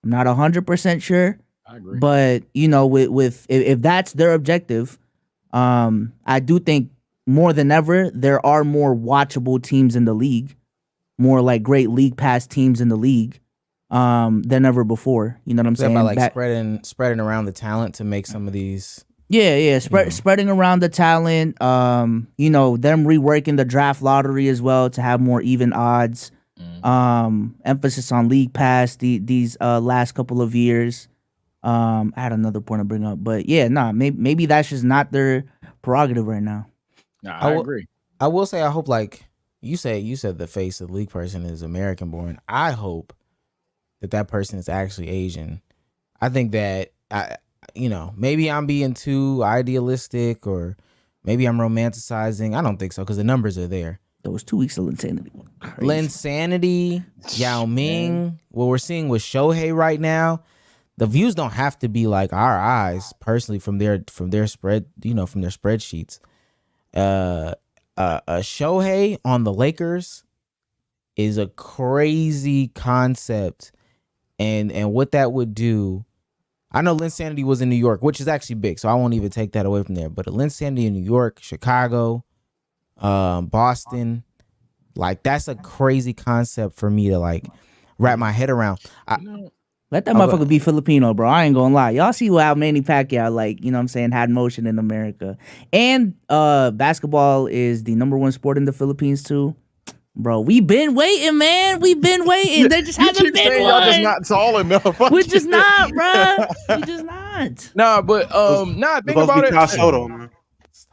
I'm not 100% sure. I agree. But, if that's their objective, I do think more than ever, there are more watchable teams in the league, more like great league pass teams in the league than ever before. You know what I'm saying? About like spreading around the talent to make some of these. Yeah. Spreading around the talent, them reworking the draft lottery as well to have more even odds. Emphasis on league pass these last couple of years. I had another point to bring up, but yeah, maybe that's just not their prerogative right now. I agree. I will say I hope like you said the face of the league person is American born. I hope that person is actually Asian. I think that maybe I'm being too idealistic or maybe I'm romanticizing. I don't think so because the numbers are there. Those 2 weeks of Linsanity. Linsanity, Yao Ming, what we're seeing with Shohei right now, the views don't have to be like our eyes personally from their spread, from their spreadsheets. A Shohei on the Lakers is a crazy concept, and what that would do. I know Linsanity was in New York, which is actually big, so I won't even take that away from there. But a Linsanity in New York, Chicago, Boston, like that's a crazy concept for me to like wrap my head around. Let that motherfucker be Filipino, bro. I ain't gonna lie. Y'all see how Manny Pacquiao, had motion in America. And basketball is the number 1 sport in the Philippines too. Bro, we been waiting, man. We been waiting. They just haven't been one. Y'all just not tall enough. We're just not, bro. We just not. Nah, but think about it. Soto, man.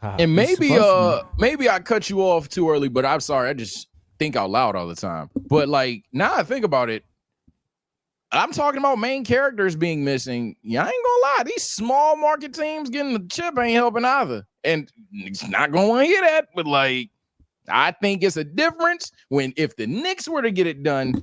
And maybe I cut you off too early, but I'm sorry. I just think out loud all the time. But like now I think about it, I'm talking about main characters being missing. Yeah, I ain't gonna lie. These small market teams getting the chip ain't helping either. And it's not gonna want to hear that, but like I think it's a difference if the Knicks were to get it done,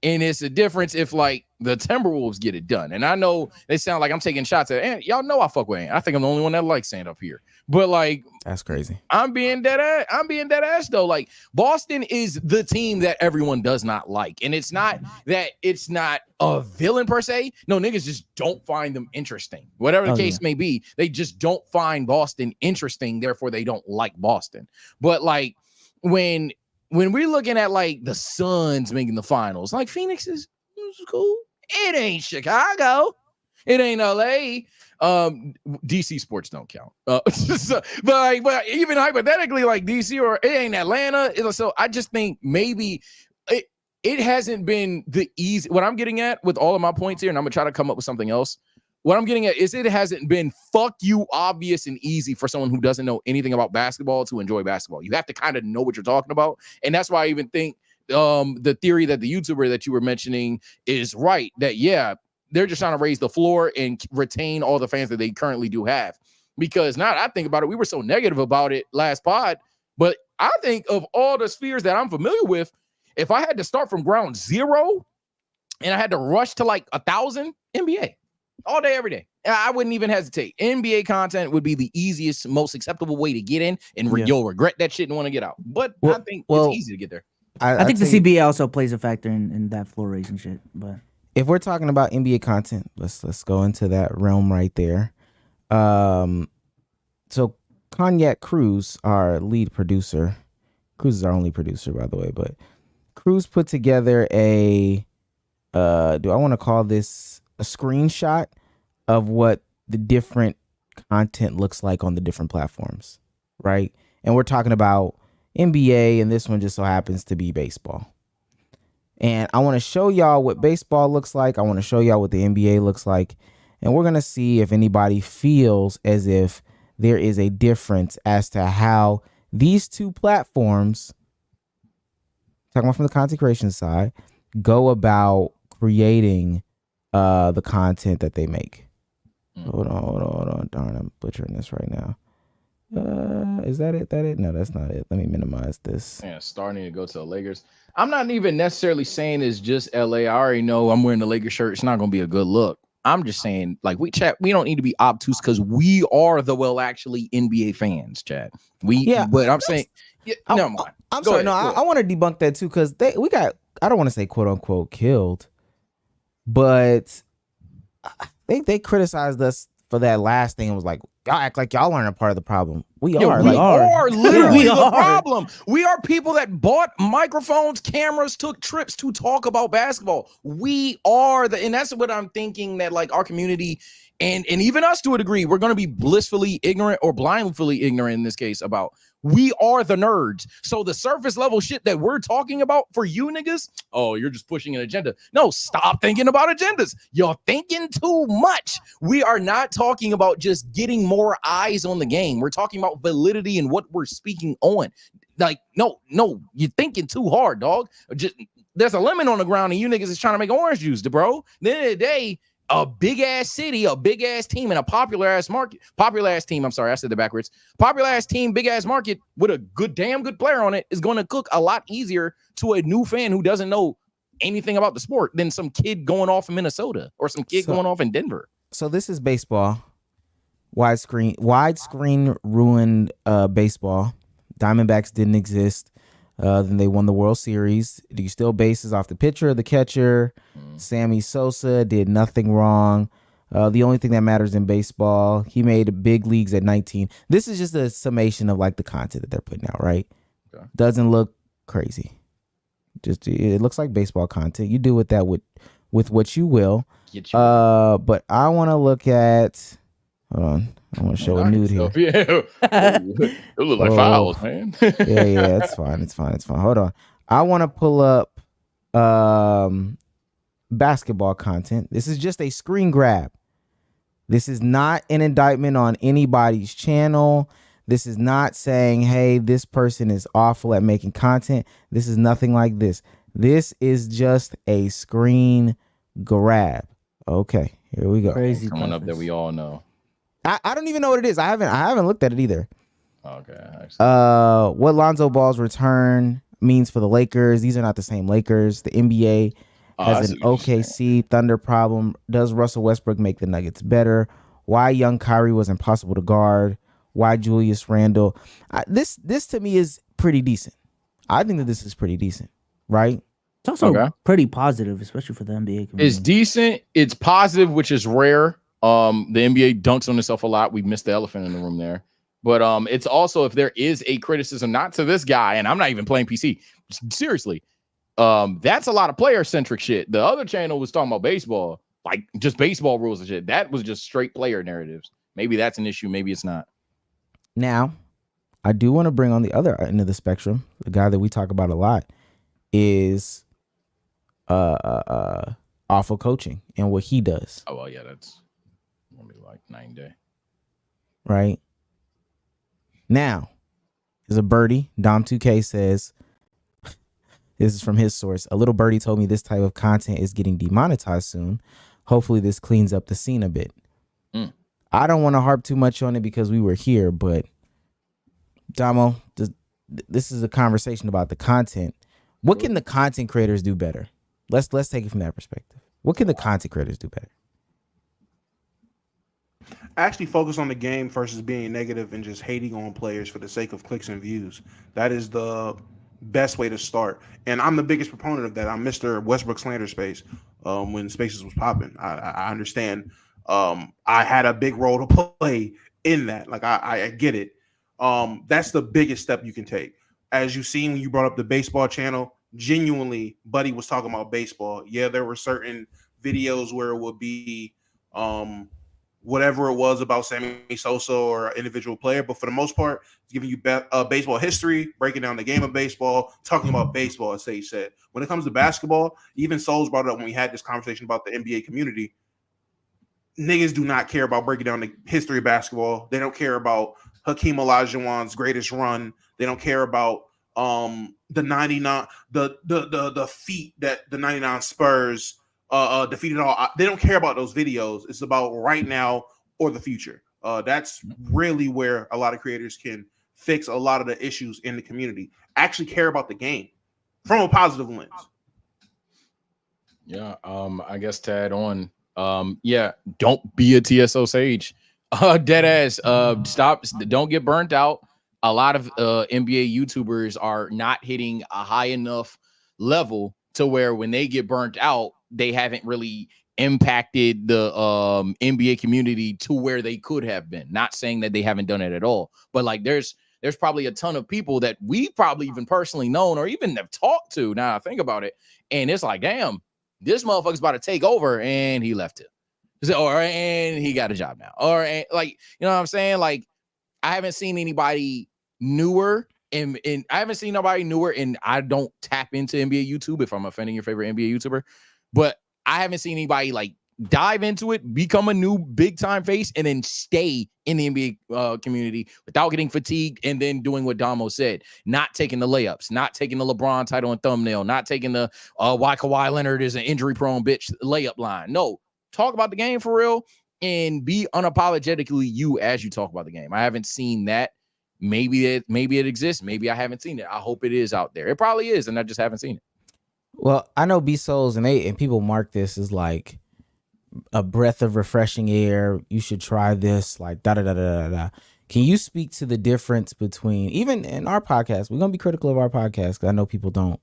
and it's a difference if like the Timberwolves get it done. And I know they sound like I'm taking shots at Ant. Y'all know I fuck with Ant. I think I'm the only one that likes Ant up here. But like that's crazy. I'm being dead ass though. Like Boston is the team that everyone does not like. And it's not that it's not a villain per se. No, niggas just don't find them interesting. Whatever the case may be, they just don't find Boston interesting. Therefore, they don't like Boston. But like when we're looking at like the Suns making the finals, like Phoenix is cool. It ain't Chicago. It ain't LA. DC sports don't count. But even hypothetically, like DC or it ain't Atlanta. So I just think maybe it hasn't been the easy. What I'm getting at with all of my points here, and I'm gonna try to come up with something else. What I'm getting at is it hasn't been fuck you obvious and easy for someone who doesn't know anything about basketball to enjoy basketball. You have to kind of know what you're talking about. And that's why I even think the theory that the YouTuber that you were mentioning is right, that they're just trying to raise the floor and retain all the fans that they currently do have. Because now I think about it, we were so negative about it last pod, but I think of all the spheres that I'm familiar with, if I had to start from ground zero and I had to rush to like 1,000, NBA. All day, every day. I wouldn't even hesitate. NBA content would be the easiest, most acceptable way to get in, and you'll regret that shit and want to get out. But I think it's easy to get there. I think the CBA also plays a factor in that floor racing shit. But if we're talking about NBA content, let's go into that realm right there. So Cognac Cruz, our lead producer, Cruz is our only producer, by the way, but Cruz put together do I want to call this a screenshot of what the different content looks like on the different platforms, right? And we're talking about NBA, and this one just so happens to be baseball. And I want to show y'all what baseball looks like. I want to show y'all what the NBA looks like. And we're going to see if anybody feels as if there is a difference as to how these two platforms, talking about from the content creation side, go about creating the content that they make. Hold on. Darn, I'm butchering this right now. Is that it? No, that's not it. Let me minimize this. Yeah, starting to go to the Lakers. I'm not even necessarily saying it's just LA. I already know I'm wearing the Lakers shirt. It's not going to be a good look. I'm just saying, like, we don't need to be obtuse because we are the actually NBA fans, Chad. But I'm saying, never mind. I'm sorry. No, I want to debunk that too because we got, I don't want to say quote unquote killed, but they criticized us for that last thing and was like, y'all act like y'all aren't a part of the problem. We are literally the problem. We are people that bought microphones, cameras, took trips to talk about basketball. We are and that's what I'm thinking that like our community and even us to a degree, we're going to be blissfully ignorant or blindly ignorant in this case about. We are the nerds. So the surface level shit that we're talking about for you niggas, oh, you're just pushing an agenda. No, stop thinking about agendas. You're thinking too much. We are not talking about just getting more eyes on the game. We're talking about validity and what we're speaking on. Like, no, you're thinking too hard, dog. Just there's a lemon on the ground, and you niggas is trying to make orange juice, bro. At the end of the day, a big ass city, a big ass team, and a popular ass team. I'm sorry, I said it backwards. Popular ass team, big ass market with a damn good player on it is going to cook a lot easier to a new fan who doesn't know anything about the sport than some kid going off in Minnesota or some kid going off in Denver. So this is baseball. Widescreen ruined baseball. Diamondbacks didn't exist. Then they won the World Series. Do you steal bases off the pitcher or the catcher? Sammy Sosa did nothing wrong. The only thing that matters in baseball, he made big leagues at 19. This is just a summation of like the content that they're putting out, right? Okay. Doesn't look crazy. Just it looks like baseball content. You do with that with what you will. But I want to look at. Hold on. I want to show a nude here. Yeah. It look like fouls, man. yeah, it's fine. It's fine. Hold on. I want to pull up basketball content. This is just a screen grab. This is not an indictment on anybody's channel. This is not saying, hey, this person is awful at making content. This is nothing like this. This is just a screen grab. Okay, here we go. Crazy coming up that we all know. I don't even know what it is. I haven't looked at it either. Okay. What Lonzo Ball's return means for the Lakers. These are not the same Lakers. The NBA has an OKC Thunder problem. Does Russell Westbrook make the Nuggets better? Why young Kyrie was impossible to guard? Why Julius Randle? This to me is pretty decent. I think that this is pretty decent, right? It's also pretty positive, especially for the NBA community. It's decent. It's positive, which is rare. The NBA dunks on itself a lot. We missed the elephant in the room there. But it's also, if there is a criticism, not to this guy, and I'm not even playing PC, seriously, that's a lot of player-centric shit. The other channel was talking about baseball, like just baseball rules and shit. That was just straight player narratives. Maybe that's an issue. Maybe it's not. Now, I do want to bring on the other end of the spectrum. The guy that we talk about a lot is awful coaching and what he does. Oh, well, yeah, that's gonna be like 9 day. Right. Now, there's a birdie. Dom2K says, this is from his source. A little birdie told me this type of content is getting demonetized soon. Hopefully this cleans up the scene a bit. I don't want to harp too much on it because we were here, but Damo, this is a conversation about the content. What can the content creators do better? Let's take it from that perspective. What can the content creators do better? Actually focus on the game versus being negative and just hating on players for the sake of clicks and views. That is the best way to start. And I'm the biggest proponent of that. I'm Mr. Westbrook slander space when Spaces was popping. I understand. I had a big role to play in that. Like I get it. That's the biggest step you can take. As you seen when you brought up the baseball channel, genuinely, Buddy was talking about baseball. Yeah, there were certain videos where it would be whatever it was about Sammy Sosa or an individual player, but for the most part, it's giving you baseball history, breaking down the game of baseball, talking about baseball, as Sage said. When it comes to basketball, even Bsolz brought it up when we had this conversation about the NBA community. Niggas do not care about breaking down the history of basketball. They don't care about Hakeem Olajuwon's greatest run. They don't care about the 99, the feat that the 99 Spurs defeated all. They don't care about those videos. It's about right now or the future. That's really where a lot of creators can fix a lot of the issues in the community. Actually care about the game from a positive lens. Yeah, I guess to add on, yeah, don't be a TSO Sage. Dead ass. Stop. Don't get burnt out. A lot of NBA YouTubers are not hitting a high enough level to where when they get burnt out, they haven't really impacted the NBA community to where they could have been. Not saying that they haven't done it at all, but like there's probably a ton of people that we probably even personally known or even have talked to. Now I think about it, and it's like, damn, this motherfucker's about to take over, and he left it. And he got a job now. Or like, you know what I'm saying? Like, I haven't seen anybody newer, and I haven't seen nobody newer, and I don't tap into NBA YouTube if I'm offending your favorite NBA YouTuber, but I haven't seen anybody like dive into it, become a new big time face, and then stay in the NBA community without getting fatigued, and then doing what Damo said, not taking the layups, not taking the LeBron title and thumbnail, not taking the why Kawhi Leonard is an injury prone bitch layup line. No, talk about the game for real and be unapologetically you as you talk about the game. I haven't seen that. Maybe it exists. Maybe I haven't seen it. I hope it is out there. It probably is, and I just haven't seen it. Well, I know Bsolz and people mark this as like a breath of refreshing air. You should try this. Like da da da da da. Can you speak to the difference between, even in our podcast? We're gonna be critical of our podcast because I know people don't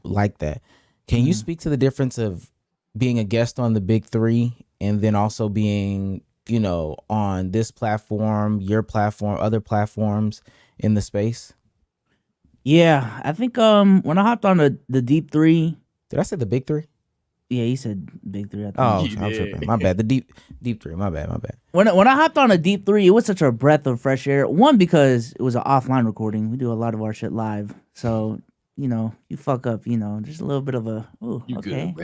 like that. Can you speak to the difference of being a guest on the Big Three and then also being, you know, on this platform, your platform, other platforms in the space? Yeah, I think when I hopped on the Deep Three. Did I say the Big Three? Yeah, he said Big Three. I think. Oh, I'm tripping. My bad. The deep Three. My bad. When I hopped on a Deep Three, it was such a breath of fresh air. One, because it was an offline recording. We do a lot of our shit live, so you know, you fuck up, you know, just a little bit of a okay,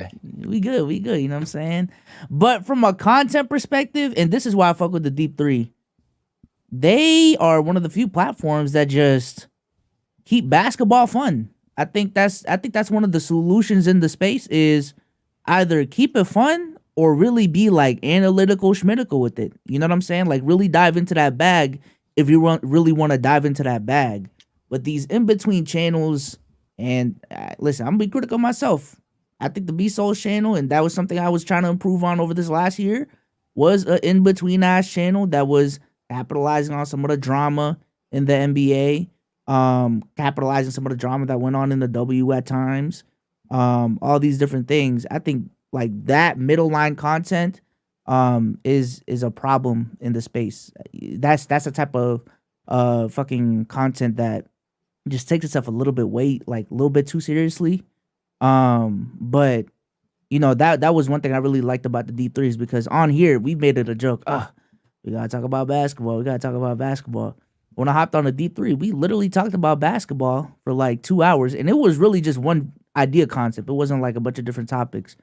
we good. You know what I'm saying? But from a content perspective, and this is why I fuck with the Deep Three. They are one of the few platforms that just keep basketball fun. I think that's one of the solutions in the space is either keep it fun or really be like analytical schmitical with it. You know what I'm saying? Like really dive into that bag if you really want to dive into that bag. But these in-between channels, and listen, I'm gonna be critical myself. I think the Bsolz channel, and that was something I was trying to improve on over this last year, was an in-between ass channel that was capitalizing on some of the drama in the NBA, capitalizing some of the drama that went on in the W at times. All these different things. I think like that middle line content is a problem in the space. That's a type of fucking content that just takes itself a little bit too seriously. But you know, that was one thing I really liked about the Deep Threes, because on here we made it a joke. We gotta talk about basketball. When I hopped on the Deep Three, we literally talked about basketball for like 2 hours, and it was really just one idea concept. It wasn't like a bunch of different topics,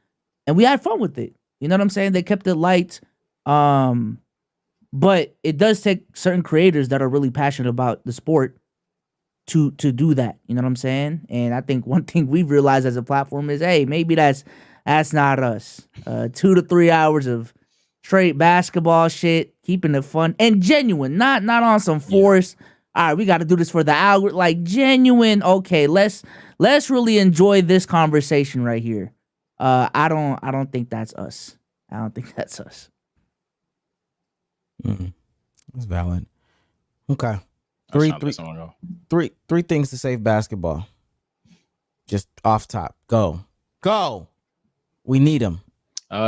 and we had fun with it. You know what I'm saying? They kept it light, but it does take certain creators that are really passionate about the sport to do that. You know what I'm saying? And I think one thing we've realized as a platform is, hey, maybe that's not us. 2 to 3 hours of straight basketball shit, keeping it fun and genuine, not on some force. All right, we got to do this for the hour, like genuine. Okay, let's really enjoy this conversation right here. I don't think that's us. I don't think that's us. That's valid. Okay. Three things to save basketball. Just off top. Go. We need them.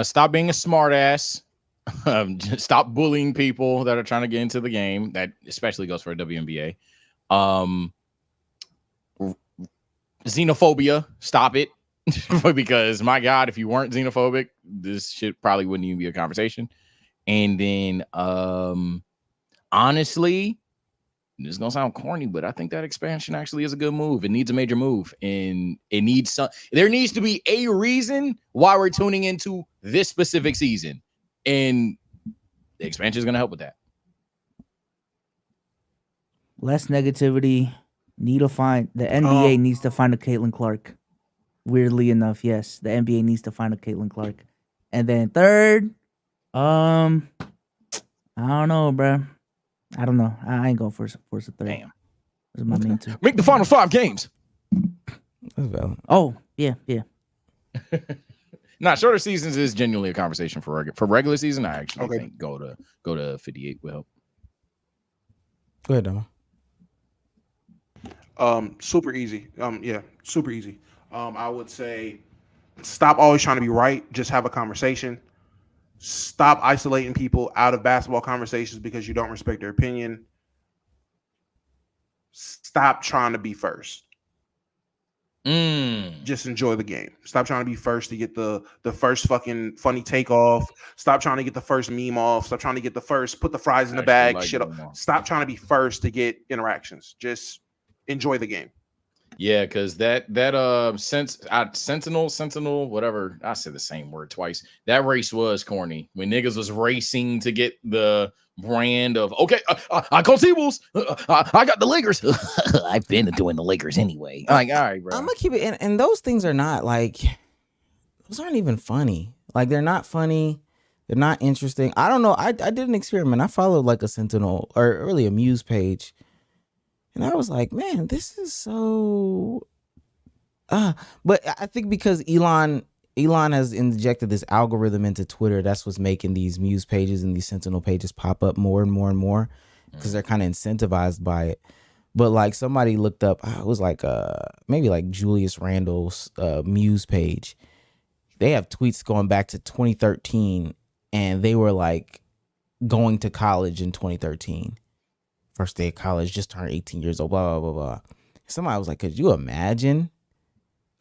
Stop being a smart ass. Just stop bullying people that are trying to get into the game. That especially goes for a WNBA. Xenophobia. Stop it. Because my God, if you weren't xenophobic, this shit probably wouldn't even be a conversation. And then honestly, this is gonna sound corny, but I think that expansion actually is a good move. It needs a major move, and it needs there needs to be a reason why we're tuning into this specific season, and the expansion is gonna help with that. Less negativity. The NBA needs to find a Caitlin Clark. Weirdly enough, yes, the NBA needs to find a Caitlin Clark. And then third, I don't know, bro. I don't know. I ain't going for a third. Damn. Those are my main two. Make the final 5 games. That's valid. Oh, yeah. Nah, shorter seasons is genuinely a conversation for regular season. I actually think go to 58 will help. Go ahead, Dom. Super easy. Super easy. I would say stop always trying to be right. Just have a conversation. Stop isolating people out of basketball conversations because you don't respect their opinion. Stop trying to be first. Just enjoy the game. Stop trying to be first to get the first fucking funny takeoff. Stop trying to get the first meme off. Stop trying to get the first put the fries in the bag. Shit up. Stop trying to be first to get interactions. Just enjoy the game. Yeah, because Sentinel, whatever. I said the same word twice. That race was corny when niggas was racing to get the brand of I call T-Bulls. I got the Lakers. I've been doing the Lakers anyway. Like, all right, bro. I'm gonna keep it, and those things are not like those aren't even funny. Like they're not funny. They're not interesting. I don't know. I did an experiment. I followed like a Sentinel or really a Muse page. And I was like, man, this is so but I think because Elon has injected this algorithm into Twitter, that's what's making these Muse pages and these Sentinel pages pop up more and more and more because they're kind of incentivized by it. But like somebody looked up, it was like maybe like Julius Randle's Muse page. They have tweets going back to 2013, and they were like going to college in 2013. First day of college, just turned 18 years old, blah, blah, blah, blah. Somebody was like, could you imagine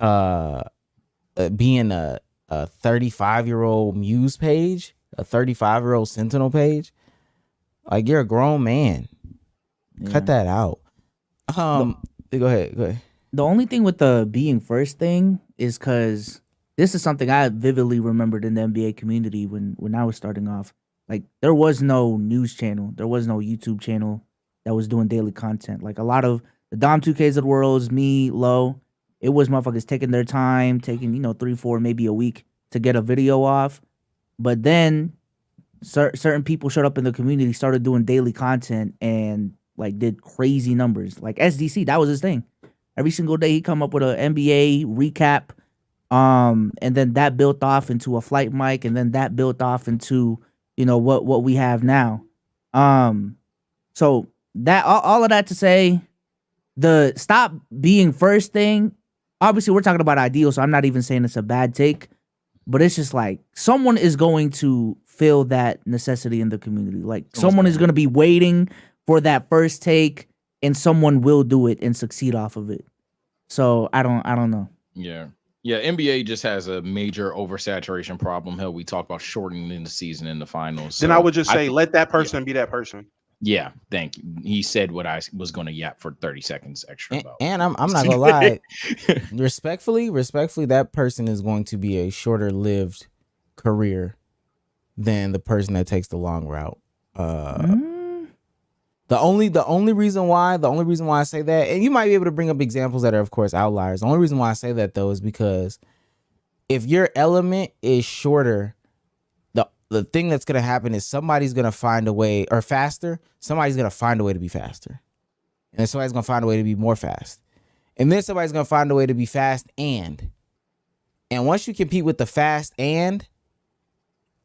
being a 35-year-old Muse page, a 35-year-old Sentinel page? Like, you're a grown man. Yeah. Cut that out. Go ahead. The only thing with the being first thing is because this is something I vividly remembered in the NBA community when I was starting off. Like, there was no news channel. There was no YouTube channel that was doing daily content. Like, a lot of the Dom 2Ks of the world, me, Low, it was motherfuckers taking their time, taking, 3, 4, maybe a week to get a video off. But then certain people showed up in the community, started doing daily content, and, like, did crazy numbers. Like, SDC, that was his thing. Every single day, he'd come up with an NBA recap, and then that built off into a flight mic, and then that built off into, what we have now. So that all of that to say, the stop being first thing, obviously we're talking about ideal, so I'm not even saying it's a bad take, but it's just like someone is going to fill that necessity in the community. Like someone is going to be waiting for that first take, and someone will do it and succeed off of it. So I don't know. Yeah. NBA just has a major oversaturation problem. Hell, we talk about shortening the season in the finals. Then I would just say, let that person be that person. Yeah, thank you. He said what I was going to yap for 30 seconds extra. And I'm not gonna lie, respectfully, that person is going to be a shorter lived career than the person that takes the long route. The only reason why I say that, and you might be able to bring up examples that are of course outliers. The only reason why I say that though is because if your element is shorter, the thing that's going to happen is somebody's going to find a way, or faster, somebody's going to find a way to be faster. And then somebody's going to find a way to be more fast. And then somebody's going to find a way to be fast and once you compete with the fast and,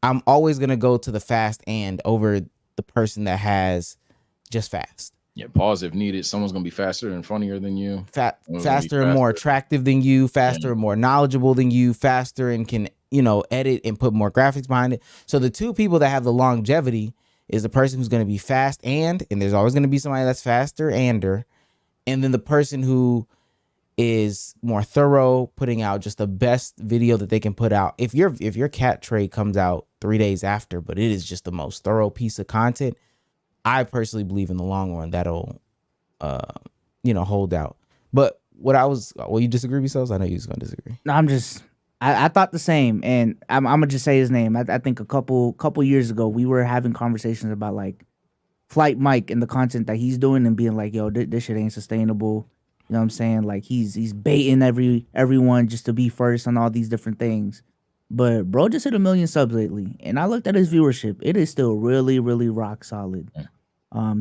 I'm always going to go to the fast and over the person that has just fast. Yeah, pause if needed. Someone's going to be faster and funnier than you. Faster and more attractive than you, faster and more knowledgeable than you, faster and can edit and put more graphics behind it. So the two people that have the longevity is the person who's going to be fast and there's always going to be somebody that's faster and then the person who is more thorough, putting out just the best video that they can put out. If your cat trade comes out 3 days after, but it is just the most thorough piece of content, I personally believe in the long run that'll hold out. But you disagree with Bsolz? I know you was going to disagree. No, I thought the same, and I'm gonna just say his name. I think a couple years ago we were having conversations about like Flight Mike and the content that he's doing, and being like, "Yo, this shit ain't sustainable." You know what I'm saying? Like he's baiting everyone just to be first on all these different things. But bro just hit 1 million subs lately, and I looked at his viewership. It is still really, really rock solid.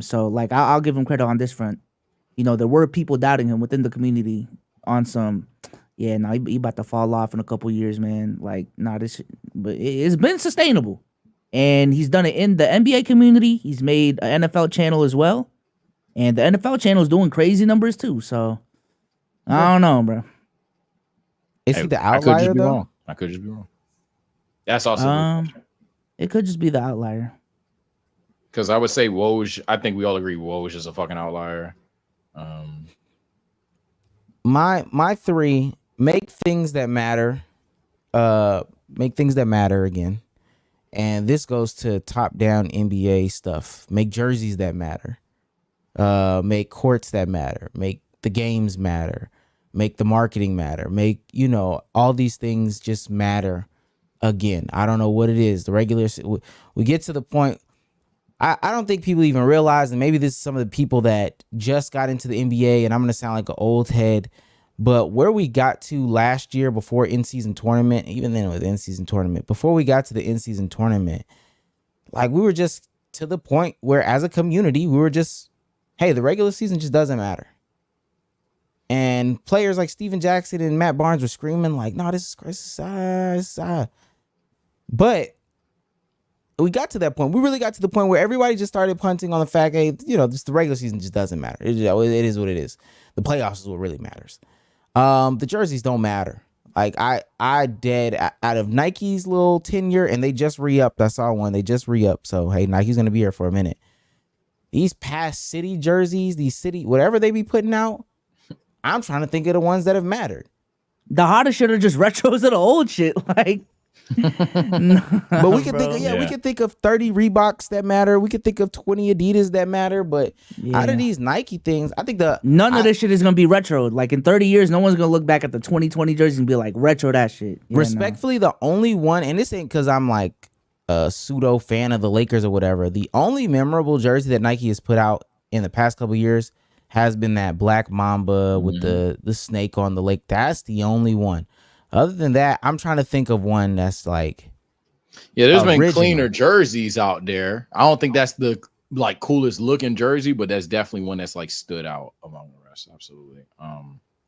So like I'll give him credit on this front. There were people doubting him within the community on some. Yeah, no, he about to fall off in a couple years, man. Like, but it's been sustainable. And he's done it in the NBA community. He's made an NFL channel as well. And the NFL channel is doing crazy numbers too. So, I don't know, bro. Is he the outlier, though? I could just be wrong. That's also it could just be the outlier. Because I would say Woj, I think we all agree Woj is a fucking outlier. My three... Make things that matter. Make things that matter again. And this goes to top-down NBA stuff. Make jerseys that matter. Make courts that matter. Make the games matter. make the marketing matter, make, all these things just matter again. I don't know what it is. The regular, we get to the point. I don't think people even realize, and maybe this is some of the people that just got into the NBA, and I'm going to sound like an old head, but where we got to last year before in-season tournament, even then it was in-season tournament, before we got to the in-season tournament, like we were just to the point where as a community, we were just, hey, the regular season just doesn't matter. And players like Steven Jackson and Matt Barnes were screaming like, no, this is But we got to that point. We really got to the point where everybody just started punting on the fact, hey, just the regular season just doesn't matter. It is what it is. The playoffs is what really matters. The jerseys don't matter. Like I did out of Nike's little tenure, and they just re-upped. I saw one. They just re-upped. So, hey, Nike's going to be here for a minute. These past city jerseys, these city, whatever they be putting out, I'm trying to think of the ones that have mattered. The hottest shit are just retros of the old shit. Like, but we can think of, we can think of 30 Reeboks that matter. We could think of 20 Adidas that matter. But out of these Nike things, I think none of this shit is gonna be retro. Like in 30 years, no one's gonna look back at the 2020 jerseys and be like, retro that shit. Respectfully, the only one, and this ain't because I'm like a pseudo fan of the Lakers or whatever. The only memorable jersey that Nike has put out in the past couple of years has been that black Mamba with the snake on the lake. That's the only one. Other than that, I'm trying to think of one that's like, there's been cleaner jerseys out there. I don't think that's the like coolest looking jersey, but that's definitely one that's like stood out among the rest. Absolutely.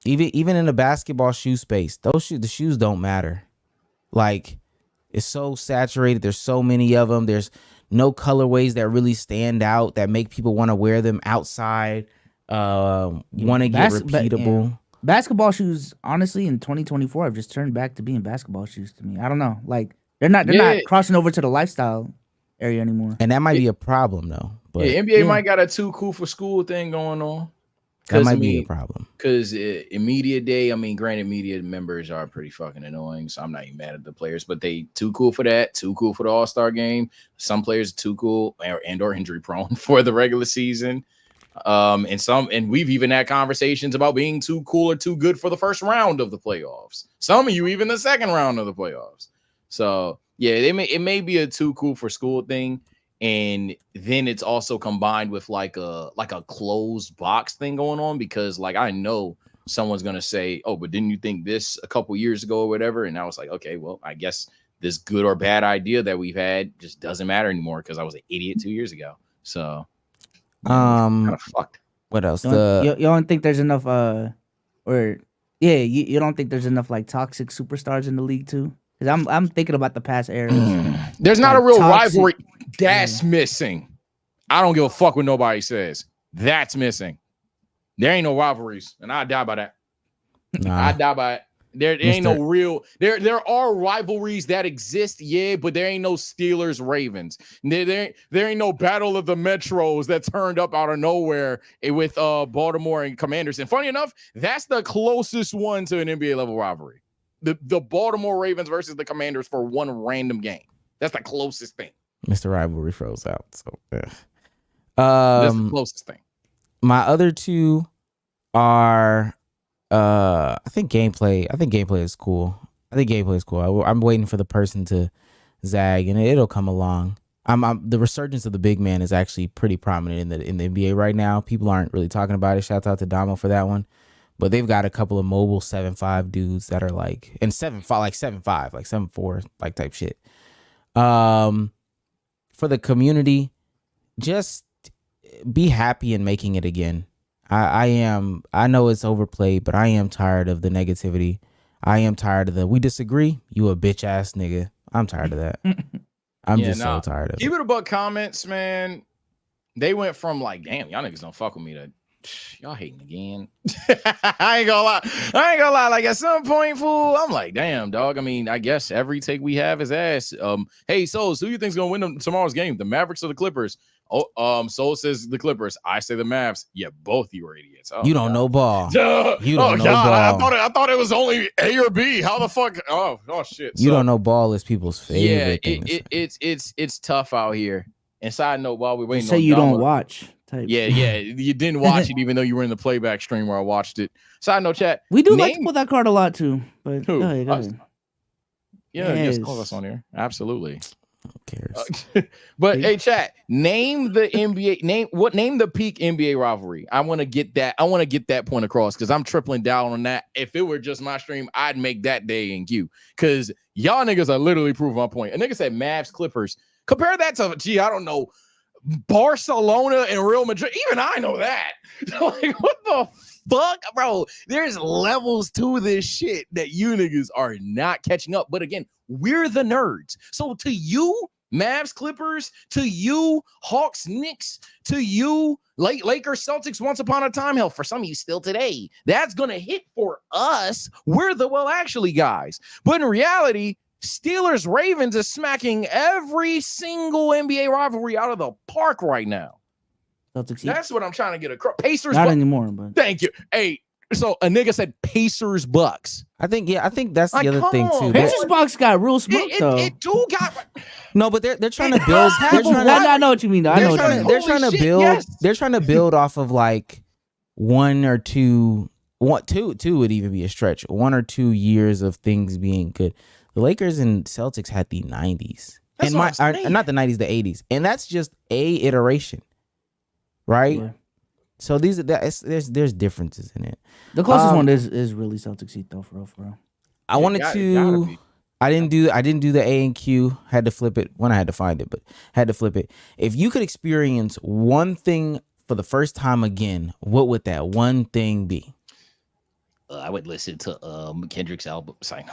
Even in the basketball shoe space, the shoes don't matter. Like, it's so saturated. There's so many of them. There's no colorways that really stand out that make people want to wear them outside. Want to get repeatable. Basketball shoes, honestly, in 2024, have just turned back to being basketball shoes to me. I don't know, like they're not crossing over to the lifestyle area anymore, and that might be a problem though. But NBA might got a too cool for school thing going on. That might be a problem because in media day, granted, media members are pretty fucking annoying, so I'm not even mad at the players, but they too cool for that, too cool for the All-Star game. Some players are too cool or injury prone for the regular season. And we've even had conversations about being too cool or too good for the first round of the playoffs. Some of you even the second round of the playoffs. So it may be a too cool for school thing, and then it's also combined with like a closed box thing going on, because like I know someone's gonna say, oh, but didn't you think this a couple years ago or whatever? And I was like, okay, well, I guess this good or bad idea that we've had just doesn't matter anymore because I was an idiot 2 years ago. So kind of fucked. What else? You don't think there's enough you don't think there's enough like toxic superstars in the league too? Because I'm thinking about the past eras. There's not a real rivalry. That's missing. I don't give a fuck what nobody says. That's missing. There ain't no rivalries, and I die by that. I die by it. There ain't no real. There are rivalries that exist, but there ain't no Steelers Ravens. There ain't no Battle of the Metros that turned up out of nowhere with Baltimore and Commanders. And funny enough, that's the closest one to an NBA level rivalry. The Baltimore Ravens versus the Commanders for one random game. That's the closest thing. Mr. Rivalry froze out. So that's the closest thing. My other two are. I think gameplay is cool. I'm waiting for the person to zag, and it'll come along. The resurgence of the big man is actually pretty prominent in the NBA right now. People aren't really talking about it. Shout out to Damo for that one. But they've got a couple of mobile 7'5" dudes that are like, and 7'5", like 7'5", like 7'4", like type shit. For the community, just be happy in making it again. I am. I know it's overplayed, but I am tired of the negativity. I am tired of we disagree. You a bitch ass nigga. I'm tired of that. I'm so tired of it. Keep it about comments, man. They went from like, damn, y'all niggas don't fuck with me, to y'all hating again. I ain't gonna lie. Like at some point, fool, I'm like, damn, dog. I guess every take we have is ass. Hey, Bsolz, who you think's gonna win tomorrow's game? The Mavericks or the Clippers? Bsolz says the Clippers. I say the Mavs. Yeah, both you are idiots. Oh, you don't know ball. You don't know ball. I thought it was only A or B. How the fuck? Oh shit. You don't know ball is people's favorite. Yeah, it's tough out here. And side note, while we're waiting, say you don't watch. type. Yeah. You didn't watch it, even though you were in the playback stream where I watched it. Side note, chat. We do like to pull that card a lot too. But Who? go ahead. Yeah, yes, call us on here. Absolutely. Who cares? But hey, chat. Name the NBA. Name the peak NBA rivalry. I want to get that. I want to get that point across because I'm tripling down on that. If it were just my stream, I'd make that day in queue because y'all niggas are literally proving my point. A nigga said Mavs Clippers. Compare that to I don't know, Barcelona and Real Madrid. Even I know that. Like, what the fuck, bro? There's levels to this shit that you niggas are not catching up. But again, we're the nerds. So to you, Mavs Clippers, to you, Hawks Knicks, to you, Lakers Celtics once upon a time, hell, for some of you still today, that's gonna hit for us. We're the actually guys. But in reality, Steelers Ravens is smacking every single NBA rivalry out of the park right now. That's what I'm trying to get across. Pacers not anymore, but thank you. Hey, so a nigga said Pacers Bucks. I think that's the other thing too. Pacers Bucks got real smoke though. It do got no, but they're trying to build. I know what you mean. They're trying to build. Yes. They're trying to build off of like one or two. Two would even be a stretch. 1 or 2 years of things being good. The Lakers and Celtics had the 90s. And not the 90s, the 80s. And that's just a iteration. Right? Yeah. So there's differences in it. The closest one is really Celtics Heat though, for real. I wanted to I didn't do the A and Q. Had to flip it when I had to find it, but had to flip it. If you could experience one thing for the first time again, what would that one thing be? I would listen to Kendrick's album. I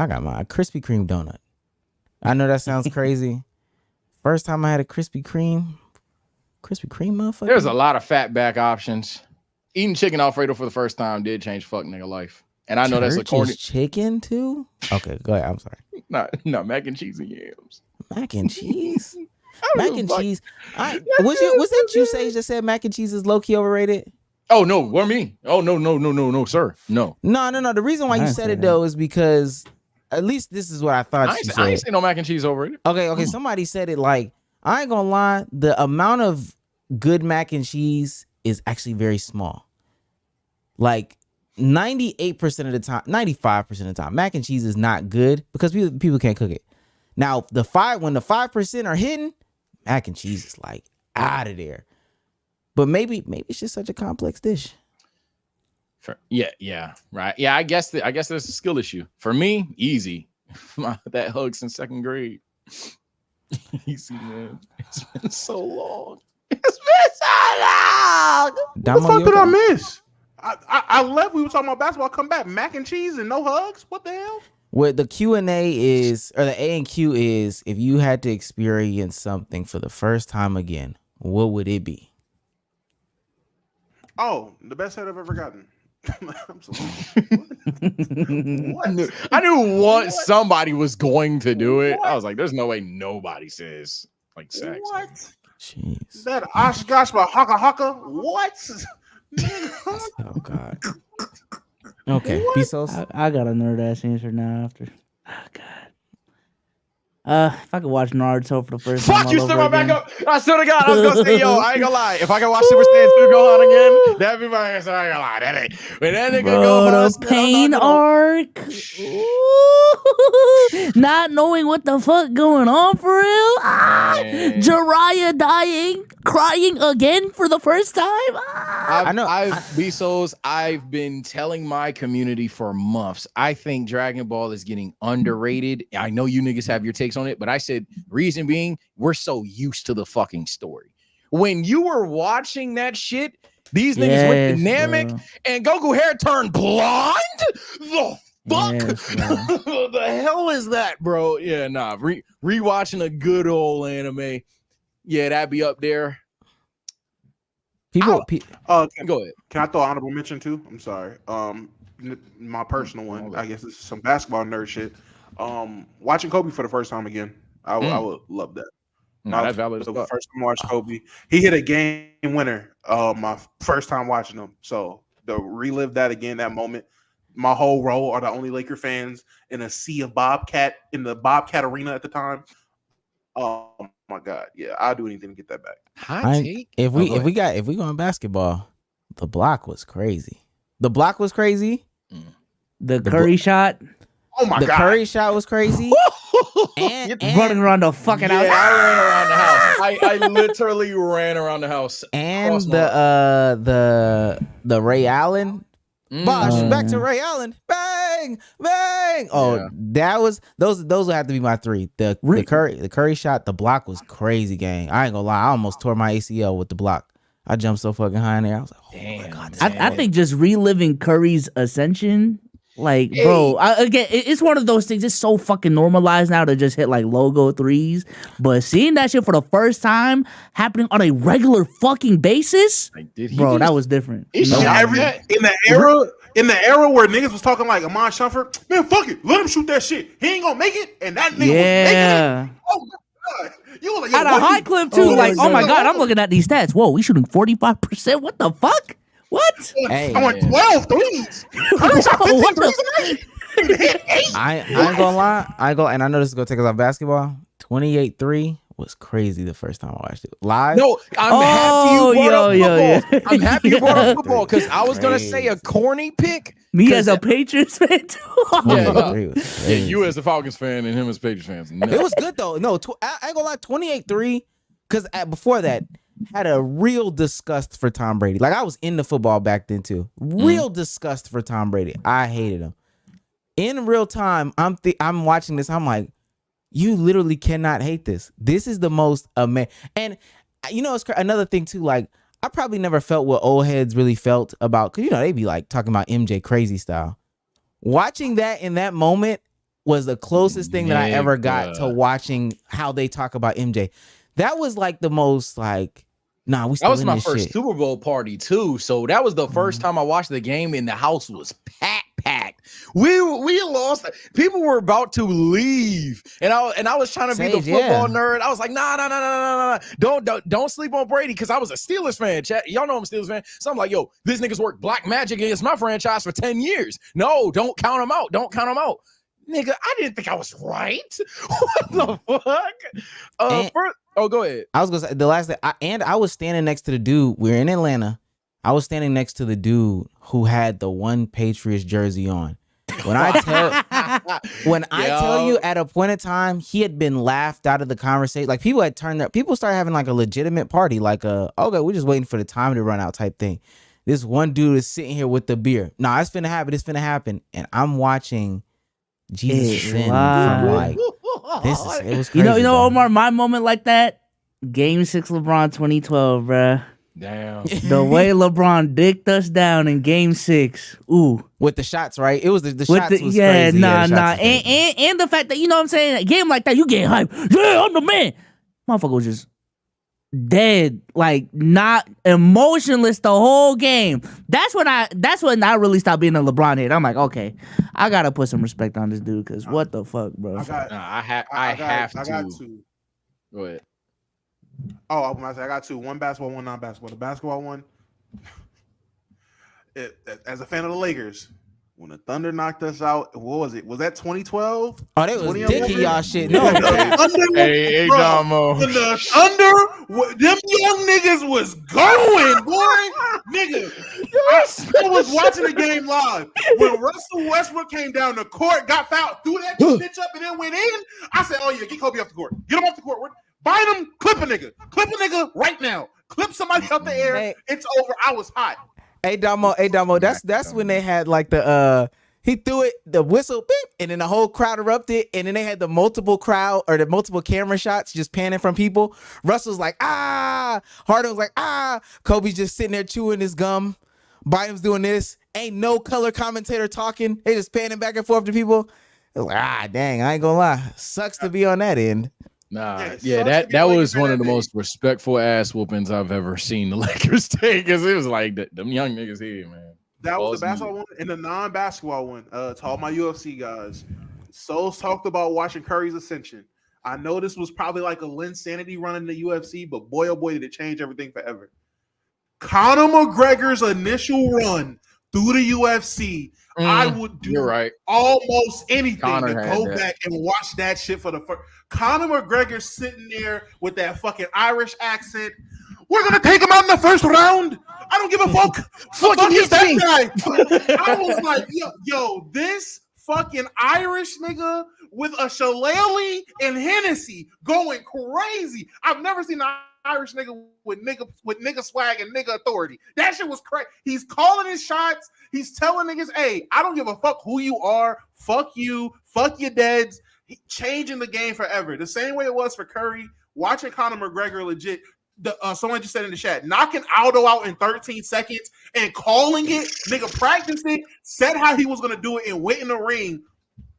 got my Krispy Kreme donut. I know that sounds crazy. First time I had a Krispy Kreme motherfucker. There's a lot of fat back options. Eating chicken Alfredo for the first time did change fuck nigga life. And I know that's a corny chicken too. Okay, go ahead. I'm sorry. No, mac and cheese and yams. Mac and cheese. Mac and cheese. Was that you Sage that said mac and cheese is low key overrated? Oh no, what me? Oh no, sir. No. The reason why you said it though is because at least this is what I thought. I ain't say no mac and cheese overrated. Okay. Somebody said it like, I ain't gonna lie, the amount of good mac and cheese is actually very small. Like 98% of the time, 95% of the time, mac and cheese is not good because people can't cook it. Now when the 5% are hitting, mac and cheese is like out of there. But maybe it's just such a complex dish. Yeah, right. Yeah, I guess there's a skill issue. For me, easy. That hug since second grade. Easy, man. It's been so long. It's been so long. What the fuck did I miss? I left. We were talking about basketball. Come back, mac and cheese and no hugs. What the hell? What the Q&A is, or the A and Q is, if you had to experience something for the first time again, what would it be? Oh, the best head I've ever gotten. I knew somebody was going to do it. I was like, there's no way nobody says like sex. What? Jeez. That Oshkosh by Haka Haka? What? Oh God. Okay, Bsolz. I got a nerd ass answer now after. Oh God. If I could watch Naruto for the first time. Fuck you, still my back up. I swear to God, I was gonna say, yo, I ain't gonna lie. If I could watch Super Saiyan 2 go on again, that'd be my answer. I ain't gonna lie. That ain't when that nigga go the pain arc. Not knowing what the fuck going on for real. Jiraiya dying, crying again for the first time. I know. Bsolz, I've been telling my community for months. I think Dragon Ball is getting underrated. I know you niggas have your takes on it, but I said reason being we're so used to the fucking story. When you were watching that shit, these niggas went dynamic and Goku hair turned blonde. The fuck? The hell is that, bro? Yeah, nah. Rewatching a good old anime. Yeah, that'd be up there. Go ahead. Can I throw an honorable mention too? I'm sorry. My personal one. I guess this is some basketball nerd shit. Watching Kobe for the first time again. I would love that. No, that's valid. The first time I watched Kobe, he hit a game winner. My first time watching him. So to relive that again, that moment. My whole row are the only Laker fans in a sea of Bobcat in the Bobcat arena at the time. Oh my god, yeah, I'll do anything to get that back. Hot take. If we go in basketball, the block was crazy. The block was crazy. The Curry shot. Oh my god, the Curry shot was crazy. and running around the fucking house. I ran around the house. I literally ran around the house. And the Ray Allen. Bosh, back to Ray Allen. Bang, bang. Oh, that was those would have to be my three. The Curry shot, the block was crazy, gang. I ain't gonna lie. I almost tore my ACL with the block. I jumped so fucking high in there. I was like, oh my god. I think just reliving Curry's ascension. Like, bro, again, it's one of those things. It's so fucking normalized now to just hit like logo threes. But seeing that shit for the first time happening on a regular fucking basis, bro, that was different. In the era where niggas was talking like Amon Shumpert, man, fuck it, let him shoot that shit. He ain't gonna make it, and that nigga was making it. Oh my god, you like at a high clip too. Oh my god, I'm looking at these stats. Whoa, we shooting 45%. What the fuck? What? I went 12 threes. Curry shot 15 threes a night. I ain't gonna lie. And I know this is gonna take us off basketball. 28-3 was crazy the first time I watched it live. No, I'm happy you brought up football. I'm happy you brought up football because I was gonna say a corny pick. Me as a Patriots fan too. You as a Falcons fan and him as Patriots fans. No. It was good though. No, I ain't gonna lie. 28-3 because before that. Had a real disgust for Tom Brady. Like I was into football back then too. Real disgust for Tom Brady. I hated him. In real time, I'm watching this. I'm like, you literally cannot hate this. This is the most amazing. And you know, it's another thing too. Like I probably never felt what old heads really felt about. Cause you know they be like talking about MJ crazy style. Watching that in that moment was the closest thing that I ever got to watching how they talk about MJ. That was like the most like, nah, we still that was in my this first shit. Super Bowl party too. So that was the first time I watched the game and the house was packed. We lost. People were about to leave, and I was trying to be the football nerd. I was like, nah. Don't sleep on Brady because I was a Steelers fan. Chat, y'all know I'm a Steelers fan. So I'm like, yo, this nigga's worked black magic against my franchise for 10 years. No, don't count him out. Don't count him out. Nigga, I didn't think I was right. What the fuck? Go ahead. I was gonna say the last thing, I was standing next to the dude. We're in Atlanta. I was standing next to the dude who had the one Patriots jersey on. When I tell you, at a point in time, he had been laughed out of the conversation. Like people started having like a legitimate party, like okay, we're just waiting for the time to run out type thing. This one dude is sitting here with the beer. Nah, it's finna happen. And I'm watching Jesus sin from like it was crazy. You know, Omar, my moment like that, Game 6 LeBron 2012, bruh. Damn. The way LeBron dicked us down in Game 6. Ooh. With the shots, right? It was the shots was crazy. Nah. And the fact that, you know what I'm saying, a game like that, you get hyped. Yeah, I'm the man. Motherfucker was just dead, like not emotionless the whole game. That's when I really stopped being a LeBron head. I'm like, okay, I gotta put some respect on this dude because what the fuck, bro? I have to. Go ahead. Oh, I got two. One basketball, one non-basketball. The basketball one, as a fan of the Lakers, when the Thunder knocked us out, what was it? Was that 2012? Oh, they was dicking y'all shit. No, hey, Damo. When the Thunder, them young niggas was going, boy. Nigga, I was watching the game live. When Russell Westbrook came down the court, got fouled, threw that bitch up, and then went in, I said, oh yeah, get Kobe off the court. Get him off the court. Bind him, clip a nigga right now. Clip somebody out the air. Hey. It's over. I was hot. Hey Damo, that's when they had like the he threw it, the whistle, beep, and then the whole crowd erupted, and then they had the multiple camera shots just panning from people. Russell's like, Harden was like, Kobe's just sitting there chewing his gum. Biden's doing this. Ain't no color commentator talking. They just panning back and forth to people. It was like, dang, I ain't gonna lie. Sucks to be on that end. Nah, that was one of the most respectful ass whoopings I've ever seen the Lakers take. Cause it was like them young niggas here, man. That was the basketball one, and the non-basketball one. To all my UFC guys, Bsolz talked about watching Curry's ascension. I know this was probably like a Linsanity run in the UFC, but boy, oh boy, did it change everything forever. Conor McGregor's initial run through the UFC, I would do almost anything Conor to had go that. back and watch that shit for the first. Conor McGregor sitting there with that fucking Irish accent. We're gonna take him out in the first round. I don't give a fuck. Fuck is that guy? I was like, yo, this fucking Irish nigga with a shillelagh and Hennessy going crazy. I've never seen an Irish nigga with nigga swag and nigga authority. That shit was crazy. He's calling his shots. He's telling niggas, hey, I don't give a fuck who you are. Fuck you. Fuck your deads. Changing the game forever. The same way it was for Curry. Watching Conor McGregor legit. Someone just said in the chat, knocking Aldo out in 13 seconds and calling it, nigga practiced it, said how he was gonna do it and went in the ring,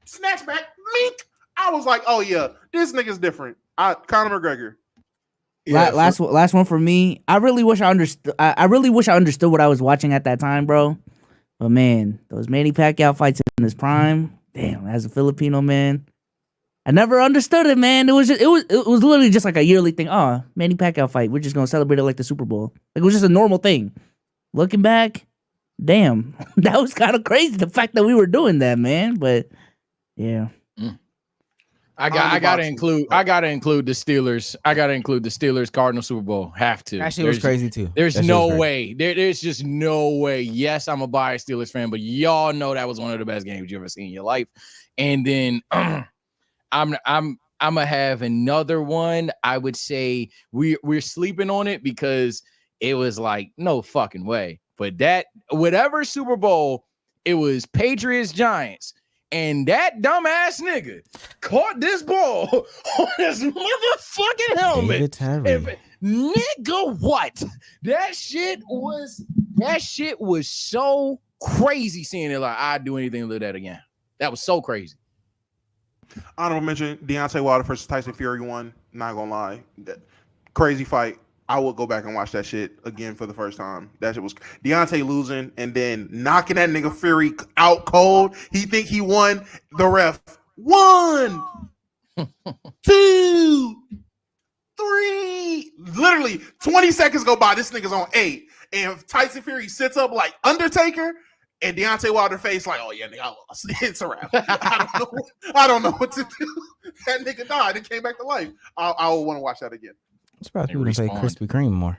snatch back, mink. I was like, oh yeah, this nigga's different. Conor McGregor. Yeah, last one for me. I really wish I understood. I really wish I understood what I was watching at that time, bro. But man, those Manny Pacquiao fights in his prime, damn. As a Filipino man, I never understood it, man. It was literally just like a yearly thing. Oh, Manny Pacquiao fight. We're just gonna celebrate it like the Super Bowl. Like, it was just a normal thing. Looking back, damn, that was kind of crazy. The fact that we were doing that, man. But yeah, I gotta include the Steelers. I gotta include the Steelers Cardinals Super Bowl. Have to. That shit was crazy too. There's no way. There's just no way. Yes, I'm a biased Steelers fan, but y'all know that was one of the best games you ever seen in your life. And then I'm gonna have another one. I would say we're sleeping on it because it was like no fucking way. But that whatever Super Bowl, it was Patriots Giants, and that dumbass nigga caught this ball on his motherfucking helmet. Nigga, what? That shit was so crazy seeing it. Like, I'd do anything to live that again. That was so crazy. Honorable mention, Deontay Wilder versus Tyson Fury 1. Not gonna lie. Crazy fight. I would go back and watch that shit again for the first time. That shit was Deontay losing and then knocking that nigga Fury out cold. He think he won. The ref 1, 2, 3. Literally 20 seconds go by. This nigga's on 8. And Tyson Fury sits up like Undertaker. And Deontay Wilder face like, oh yeah, nigga, I lost. It's a wrap. I don't know what to do. That nigga died and came back to life. I will want to watch that again. It's probably going to say Krispy Kreme more.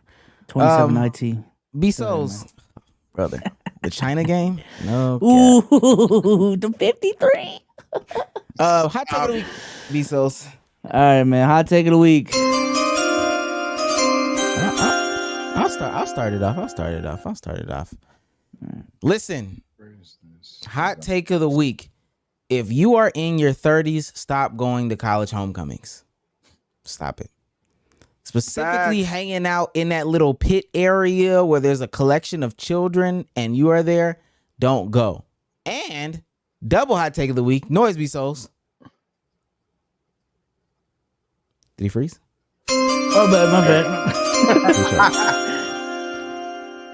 27 IT. Bsolz, brother. The China game? No. Ooh, the 53. Hot take of the week, Bsolz. All right, man. Hot take of the week. I'll start it off. Listen, hot take of the week. If you are in your 30s, stop going to college homecomings. Stop it. Specifically hanging out in that little pit area where there's a collection of children and you are there, don't go. And double hot take of the week, noise Bsolz. Did he freeze? Oh, my bad.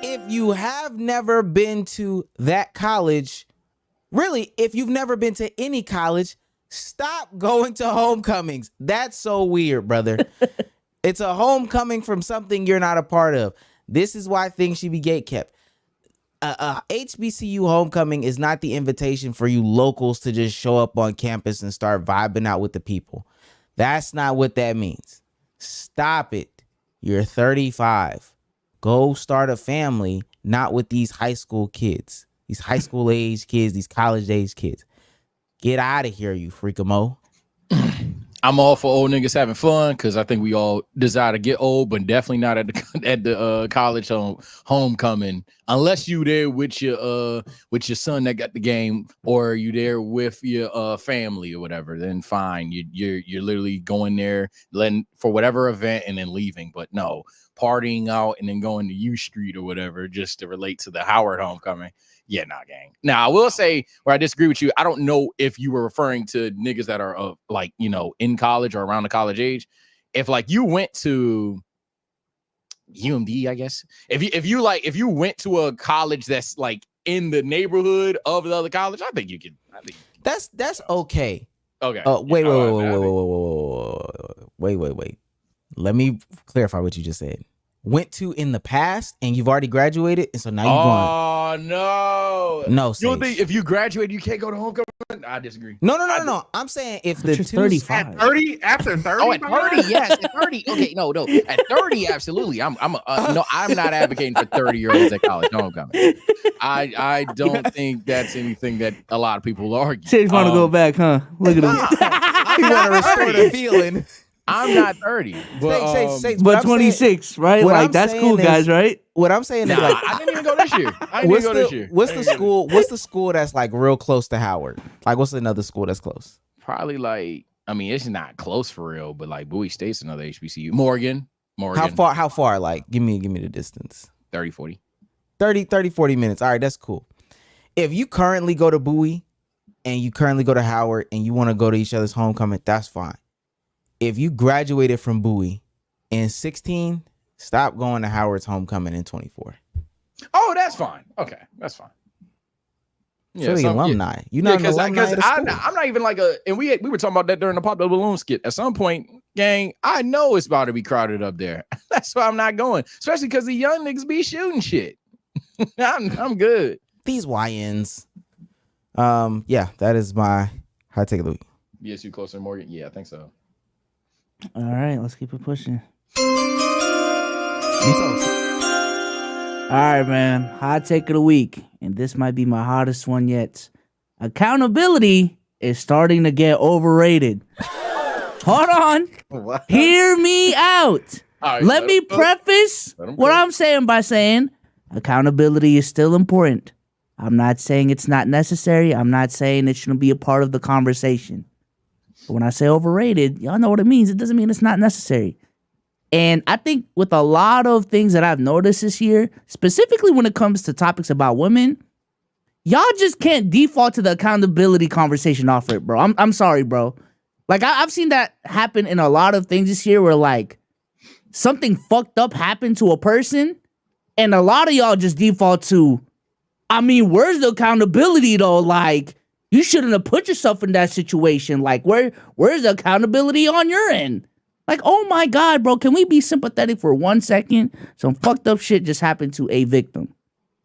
If you have never been to that college, really, if you've never been to any college, stop going to homecomings. That's so weird, brother. It's a homecoming from something you're not a part of. This is why things should be gatekept. HBCU homecoming is not the invitation for you locals to just show up on campus and start vibing out with the people. That's not what that means. Stop it. You're 35. Go start a family, not with these high school kids. These high school age kids, these college age kids. Get out of here, you freakamo. I'm all for old niggas having fun because I think we all desire to get old, but definitely not at the college homecoming. Unless you there with your son that got the game, or you there with your family or whatever, then fine. You're literally going there for whatever event and then leaving. But no, partying out and then going to U Street or whatever just to relate to the Howard homecoming. Yeah, nah, gang. Now, I will say where I disagree with you, I don't know if you were referring to niggas that are like, you know, in college or around the college age. If like you went to UMD, I guess. If you went to a college that's like in the neighborhood of the other college, I think you could. That's okay. Okay. Wait. Let me clarify what you just said. went to in the past and you've already graduated, and so now you're going. Oh no, no. You don't think if you graduate you can't go to homecoming? I disagree. No. I'm saying if the two 35 At 30, after 30. Oh, at 30, yes, at 30. Okay, no. At 30, absolutely. I'm not advocating for 30-year-olds at college homecoming. I don't think that's anything that a lot of people argue. Sage want to go back, huh? Look at him. you want to restore the feeling. I'm not 30, but 26, right? What Like I'm that's saying cool, is- guys, right? What I'm saying is like, I didn't even go this year. What's the school that's like real close to Howard? Like, what's another school that's close? Probably like, I mean, it's not close for real, but like Bowie State's another HBCU. Morgan. How far? Like, give me the distance. 30, 40. 40 minutes. All right, that's cool. If you currently go to Bowie and you currently go to Howard and you want to go to each other's homecoming, that's fine. If you graduated from Bowie in 16, stop going to Howard's homecoming in 24. Oh, that's fine. Okay, that's fine. For the alumni. You're not an alumni of the school. I'm not even like and we were talking about that during the Pop the Balloon skit. At some point, gang, I know it's about to be crowded up there. That's why I'm not going. Especially because the young niggas be shooting shit. I'm good. These YNs. Yeah, that is my hot take of the week. BSU closer to Morgan? Yeah, I think so. All right, let's keep it pushing. All right, man. Hot take of the week, and this might be my hottest one yet. Accountability is starting to get overrated. Hold on. What? Hear me out. Right, let me preface what I'm saying by saying accountability is still important. I'm not saying it's not necessary. I'm not saying it shouldn't be a part of the conversation. But when I say overrated, y'all know what it means. It doesn't mean it's not necessary. And I think with a lot of things that I've noticed this year, specifically when it comes to topics about women, y'all just can't default to the accountability conversation off it, bro. I'm sorry, bro. Like, I've seen that happen in a lot of things this year where, like, something fucked up happened to a person, and a lot of y'all just default to, I mean, where's the accountability, though? Like, you shouldn't have put yourself in that situation. Like, where's the accountability on your end? Like, oh my God, bro, can we be sympathetic for 1 second? Some fucked up shit just happened to a victim.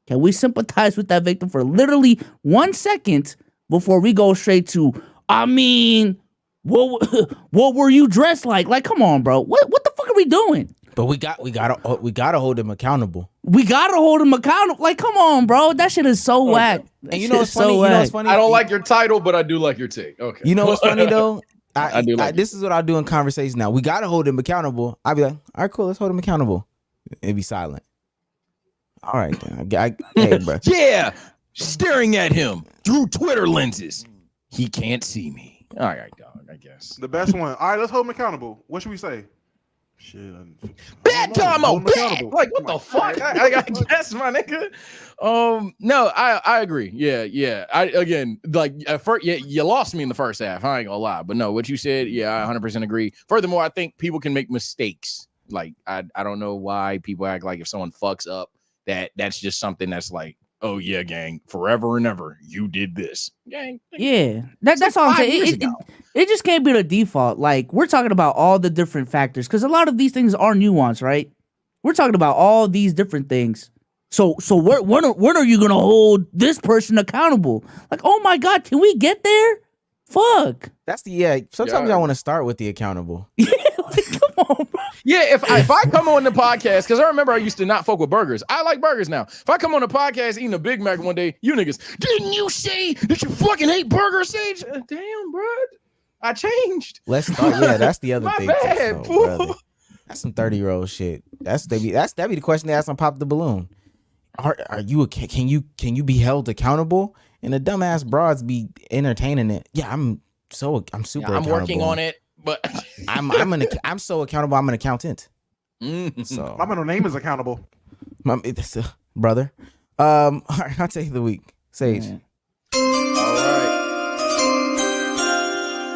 Can we sympathize with that victim for literally 1 second before we go straight to, I mean, what were you dressed like? Like, come on, bro. What the fuck are we doing? But we gotta hold him accountable. We gotta hold him accountable. Like, come on, bro. That shit is so whack. And you know what's funny? You know what's funny? I don't like your title, but I do like your take. Okay. You know what's funny though? I do like this is what I do in conversations now. We gotta hold him accountable. I'll be like, all right, cool, let's hold him accountable. And be silent. All right, then. Hey, bro. Yeah, staring at him through Twitter lenses. He can't see me. All right, dog, I guess. The best one. All right, let's hold him accountable. What should we say? Shit. Bad time on bad. Like, what the fuck? I guess, my nigga. No, I agree. Yeah. Again, like at first, you lost me in the first half. I ain't gonna lie, but no, what you said, yeah, I 100% agree. Furthermore, I think people can make mistakes. Like, I don't know why people act like if someone fucks up, that's just something that's like, oh yeah, gang, forever and ever, you did this, gang. Yeah, that's all I'm saying. It just can't be the default. Like, we're talking about all the different factors because a lot of these things are nuanced, right? We're talking about all these different things. So when are you gonna hold this person accountable? Like, oh my God, can we get there? Fuck. That's sometimes I want to start with the accountable. Come on, bro. Yeah, if I come on the podcast, because I remember I used to not fuck with burgers. I like burgers now. If I come on the podcast eating a Big Mac one day, you niggas, didn't you say that you fucking hate burgers, Sage? Damn, bro. I changed. Let's start. Yeah, that's the other My thing. bad, fool. That's some 30-year-old shit. That'd be the question they ask on Pop the Balloon. Are you can you be held accountable? And the dumbass broads be entertaining it. Yeah, I'm super. I'm accountable. working on it, but I'm so accountable. I'm an accountant. So my middle name is accountable. Brother. All right, I'll take the week. Sage. All right.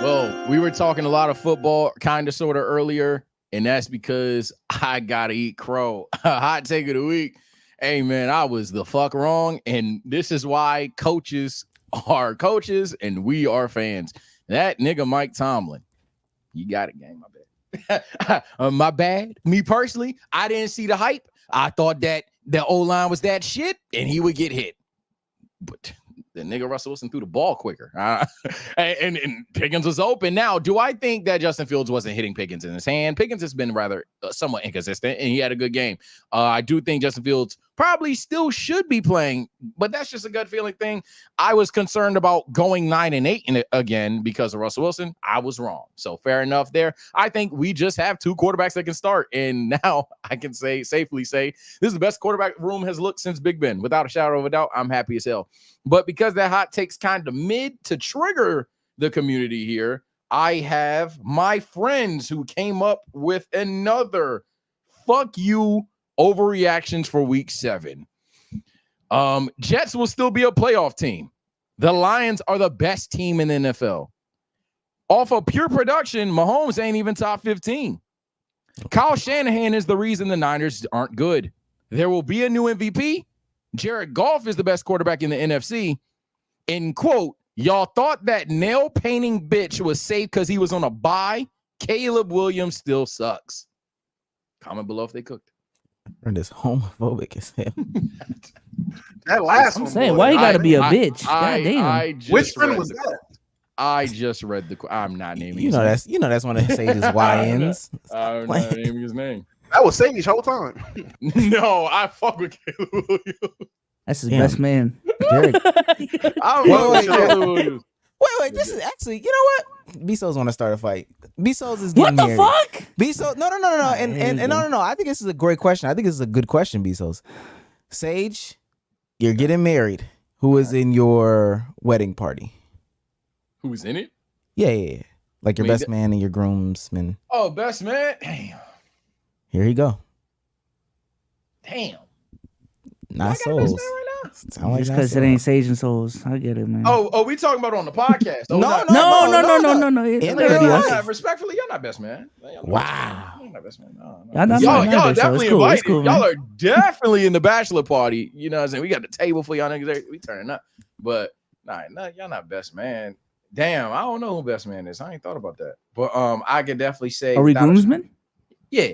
Well, we were talking a lot of football, kind of, sort of earlier, and that's because I gotta eat crow. Hot take of the week. Hey, man, I was the fuck wrong, and this is why coaches are coaches, and we are fans. That nigga Mike Tomlin, you got it, gang, my bad. My bad. Me personally, I didn't see the hype. I thought that the O-line was that shit and he would get hit. But the nigga Russell Wilson threw the ball quicker. And Pickens was open. Now, do I think that Justin Fields wasn't hitting Pickens in his hand? Pickens has been rather somewhat inconsistent, and he had a good game. I do think Justin Fields probably still should be playing, but that's just a gut feeling thing. I was concerned about going 9-8 in it again because of Russell Wilson. I was wrong. So fair enough there. I think we just have two quarterbacks that can start. And now I can safely say this is the best quarterback room has looked since Big Ben. Without a shadow of a doubt, I'm happy as hell. But because that hot take's kind of mid to trigger the community here, I have my friends who came up with another fuck you overreactions for week 7. Jets will still be a playoff team. The Lions are the best team in the NFL. Off of pure production, Mahomes ain't even top 15. Kyle Shanahan is the reason the Niners aren't good. There will be a new MVP. Jared Goff is the best quarterback in the NFC. In quote, y'all thought that nail painting bitch was safe because he was on a bye. Caleb Williams still sucks. Comment below if they cooked. And it's homophobic as hell. That last I'm one. saying, boy. why you gotta be a bitch? God damn. Which friend was that? I just read the. I'm not naming. You know that's one of Sage's YNs. I'm not naming his name. That was Sage whole time. No, I fuck with Caleb Williams. That's his best man. Derek. Williams. Wait. This is actually, you know what? Bsolz want to start a fight. Bsolz is getting married. What the fuck? Bsolz, no. And no. I think this is a great question. I think this is a good question, Bsolz. Sage, you're getting married. Who is in your wedding party? Who's in it? Yeah. Like your best man and your groomsman. Oh, best man. Damn. Here you go. Damn. Not Souls. Like just because it ain't Sage and Souls. I get it, man. Oh, we talking about on the podcast. No. Respectfully, y'all not best man. Wow. Y'all not best man. No. Y'all definitely cool. invited. Cool, y'all are definitely in the bachelor party. You know what I'm saying? We got the table for y'all niggas. We turning up. But nah, y'all not best man. Damn, I don't know who best man is. I ain't thought about that. But I could definitely say. Are we groomsmen? Yeah.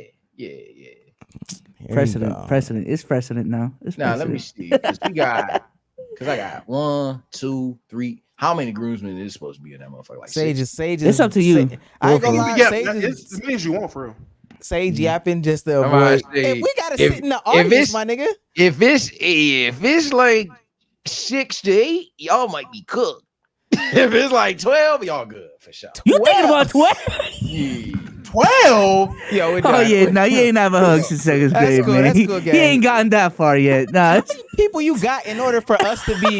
Precedent. It's precedent now. Now let me see. Because I got 1, 2, 3. How many groomsmen is supposed to be in that motherfucker? Like Sage. It's up to you. I ain't gonna lie. Yeah, Sage it's the means you want for real. Sage yapping just to avoid. If we gotta sit in the audience, my nigga. If it's like 6 to 8, y'all might be cooked. If it's like 12, y'all good for sure. You thinking about 12? Yeah. 12? Yo, No, you ain't never hugged since second grade, cool, man. that's He cool, gang. ain't gotten that far yet. Nah. People you got in order for us to be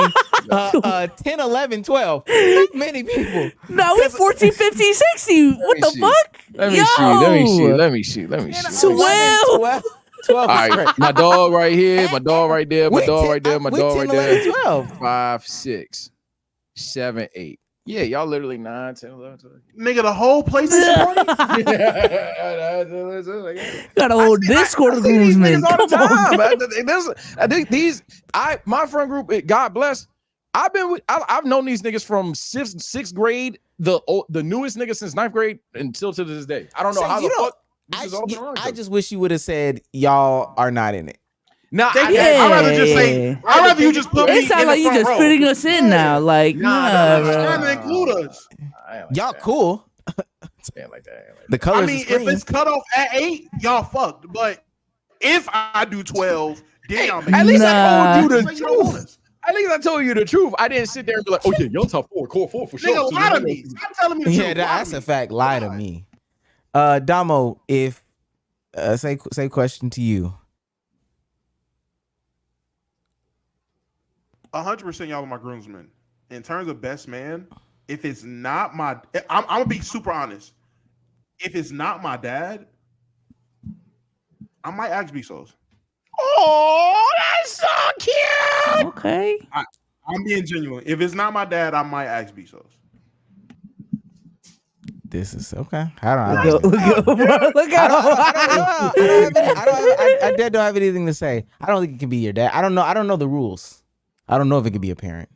10, 11, 12. Not many people. No, we 14, 15, 16. What the fuck? Let me see. 12. 12 All right, my dog right here, my dog right there, my dog right there, my dog right there. 12. 5, 6, 7, 8. Yeah, y'all literally 9, 10, 11, 12. Nigga, the whole place is party? Got a whole Discord of groomsmen. All the time. I think my friend group, God bless. I've known these niggas from sixth grade, the newest nigga since 9th grade until to this day. I don't know how the fuck. I just wish you would have said y'all are not in it. Nah, I'd rather just say, I'd rather you just put me in It sounds like the you front just row. fitting us in now. Like, Nah, bro. trying to include us. Y'all cool. Like that. The colors. I mean, if it's cut off at 8, y'all fucked. But if I do 12, then y'all make at least I told you the Like, you don't want truth. us. At least I told you the truth. I didn't sit there and be like, oh yeah, y'all top 4, core 4 for sure. Nigga, lie to me. Stop telling me the Yeah, truth. that's a fact. Lie to me. Damo, if say question to you. 100% y'all are my groomsmen. In terms of best man, if it's not my, I'm gonna be super honest. If it's not my dad, I might ask Bsolz. Oh, that's so cute. Okay. I'm being genuine. If it's not my dad, I might ask Bsolz. This is okay. I don't have anything to say. I don't think it can be your dad. I don't know the rules. I don't know if it could be a parent.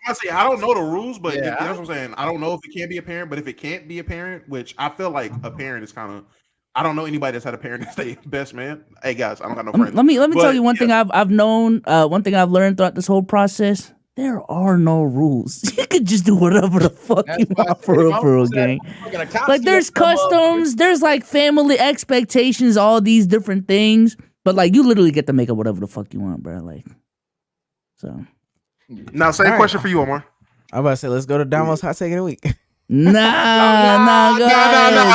I say I don't know the rules, but that's what I'm saying. I don't know if it can be a parent, but if it can't be a parent, which I feel like a parent is kind of. I don't know anybody that's had a parent that's their best man. Hey guys, I don't got no friends. Let me tell you one thing I've known. One thing I've learned throughout this whole process. There are no rules. You can just do whatever the fuck you want for a game. Like there's customs, there's like family expectations, all these different things. But like you literally get to make up whatever the fuck you want, bro. Like so. Now, same question for you, Omar. I'm about to say, let's go to Damo's hot take of the week. Nah.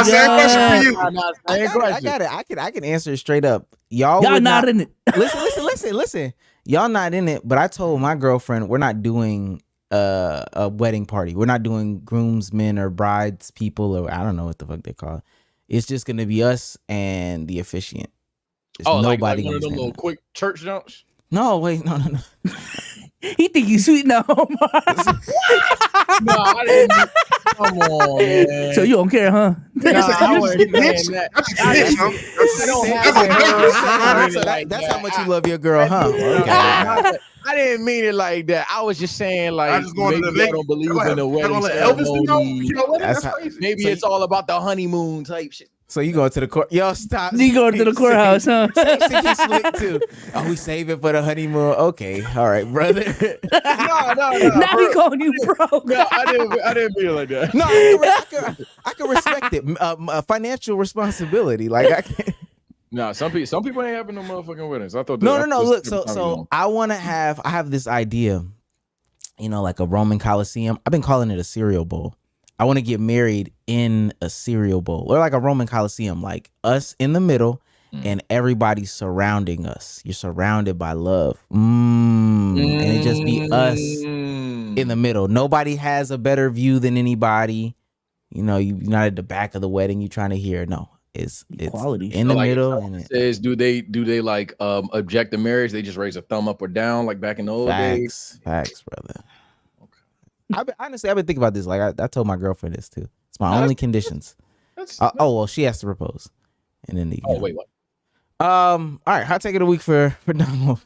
Same question for you. I got it. I can answer it straight up. Y'all not in it. Listen. Y'all not in it, but I told my girlfriend we're not doing a wedding party. We're not doing groomsmen or brides people, or I don't know what the fuck they call it. It's just gonna be us and the officiant. There's nobody like one of them little quick church jumps. No, wait, no. He think you sweet now, Omar. No, I didn't. Come on, man. So you don't care, huh? I wasn't saying that. That's how much you love your girl, huh? Okay. I didn't mean it like that. I was just saying, like, maybe I don't believe in the wedding ceremony. Maybe it's all about the honeymoon type shit. So you going to the court? Yo, stop. You going to the courthouse, huh? Slick too. Oh, we save it for the honeymoon. Okay, all right, brother. No. Now he calling you bro. No, I didn't mean it like that. No, I can respect it. Financial responsibility, like I can. No, some people ain't having no motherfucking weddings. I thought. No. Look, so I have this idea. You know, like a Roman Coliseum. I've been calling it a cereal bowl. I want to get married in a cereal bowl or like a Roman Coliseum, like us in the middle and everybody surrounding us. You're surrounded by love. And it just be us in the middle. Nobody has a better view than anybody. You know, you're not at the back of the wedding you're trying to hear. No, it's quality in the middle. And it says, do they like object to marriage? They just raise a thumb up or down like back in the old days? Facts, brother. Honestly, I've been thinking about this. Like I told my girlfriend this too. It's my only conditions. Well, she has to propose, and then wait, what? All right, hot take of the week for Damo. All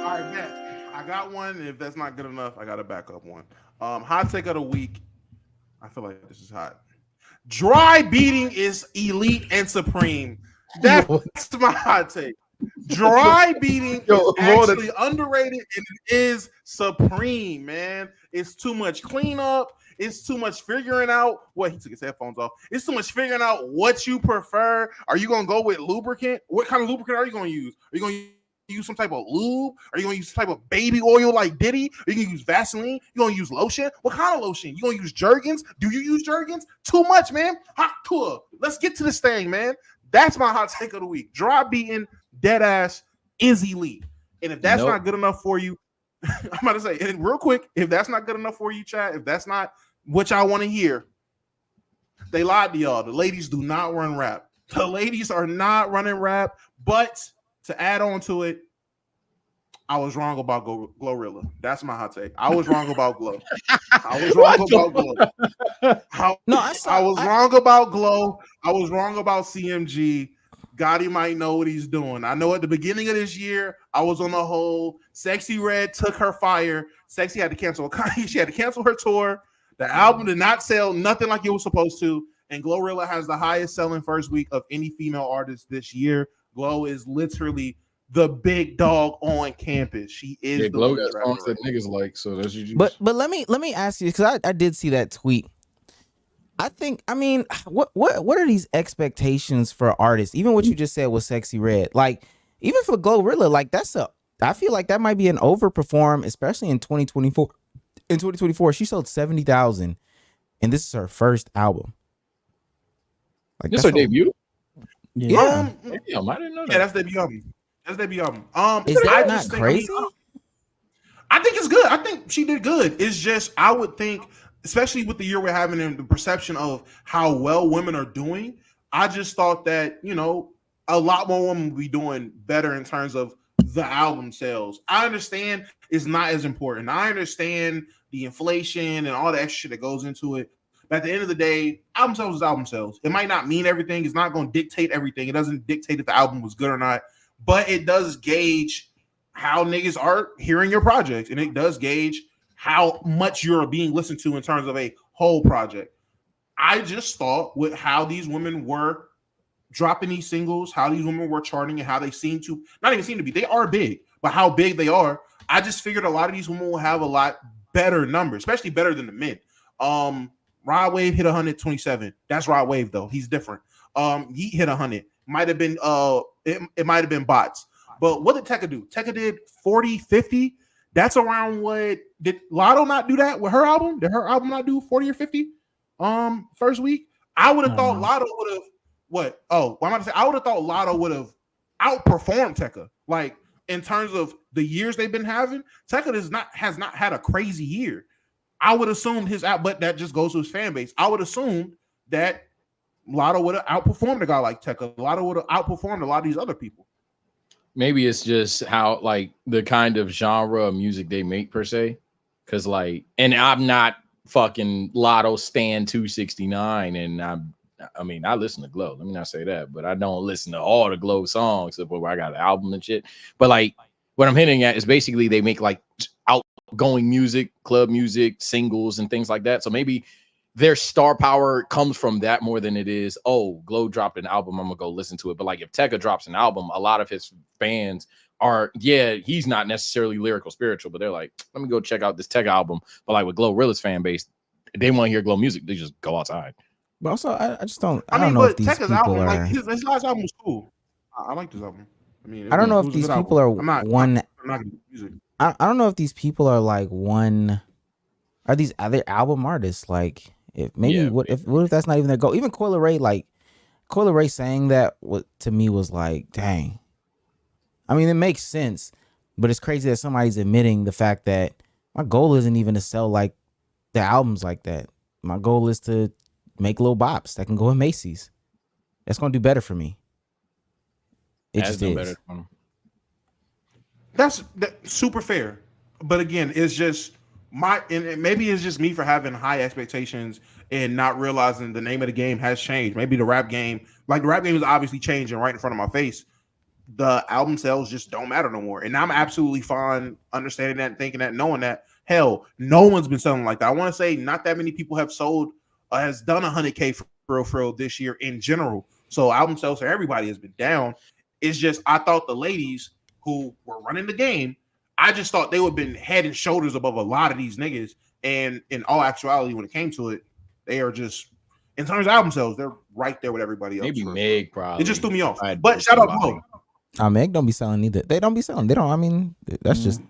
right, Matt. I got one. If that's not good enough, I got a backup one. Hot take of the week. I feel like this is hot. Dry beating is elite and supreme. That's my hot take. Dry beating is actually underrated and it is supreme, man. It's too much cleanup. It's too much figuring out what he took his headphones off. It's too much figuring out what you prefer. Are you gonna go with lubricant? What kind of lubricant are you gonna use? Are you gonna use some type of lube? Are you gonna use some type of baby oil like Diddy? Are you gonna use Vaseline? You gonna use lotion? What kind of lotion? You gonna use Jergens? Do you use Jergens? Too much, man. Hot tour. Let's get to this thing, man. That's my hot take of the week. Dry beating, dead ass is elite. And if that's not good enough for you, I'm about to say, and real quick, if that's not good enough for you, chat, if that's not what y'all want to hear, they lied to y'all. The ladies do not run rap. The ladies are not running rap. But to add on to it, I was wrong about Glorilla. That's my hot take. I was wrong about Glow. I was wrong about Glow. I was wrong about Glow. I was wrong about CMG. Gotti might know what he's doing. I know at the beginning of this year, I was on the whole Sexy Red took her fire. Sexy had to cancel. She had to cancel her tour. The album did not sell nothing like it was supposed to. And Glorilla has the highest selling first week of any female artist this year. Glow is literally the big dog on campus. She is the Glow got songs that niggas like. So that's you. But let me ask you, because I did see that tweet. I mean, what are these expectations for artists? Even what you just said was Sexy Red. Like, even for Glorilla, like I feel like that might be an overperform, especially in 2024. In 2024, she sold 70,000, and this is her first album. Like, this her debut? Yeah. Damn, I didn't know that. Yeah, that's debut album. Is that not crazy? I think it's good. I think she did good. It's just, I would think, especially with the year we're having and the perception of how well women are doing, I just thought that, you know, a lot more women would be doing better in terms of the album sales. I understand it's not as important. I understand the inflation and all the extra shit that goes into it. But at the end of the day, album sales is album sales. It might not mean everything. It's not going to dictate everything. It doesn't dictate if the album was good or not. But it does gauge how niggas are hearing your project, and it does gauge how much you're being listened to in terms of a whole project. I just thought with how these women were dropping these singles, how these women were charting, and how they seem to not even seem to be, they are big, but how big they are, I just figured a lot of these women will have a lot better numbers, especially better than the men. Rod Wave hit 127. That's Rod Wave though. He's different. He hit 100. Might have been it might have been bots. But what did Tekka do? Tekka did 40, 50. That's around what did Lotto not do that with her album? Did her album not do 40 or 50? First week? I would have thought Lotto would have what? Oh, what am I gonna say? I would have thought Lotto would have outperformed Tekka. Like in terms of the years they've been having, Tekka has not had a crazy year. I would assume but that just goes to his fan base. I would assume that Lotto would have outperformed a guy like Tekka. Lotto would have outperformed a lot of these other people. Maybe it's just how like the kind of genre of music they make per se. Cause like, and I'm not fucking Lotto Stan 269. And I mean, I listen to Glow. Let me not say that, but I don't listen to all the Glow songs where I got an album and shit. But like what I'm hinting at is basically they make like outgoing music, club music, singles and things like that. So maybe their star power comes from that more than it is, oh, Glow dropped an album, I'm gonna go listen to it. But like if Tekka drops an album, a lot of his fans are, yeah, he's not necessarily lyrical spiritual, but they're like, let me go check out this Tekka album. But like with Glow Rilla's fan base, they want to hear Glow music, they just go outside. But also, I just don't. I don't know if these Tekka's people album, are. Like his last album was cool. I like this album. I mean, I don't know if these people are one. I'm not gonna do music. I don't know if these people are like one. Are these other album artists? Like, if maybe what if that's not even their goal? Even Coyle Ray, like Coyle Ray saying that to me was like, dang. I mean, it makes sense, but it's crazy that somebody's admitting the fact that my goal isn't even to sell like the albums like that. My goal is to make little bops that can go in Macy's. That's gonna do better for me. It just is. Better for them. That's super fair, but again, it's just and maybe it's just me for having high expectations and not realizing the name of the game has changed. Maybe the rap game is obviously changing right in front of my face. The album sales just don't matter no more, and I'm absolutely fine understanding that, and thinking that, knowing that. Hell, no one's been selling like that. I want to say not that many people have sold. Has done 100K for real this year in general. So album sales for everybody has been down. It's just I thought the ladies who were running the game, I just thought they would have been head and shoulders above a lot of these niggas. And in all actuality, when it came to it, they are just, in terms of album sales, they're right there with everybody else. Maybe Meg probably. It just threw me off. But shout out Glow. Meg don't be selling either. They don't be selling. They don't. I mean, that's just.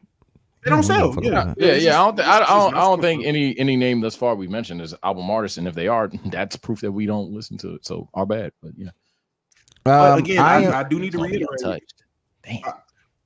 They don't sell. Yeah. I don't think any name thus far we mentioned is album artist, and if they are, that's proof that we don't listen to it. So our bad. But yeah. Again, I do need to reiterate. Damn.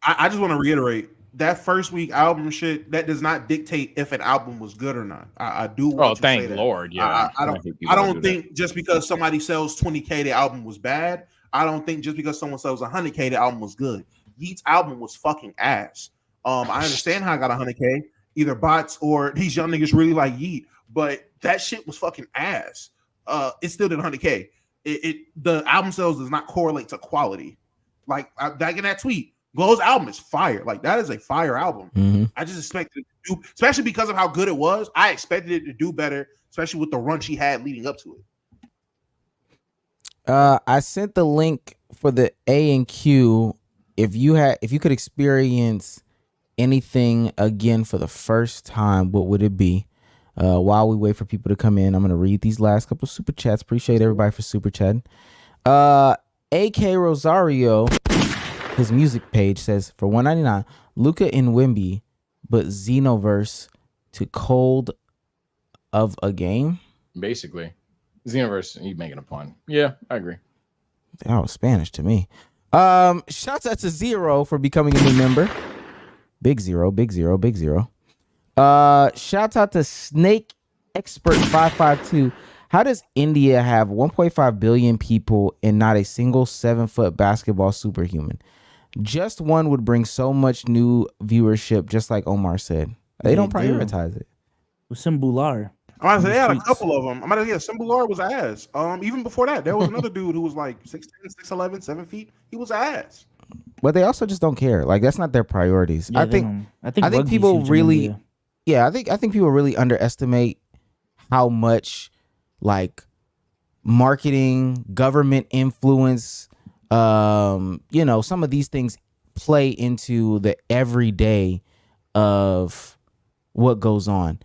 I just want to reiterate that first week album shit that does not dictate if an album was good or not. I do. Want to thank say that. Lord. Yeah. I don't think just because somebody sells 20K, the album was bad. I don't think just because someone sells 100K, the album was good. Yeat's album was fucking ass. I understand how I got 100K. Either bots or these young niggas really like Yeat, but that shit was fucking ass. It still did 100K. The album sales does not correlate to quality. Like back in that tweet, Glow's album is fire. Like that is a fire album. Mm-hmm. I just expected it to do, especially because of how good it was. I expected it to do better, especially with the run she had leading up to it. I sent the link for the A and Q. If you could experience anything again for the first time, what would it be? While we wait for people to come in, I'm gonna read these last couple of super chats. Appreciate everybody for super chatting. AK Rosario, his music page says for $1.99, Luca and Wemby, but Xenoverse to Cold of a Game. Basically, Xenoverse. You making a pun? Yeah, I agree. That was Spanish to me. Shouts out to Zero for becoming a new member. Big zero. Shouts out to Snake Expert 552. How does India have 1.5 billion people and not a single 7-foot basketball superhuman? Just one would bring so much new viewership, just like Omar said. They don't prioritize it. Simbular. I'm about to say they had a couple of them. I'm about to say Simbular was ass. Even before that, there was another dude who was like 6'10", 6'11", 7 feet. He was ass. But they also just don't care. Like that's not their priorities. Yeah, I think rugby's people huge in really, India. yeah, I think people really underestimate how much like marketing, government influence, some of these things play into the everyday of what goes on.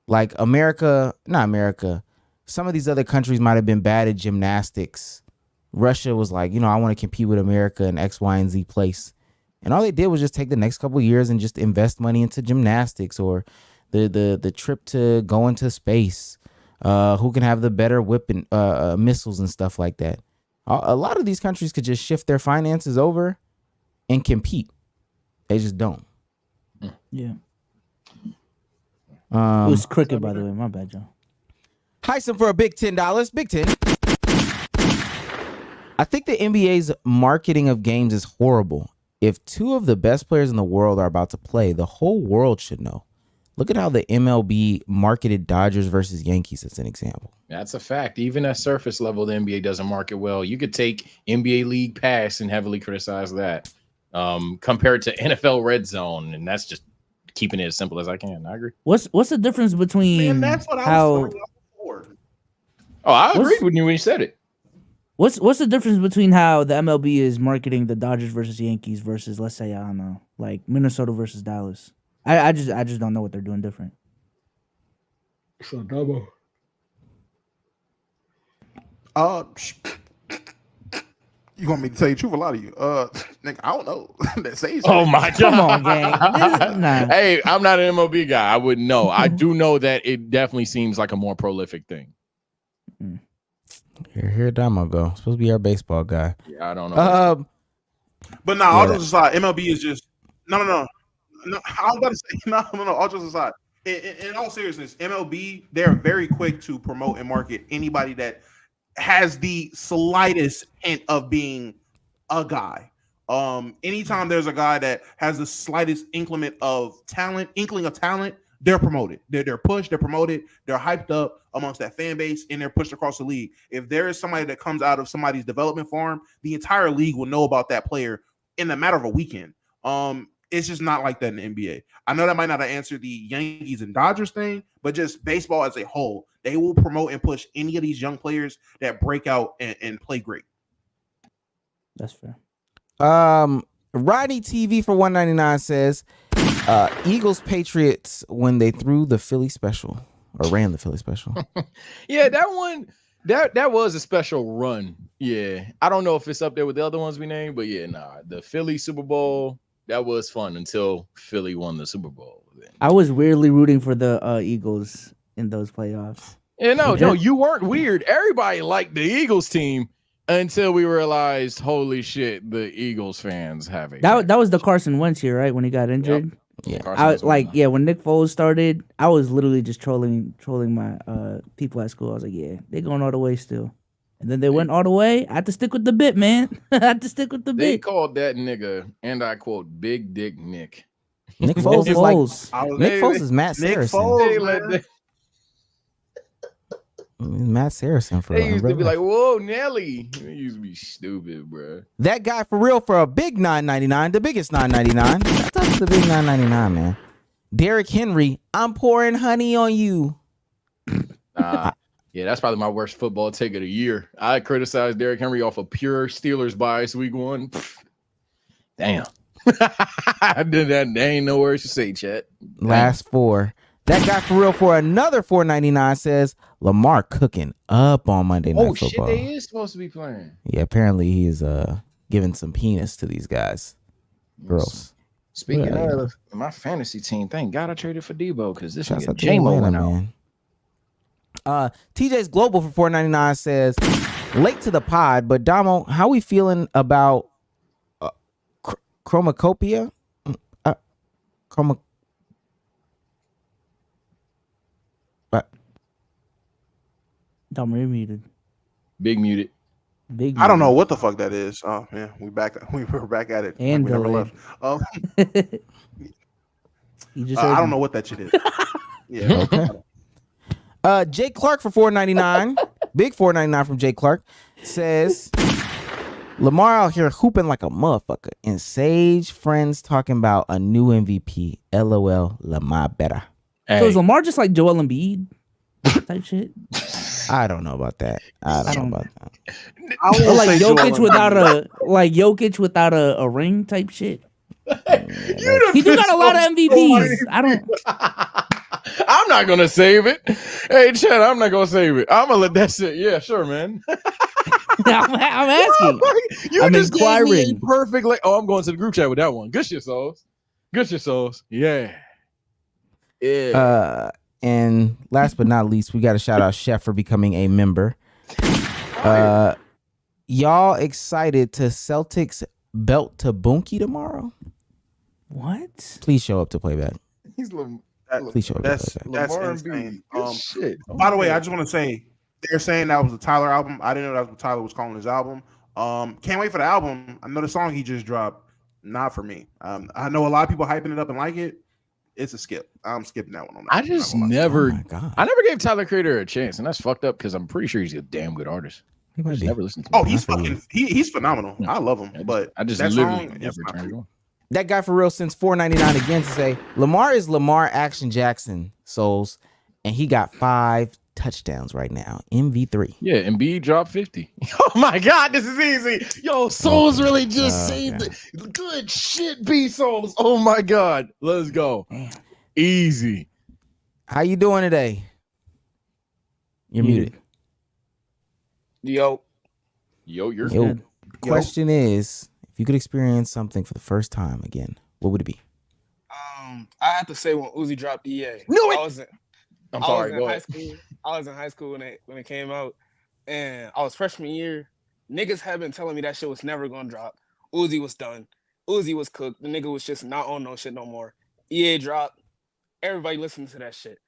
Like not America. Some of these other countries might have been bad at gymnastics. Russia was like, I want to compete with America in X, Y, and Z place. And all they did was just take the next couple of years and just invest money into gymnastics or the trip to go into space. Who can have the better weapon missiles and stuff like that. A lot of these countries could just shift their finances over and compete. They just don't. Yeah. It was cricket, by the way. My bad, Joe. Heisen for a big $10. Big 10. I think the NBA's marketing of games is horrible. If two of the best players in the world are about to play, the whole world should know. Look at how the MLB marketed Dodgers versus Yankees as an example. That's a fact. Even at surface level, the NBA doesn't market well. You could take NBA League Pass and heavily criticize that compared to NFL Red Zone, and that's just keeping it as simple as I can. I agree. What's the difference between that's what how? I was before. Oh, I agreed with you when you said it. What's the difference between how the MLB is marketing the Dodgers versus Yankees versus, let's say, I don't know, like Minnesota versus Dallas? I just don't know what they're doing different. So double. You want me to tell you the truth? A lot of you, nigga, I don't know. That says. Oh my god! Come on, gang. Nah. Hey, I'm not an MLB guy. I wouldn't know. I do know that it definitely seems like a more prolific thing. Here Damo go. Supposed to be our baseball guy. Yeah, I don't know. But now, all jokes aside, MLB is just no. I was about to say no. All jokes aside, in all seriousness, MLB, they're very quick to promote and market anybody that has the slightest hint of being a guy. Anytime there's a guy that has the slightest inkling of talent, they're promoted. They're pushed, they're promoted, they're hyped up amongst that fan base, and they're pushed across the league. If there is somebody that comes out of somebody's development farm, the entire league will know about that player in a matter of a weekend. It's just not like that in the NBA. I know that might not answer the Yankees and Dodgers thing, but just baseball as a whole, they will promote and push any of these young players that break out and play great. That's fair. Rodney TV for $1.99 says Eagles Patriots when they threw the Philly special or ran the Philly special. Yeah, that one that was a special run. Yeah, I don't know if it's up there with the other ones we named, but yeah, the Philly Super Bowl. That was fun until Philly won the Super Bowl. I was weirdly rooting for the Eagles in those playoffs. Yeah, no, you weren't weird. Everybody liked the Eagles team until we realized, holy shit, the Eagles fans have it. That was the Carson Wentz year, right? When he got injured. Yep. Yeah, when Nick Foles started, I was literally just trolling my people at school. I was like, yeah, they're going all the way still. And then they went all the way. I had to stick with the bit, man. I had to stick with the bit. They called that nigga, and I quote, Big Dick Nick. Nick Foles is like Nick Foles is Matt Saracen. Matt Saracen for they used to be like, whoa, Nelly. They used to be stupid, bro. That guy for real for a big $9.99, the biggest $9.99. That's the big $9.99, man. Derrick Henry, I'm pouring honey on you. Yeah, that's probably my worst football take of the year. I criticized Derrick Henry off of pure Steelers bias week 1. Damn. I did that. There ain't no words to say, chat. Last 4. That guy for real for another $4.99 says Lamar cooking up on Monday Night Football. Oh shit, they is supposed to be playing. Yeah, apparently he is giving some penis to these guys. Girls. Speaking of my fantasy team, thank God I traded for Debo because this nigga J-Mo went out. Man. TJ's Global for $4.99 says late to the pod, but Damo, how we feeling about Chromacopia? Damo, you're muted. Big muted. I don't know what the fuck that is. Oh yeah, we were back at it. And we never left. I don't know what that shit is. Yeah. Okay. Jake Clark for $4.99. Big $4.99 from Jake Clark says Lamar out here hooping like a motherfucker. And Sage friends talking about a new MVP. LOL, Lamar better. So is Lamar just like Joel Embiid type shit? I don't know about that. I don't know about that. Or like Jokic without a ring type shit. He do got a lot of MVPs. I don't. I'm not gonna save it. Hey, Chad, I'm not gonna save it. I'm gonna let that sit. Yeah, sure, man. I'm asking. I'm just inquiring. Perfect. Like, I'm going to the group chat with that one. Good shit, Souls. Good shit, Souls. Yeah. Yeah. And last but not least, we got to shout out Chef for becoming a member. Y'all excited to Celtics belt to Bunky tomorrow? What? Please show up to playback. Please show up. That's Lamar insane. Shit. By the way, I just want to say they're saying that was the Tyler album. I didn't know that's what Tyler was calling his album. Can't wait for the album. I know the song he just dropped. Not for me. I know a lot of people hyping it up and like it. It's a skip. I'm skipping that one. I just never, I never gave Tyler Creator a chance, and that's fucked up because I'm pretty sure he's a damn good artist. He might be. Never listened to him. Oh, he's fucking. He's phenomenal. I love him, but I just that literally song never turned it on. That guy for real since $4.99 again to say Lamar is Lamar Action Jackson, Souls, and he got 5 touchdowns right now. MV3. Yeah, Embiid dropped 50. Oh my God, this is easy. Yo, Souls really just saved it. Good shit, Bsolz. Oh my God, let's go. Damn. Easy. How you doing today? You're muted. Yo, you're good. Question is, if you could experience something for the first time again, what would it be? I have to say when Uzi dropped EA. No, I'm sorry. Go ahead. I was in high school when it came out, and I was freshman year. Niggas had been telling me that shit was never gonna drop. Uzi was done. Uzi was cooked. The nigga was just not on no shit no more. EA dropped. Everybody listening to that shit.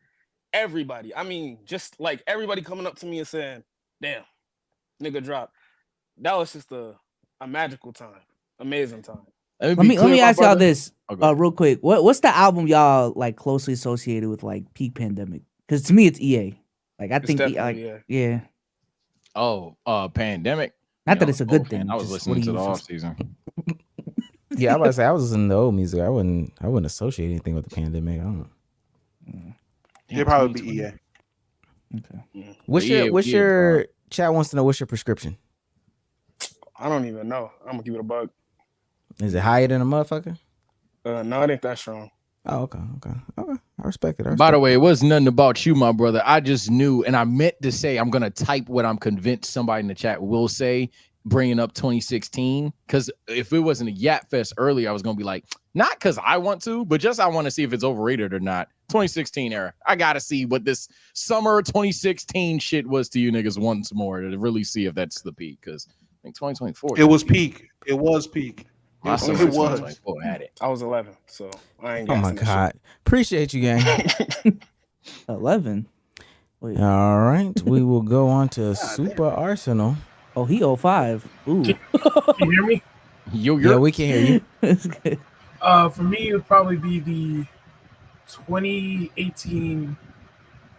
Everybody. I mean, just like everybody coming up to me and saying, "Damn, nigga dropped." That was just a magical time, amazing time. Let me ask y'all this real quick. What's the album y'all like closely associated with like peak pandemic? Because to me, it's EA. Like I think, yeah. Oh, pandemic. Not that it's a good thing. I was listening to the off season. Yeah, I was about to say I was listening to old music. I wouldn't associate anything with the pandemic. I don't know. It'd probably be EA. Okay. What's your chat wants to know? What's your prescription? I don't even know. I'm gonna give it a bug. Is it higher than a motherfucker? No, it ain't that strong. Oh, okay. I respect it. By the way, it was nothing about you, my brother. I just knew, and I meant to say, I'm gonna type what I'm convinced somebody in the chat will say, bringing up 2016. Because if it wasn't a Yap Fest earlier, I was gonna be like, not because I want to, but just I want to see if it's overrated or not. 2016 era. I gotta see what this summer 2016 shit was to you niggas once more to really see if that's the peak. Because I think 2024. It was peak. It was peak. My summer 2024 had it. I was 11, so I ain't. Oh my God! Appreciate you, gang. 11. Wait. All right, we will go on to Super Arsenal. Oh, he 05. Ooh. Can you hear me? Yeah, we can hear you. For me, it would probably be the 2018,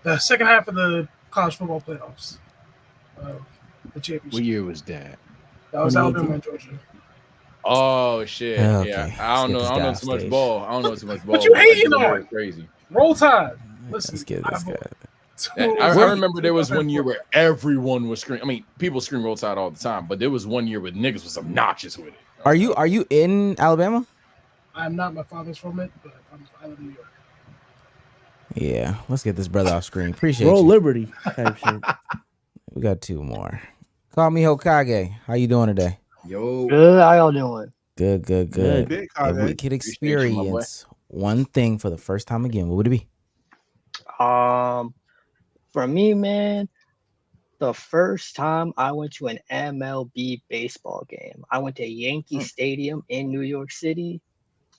the second half of the college football playoffs, the championship. What year was that? That was Alabama and Georgia. Oh shit! Okay. Yeah, I don't know too much ball. I don't know too much ball. But you hating on crazy. Roll Tide. Listen, Let's get this guy. I remember there was one year where everyone was screaming. I mean, people scream Roll Tide all the time, but there was one year where niggas was obnoxious with it. Are you in Alabama? I'm not. My father's from it, but I live in New York. Yeah, let's get this brother off screen. Appreciate Roll you. Liberty type shit. We got 2 more. Call me Hokage. How you doing today? Yo, good. How y'all doing? Good. If we could experience one thing for the first time again, what would it be? For me, man, the first time I went to an MLB baseball game, I went to Yankee Stadium in New York City.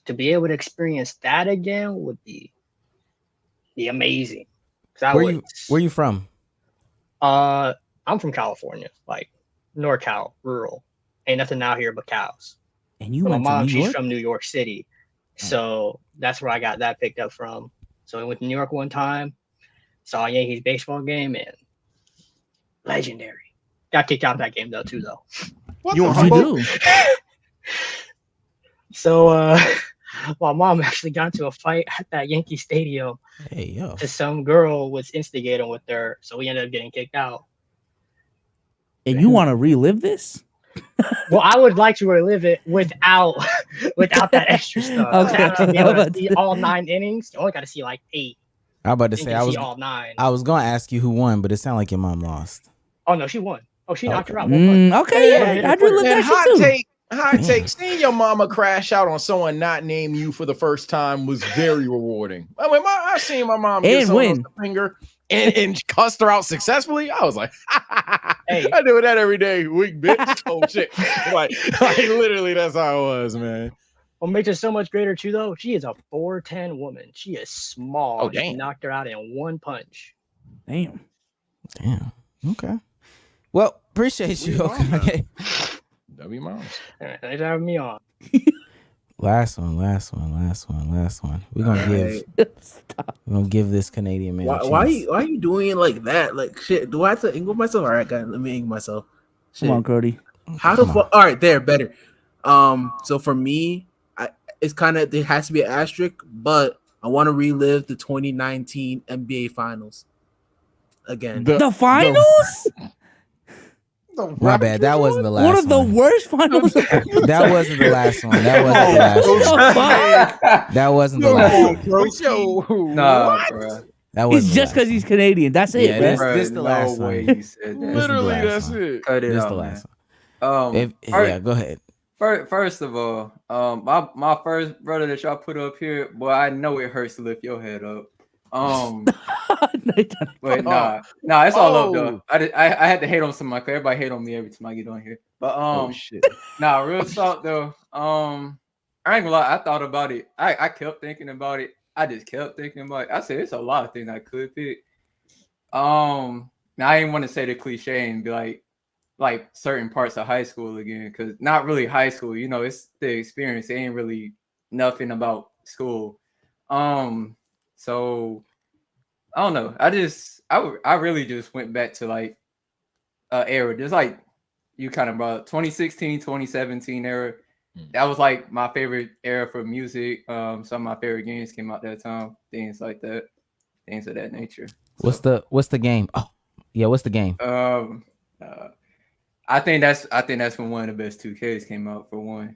To be able to experience that again would be amazing. Where you from? I'm from California, like NorCal, rural. Ain't nothing out here but cows. And you my went mom, to New York? she's from New York City. So that's where I got that picked up from. So I went to New York one time, saw a Yankees baseball game, and legendary. Got kicked out of that game though. You want humble? So my mom actually got into a fight at that Yankee Stadium. Hey yo. To some girl was instigating with her, so we ended up getting kicked out. And you want to relive this? Well, I would like to relive it without that extra stuff. Okay. To actually be able to see all 9 innings, you only got to see like 8. I'm about to say I was all 9. I was gonna ask you who won, but it sounded like your mom lost. Oh no, she won. Oh, she knocked her out. Okay, yeah, I'd relive that shit too. Hot take. Seeing your mama crash out on someone not name you for the first time was very rewarding. I mean, I seen my mom give someone else the finger and cussed her out successfully. I was like, hey, I do that every day, weak bitch. Oh shit! like literally, that's how it was, man. What makes it so much greater too, though, she is a 4'10" woman. She is small. Oh, damn. She knocked her out in one punch. Damn. Okay. Well, appreciate you. Okay. W moms. Thanks for having me on. Last one. We're gonna give this Canadian man. Why are you doing it like that? Like shit. Do I have to angle myself? All right, guys, let me angle myself. Shit. Come on, Cody. How the fuck? All right, there, better. So for me, it's kind of there has to be an asterisk, but I want to relive the 2019 NBA Finals again. The finals? My bad. That wasn't the last one. One of the worst finals. That wasn't the last one. That wasn't the last one. Nah, bro. That was just because he's Canadian. That's it, bro. This the last one. Literally, that's it. Cut it This out, the last man. one. Go ahead. First of all, my first brother that y'all put up here, boy, I know it hurts to lift your head up. But nah, it's all love though. I had to hate on somebody. Everybody hate on me every time I get on here. But shit. Nah, real talk though. I ain't gonna lie. I thought about it. I kept thinking about it. I just kept thinking about it. I said it's a lot of things I could pick. Now I didn't want to say the cliche and be like certain parts of high school again, because not really high school. You know, it's the experience. It ain't really nothing about school. So I don't know. I really just went back to like era. Just like you kind of brought 2016, 2017 era. That was like my favorite era for music. Some of my favorite games came out that time. Things like that. Things of that nature. What's the game? Oh, yeah, what's the game? I think that's when one of the best 2Ks came out for one.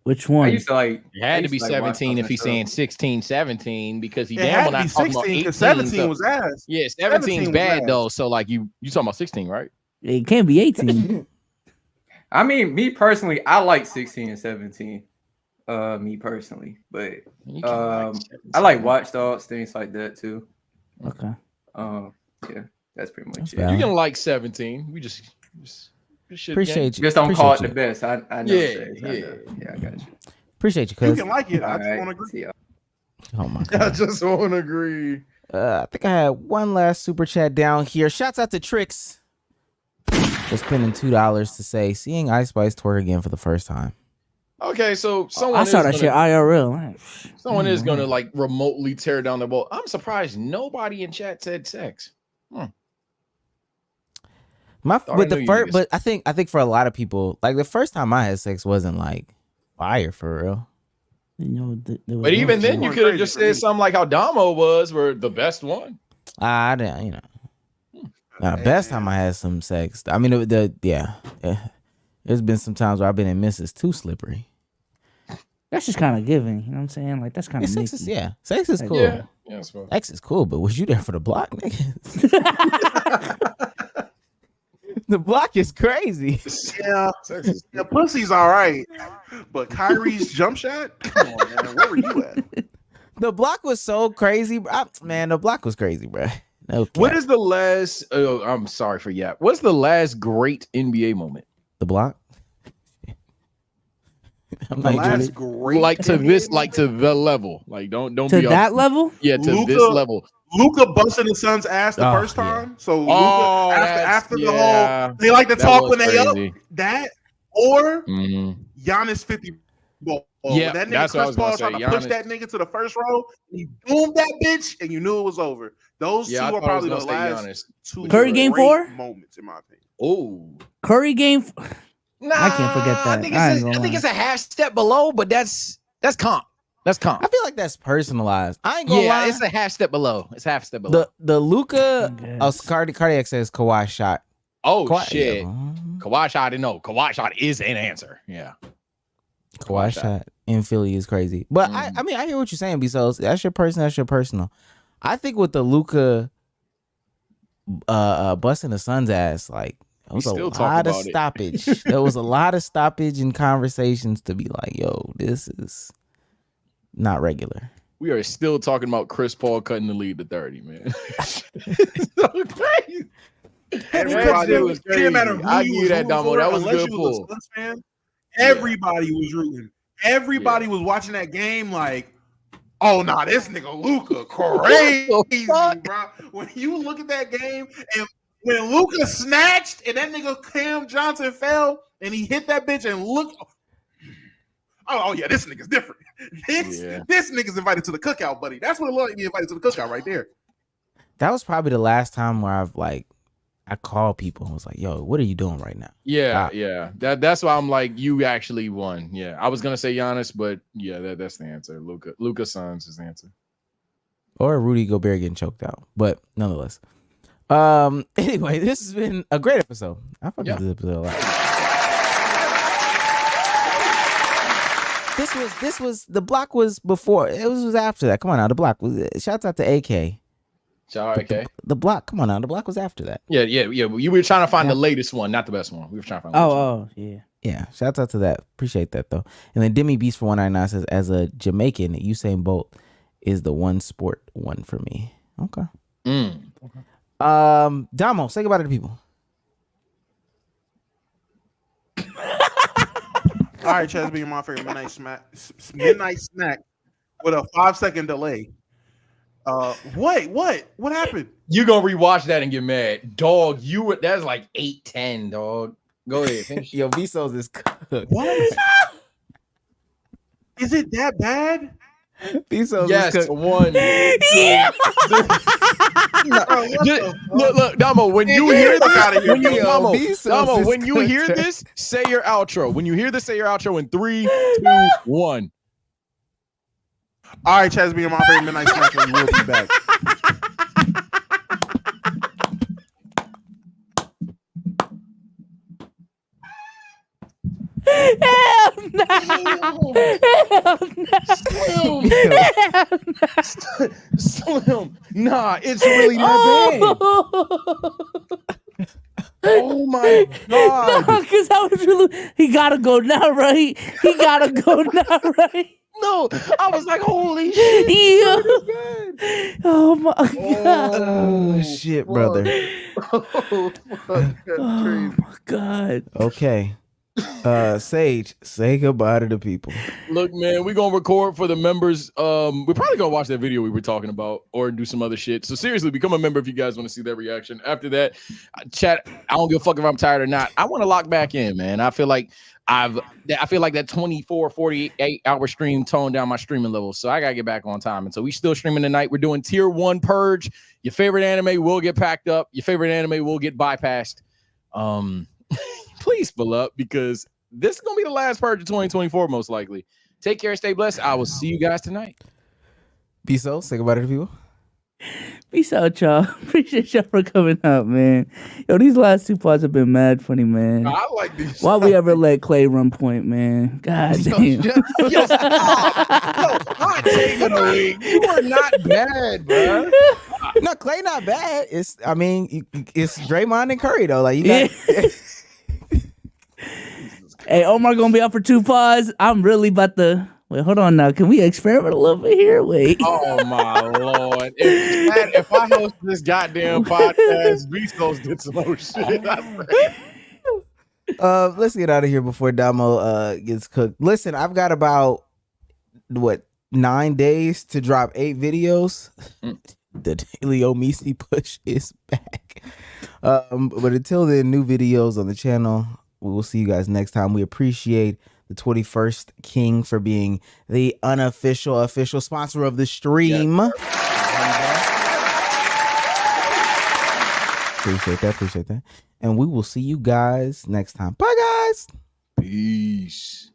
Which one? I used to like. It had to be 17 if he's saying 16, 17, because he damn well not talking about 18. 17 was ass. Yeah, 17's bad though. So like you talking about 16, right? It can't be 18. I mean, me personally, I like 16 and 17. Me personally, but I like Watch Dogs, things like that too. Okay. Yeah, that's pretty much it. You can like 17. We just appreciate you. Just don't call it the best. I know. Yeah, I got you. Appreciate you, You cuz. can like it. I just want to agree. Oh my god. I just want to agree. I think I had one last super chat down here. Shouts out to Tricks for spending $2 to say seeing Ice Spice twerk again for the first time. Okay, so someone I saw that shit IRL. Someone is gonna like remotely tear down the ball. I'm surprised nobody in chat said sex. But I think for a lot of people, like the first time I had sex wasn't like fire for real. You know, but even then, you could have just said something like how Damo was, were the best one. I didn't, you know. Best time I had some sex. I mean, there's been some times where I've been in misses too slippery. That's just kind of giving. You know what I'm saying? Like that's kind of sex is cool. Yeah, sex is cool, but was you there for the block, nigga? The block is crazy. Yeah, pussy's all right, but Kyrie's jump shot. Come on, man, where were you at? The block was so crazy, bro. Man. The block was crazy, bro. No cap. What is the last? Oh, I'm sorry for What's the last great NBA moment? The block. I'm the last great, like to this, moment? Like to the level. Like don't to be that level. Yeah, to this level. Luka busting his son's ass the first time. So Luka, after the whole, they like to talk when they up that or Giannis 50 ball. Yeah, that nigga Chris Paul trying to push that nigga to the first row. He boomed that bitch, and you knew it was over. Those two are probably the last two Curry game 4 moments in my opinion. Oh, Curry game. Nah, I can't forget that. I think it's a half step below, but that's comp. That's comp. I feel like that's personalized. I ain't gonna lie. It's a half step below. It's half step below. The Luka cardiac says Kawhi shot. Oh Kawhi, shit. Kawhi shot. No, Kawhi shot is an answer. Yeah. Kawhi shot in Philly is crazy. But I mean, I hear what you're saying, Bsolz. That's your personal. That's your personal. I think with the Luka busting the Suns' ass, like there was a lot of stoppage. There was a lot of stoppage and conversations to be like, yo, this is not regular. We are still talking about Chris Paul cutting the lead to 30, man. It's so crazy. Everybody was crazy. It didn't matter who I give you that, Damo. That was good pull. Everybody was rooting. Everybody was watching that game like, oh, nah, this nigga Luka crazy, bro. When you look at that game and when Luka snatched and that nigga Cam Johnson fell and he hit that bitch and looked, oh yeah, this nigga's different. This nigga's invited to the cookout, buddy. That's what it looked like, be invited to the cookout right there. That was probably the last time where I called people and was like, yo, what are you doing right now? Yeah. That's why I'm like, you actually won. Yeah. I was gonna say Giannis, but yeah, that's the answer. Luka Suns is the answer. Or Rudy Gobert getting choked out. But nonetheless. Anyway, this has been a great episode. I fucking this episode a lot. This was the block was before. It was after that. Come on now, the block was. Shouts out to AK. Shout out AK. The block. Come on now, the block was after that. Yeah. You were trying to find the latest one, not the best one. We were trying to find. Yeah. Shouts out to that. Appreciate that though. And then Demi Beast for 199 says, as a Jamaican, Usain Bolt is the one sport one for me. Okay. Damo, say goodbye to the people. All right, Chaz, being my favorite midnight snack with a 5-second delay. What happened? You gonna rewatch that and get mad, dog? That's like 8-10, dog. Go ahead, finish. Yo, Bsolz is cooked. What? Is it that bad? Bsolz yes, is cooked. One. Look, Damo. When you hear this, when you hear this, say your outro. When you hear this, say your outro in 3, 2, 1. All right, Chaz, being my favorite midnight snack, we will be back. Hell no. Slim. Nah, it's really not bad. Oh my god. No, because I was really, he gotta go now, right? He gotta go now, right? No, I was like, holy shit. Yeah. Oh my god. Oh shit, brother. Oh my god. Okay. Sage, say goodbye to the people. Look, man, we're gonna record for the members. We're probably gonna watch that video we were talking about or do some other shit. So seriously, become a member if you guys want to see that reaction. After that, chat, I don't give a fuck if I'm tired or not. I want to lock back in, man. I feel like that 24, 48 hour stream toned down my streaming levels. So I gotta get back on time. And so we still streaming tonight. We're doing tier 1 purge. Your favorite anime will get packed up. Your favorite anime will get bypassed. Please fill up because this is gonna be the last purge of 2024, most likely. Take care, stay blessed. I will see you guys tonight. Bsolz, say goodbye to the people. Peace out, y'all. Appreciate y'all for coming out, man. Yo, these last 2 pods have been mad funny, man. I like these. Why we ever let Clay run point, man? God damn. Yo, hot take of the week. You are not bad, bro. No, Clay not bad. It's Draymond and Curry though. Like you got. Hey, Omar gonna be out for 2 pods. I'm really about to wait. Hold on now. Can we experiment a little bit here? Wait. Oh my lord! If I host this goddamn podcast, Bsolz did some more shit. Let's get out of here before Damo gets cooked. Listen, I've got about 9 days to drop 8 videos. The daily Omisi push is back. But until then, new videos on the channel. We will see you guys next time. We appreciate the 21st King for being the official sponsor of the stream. Appreciate that. And we will see you guys next time. Bye, guys. Peace.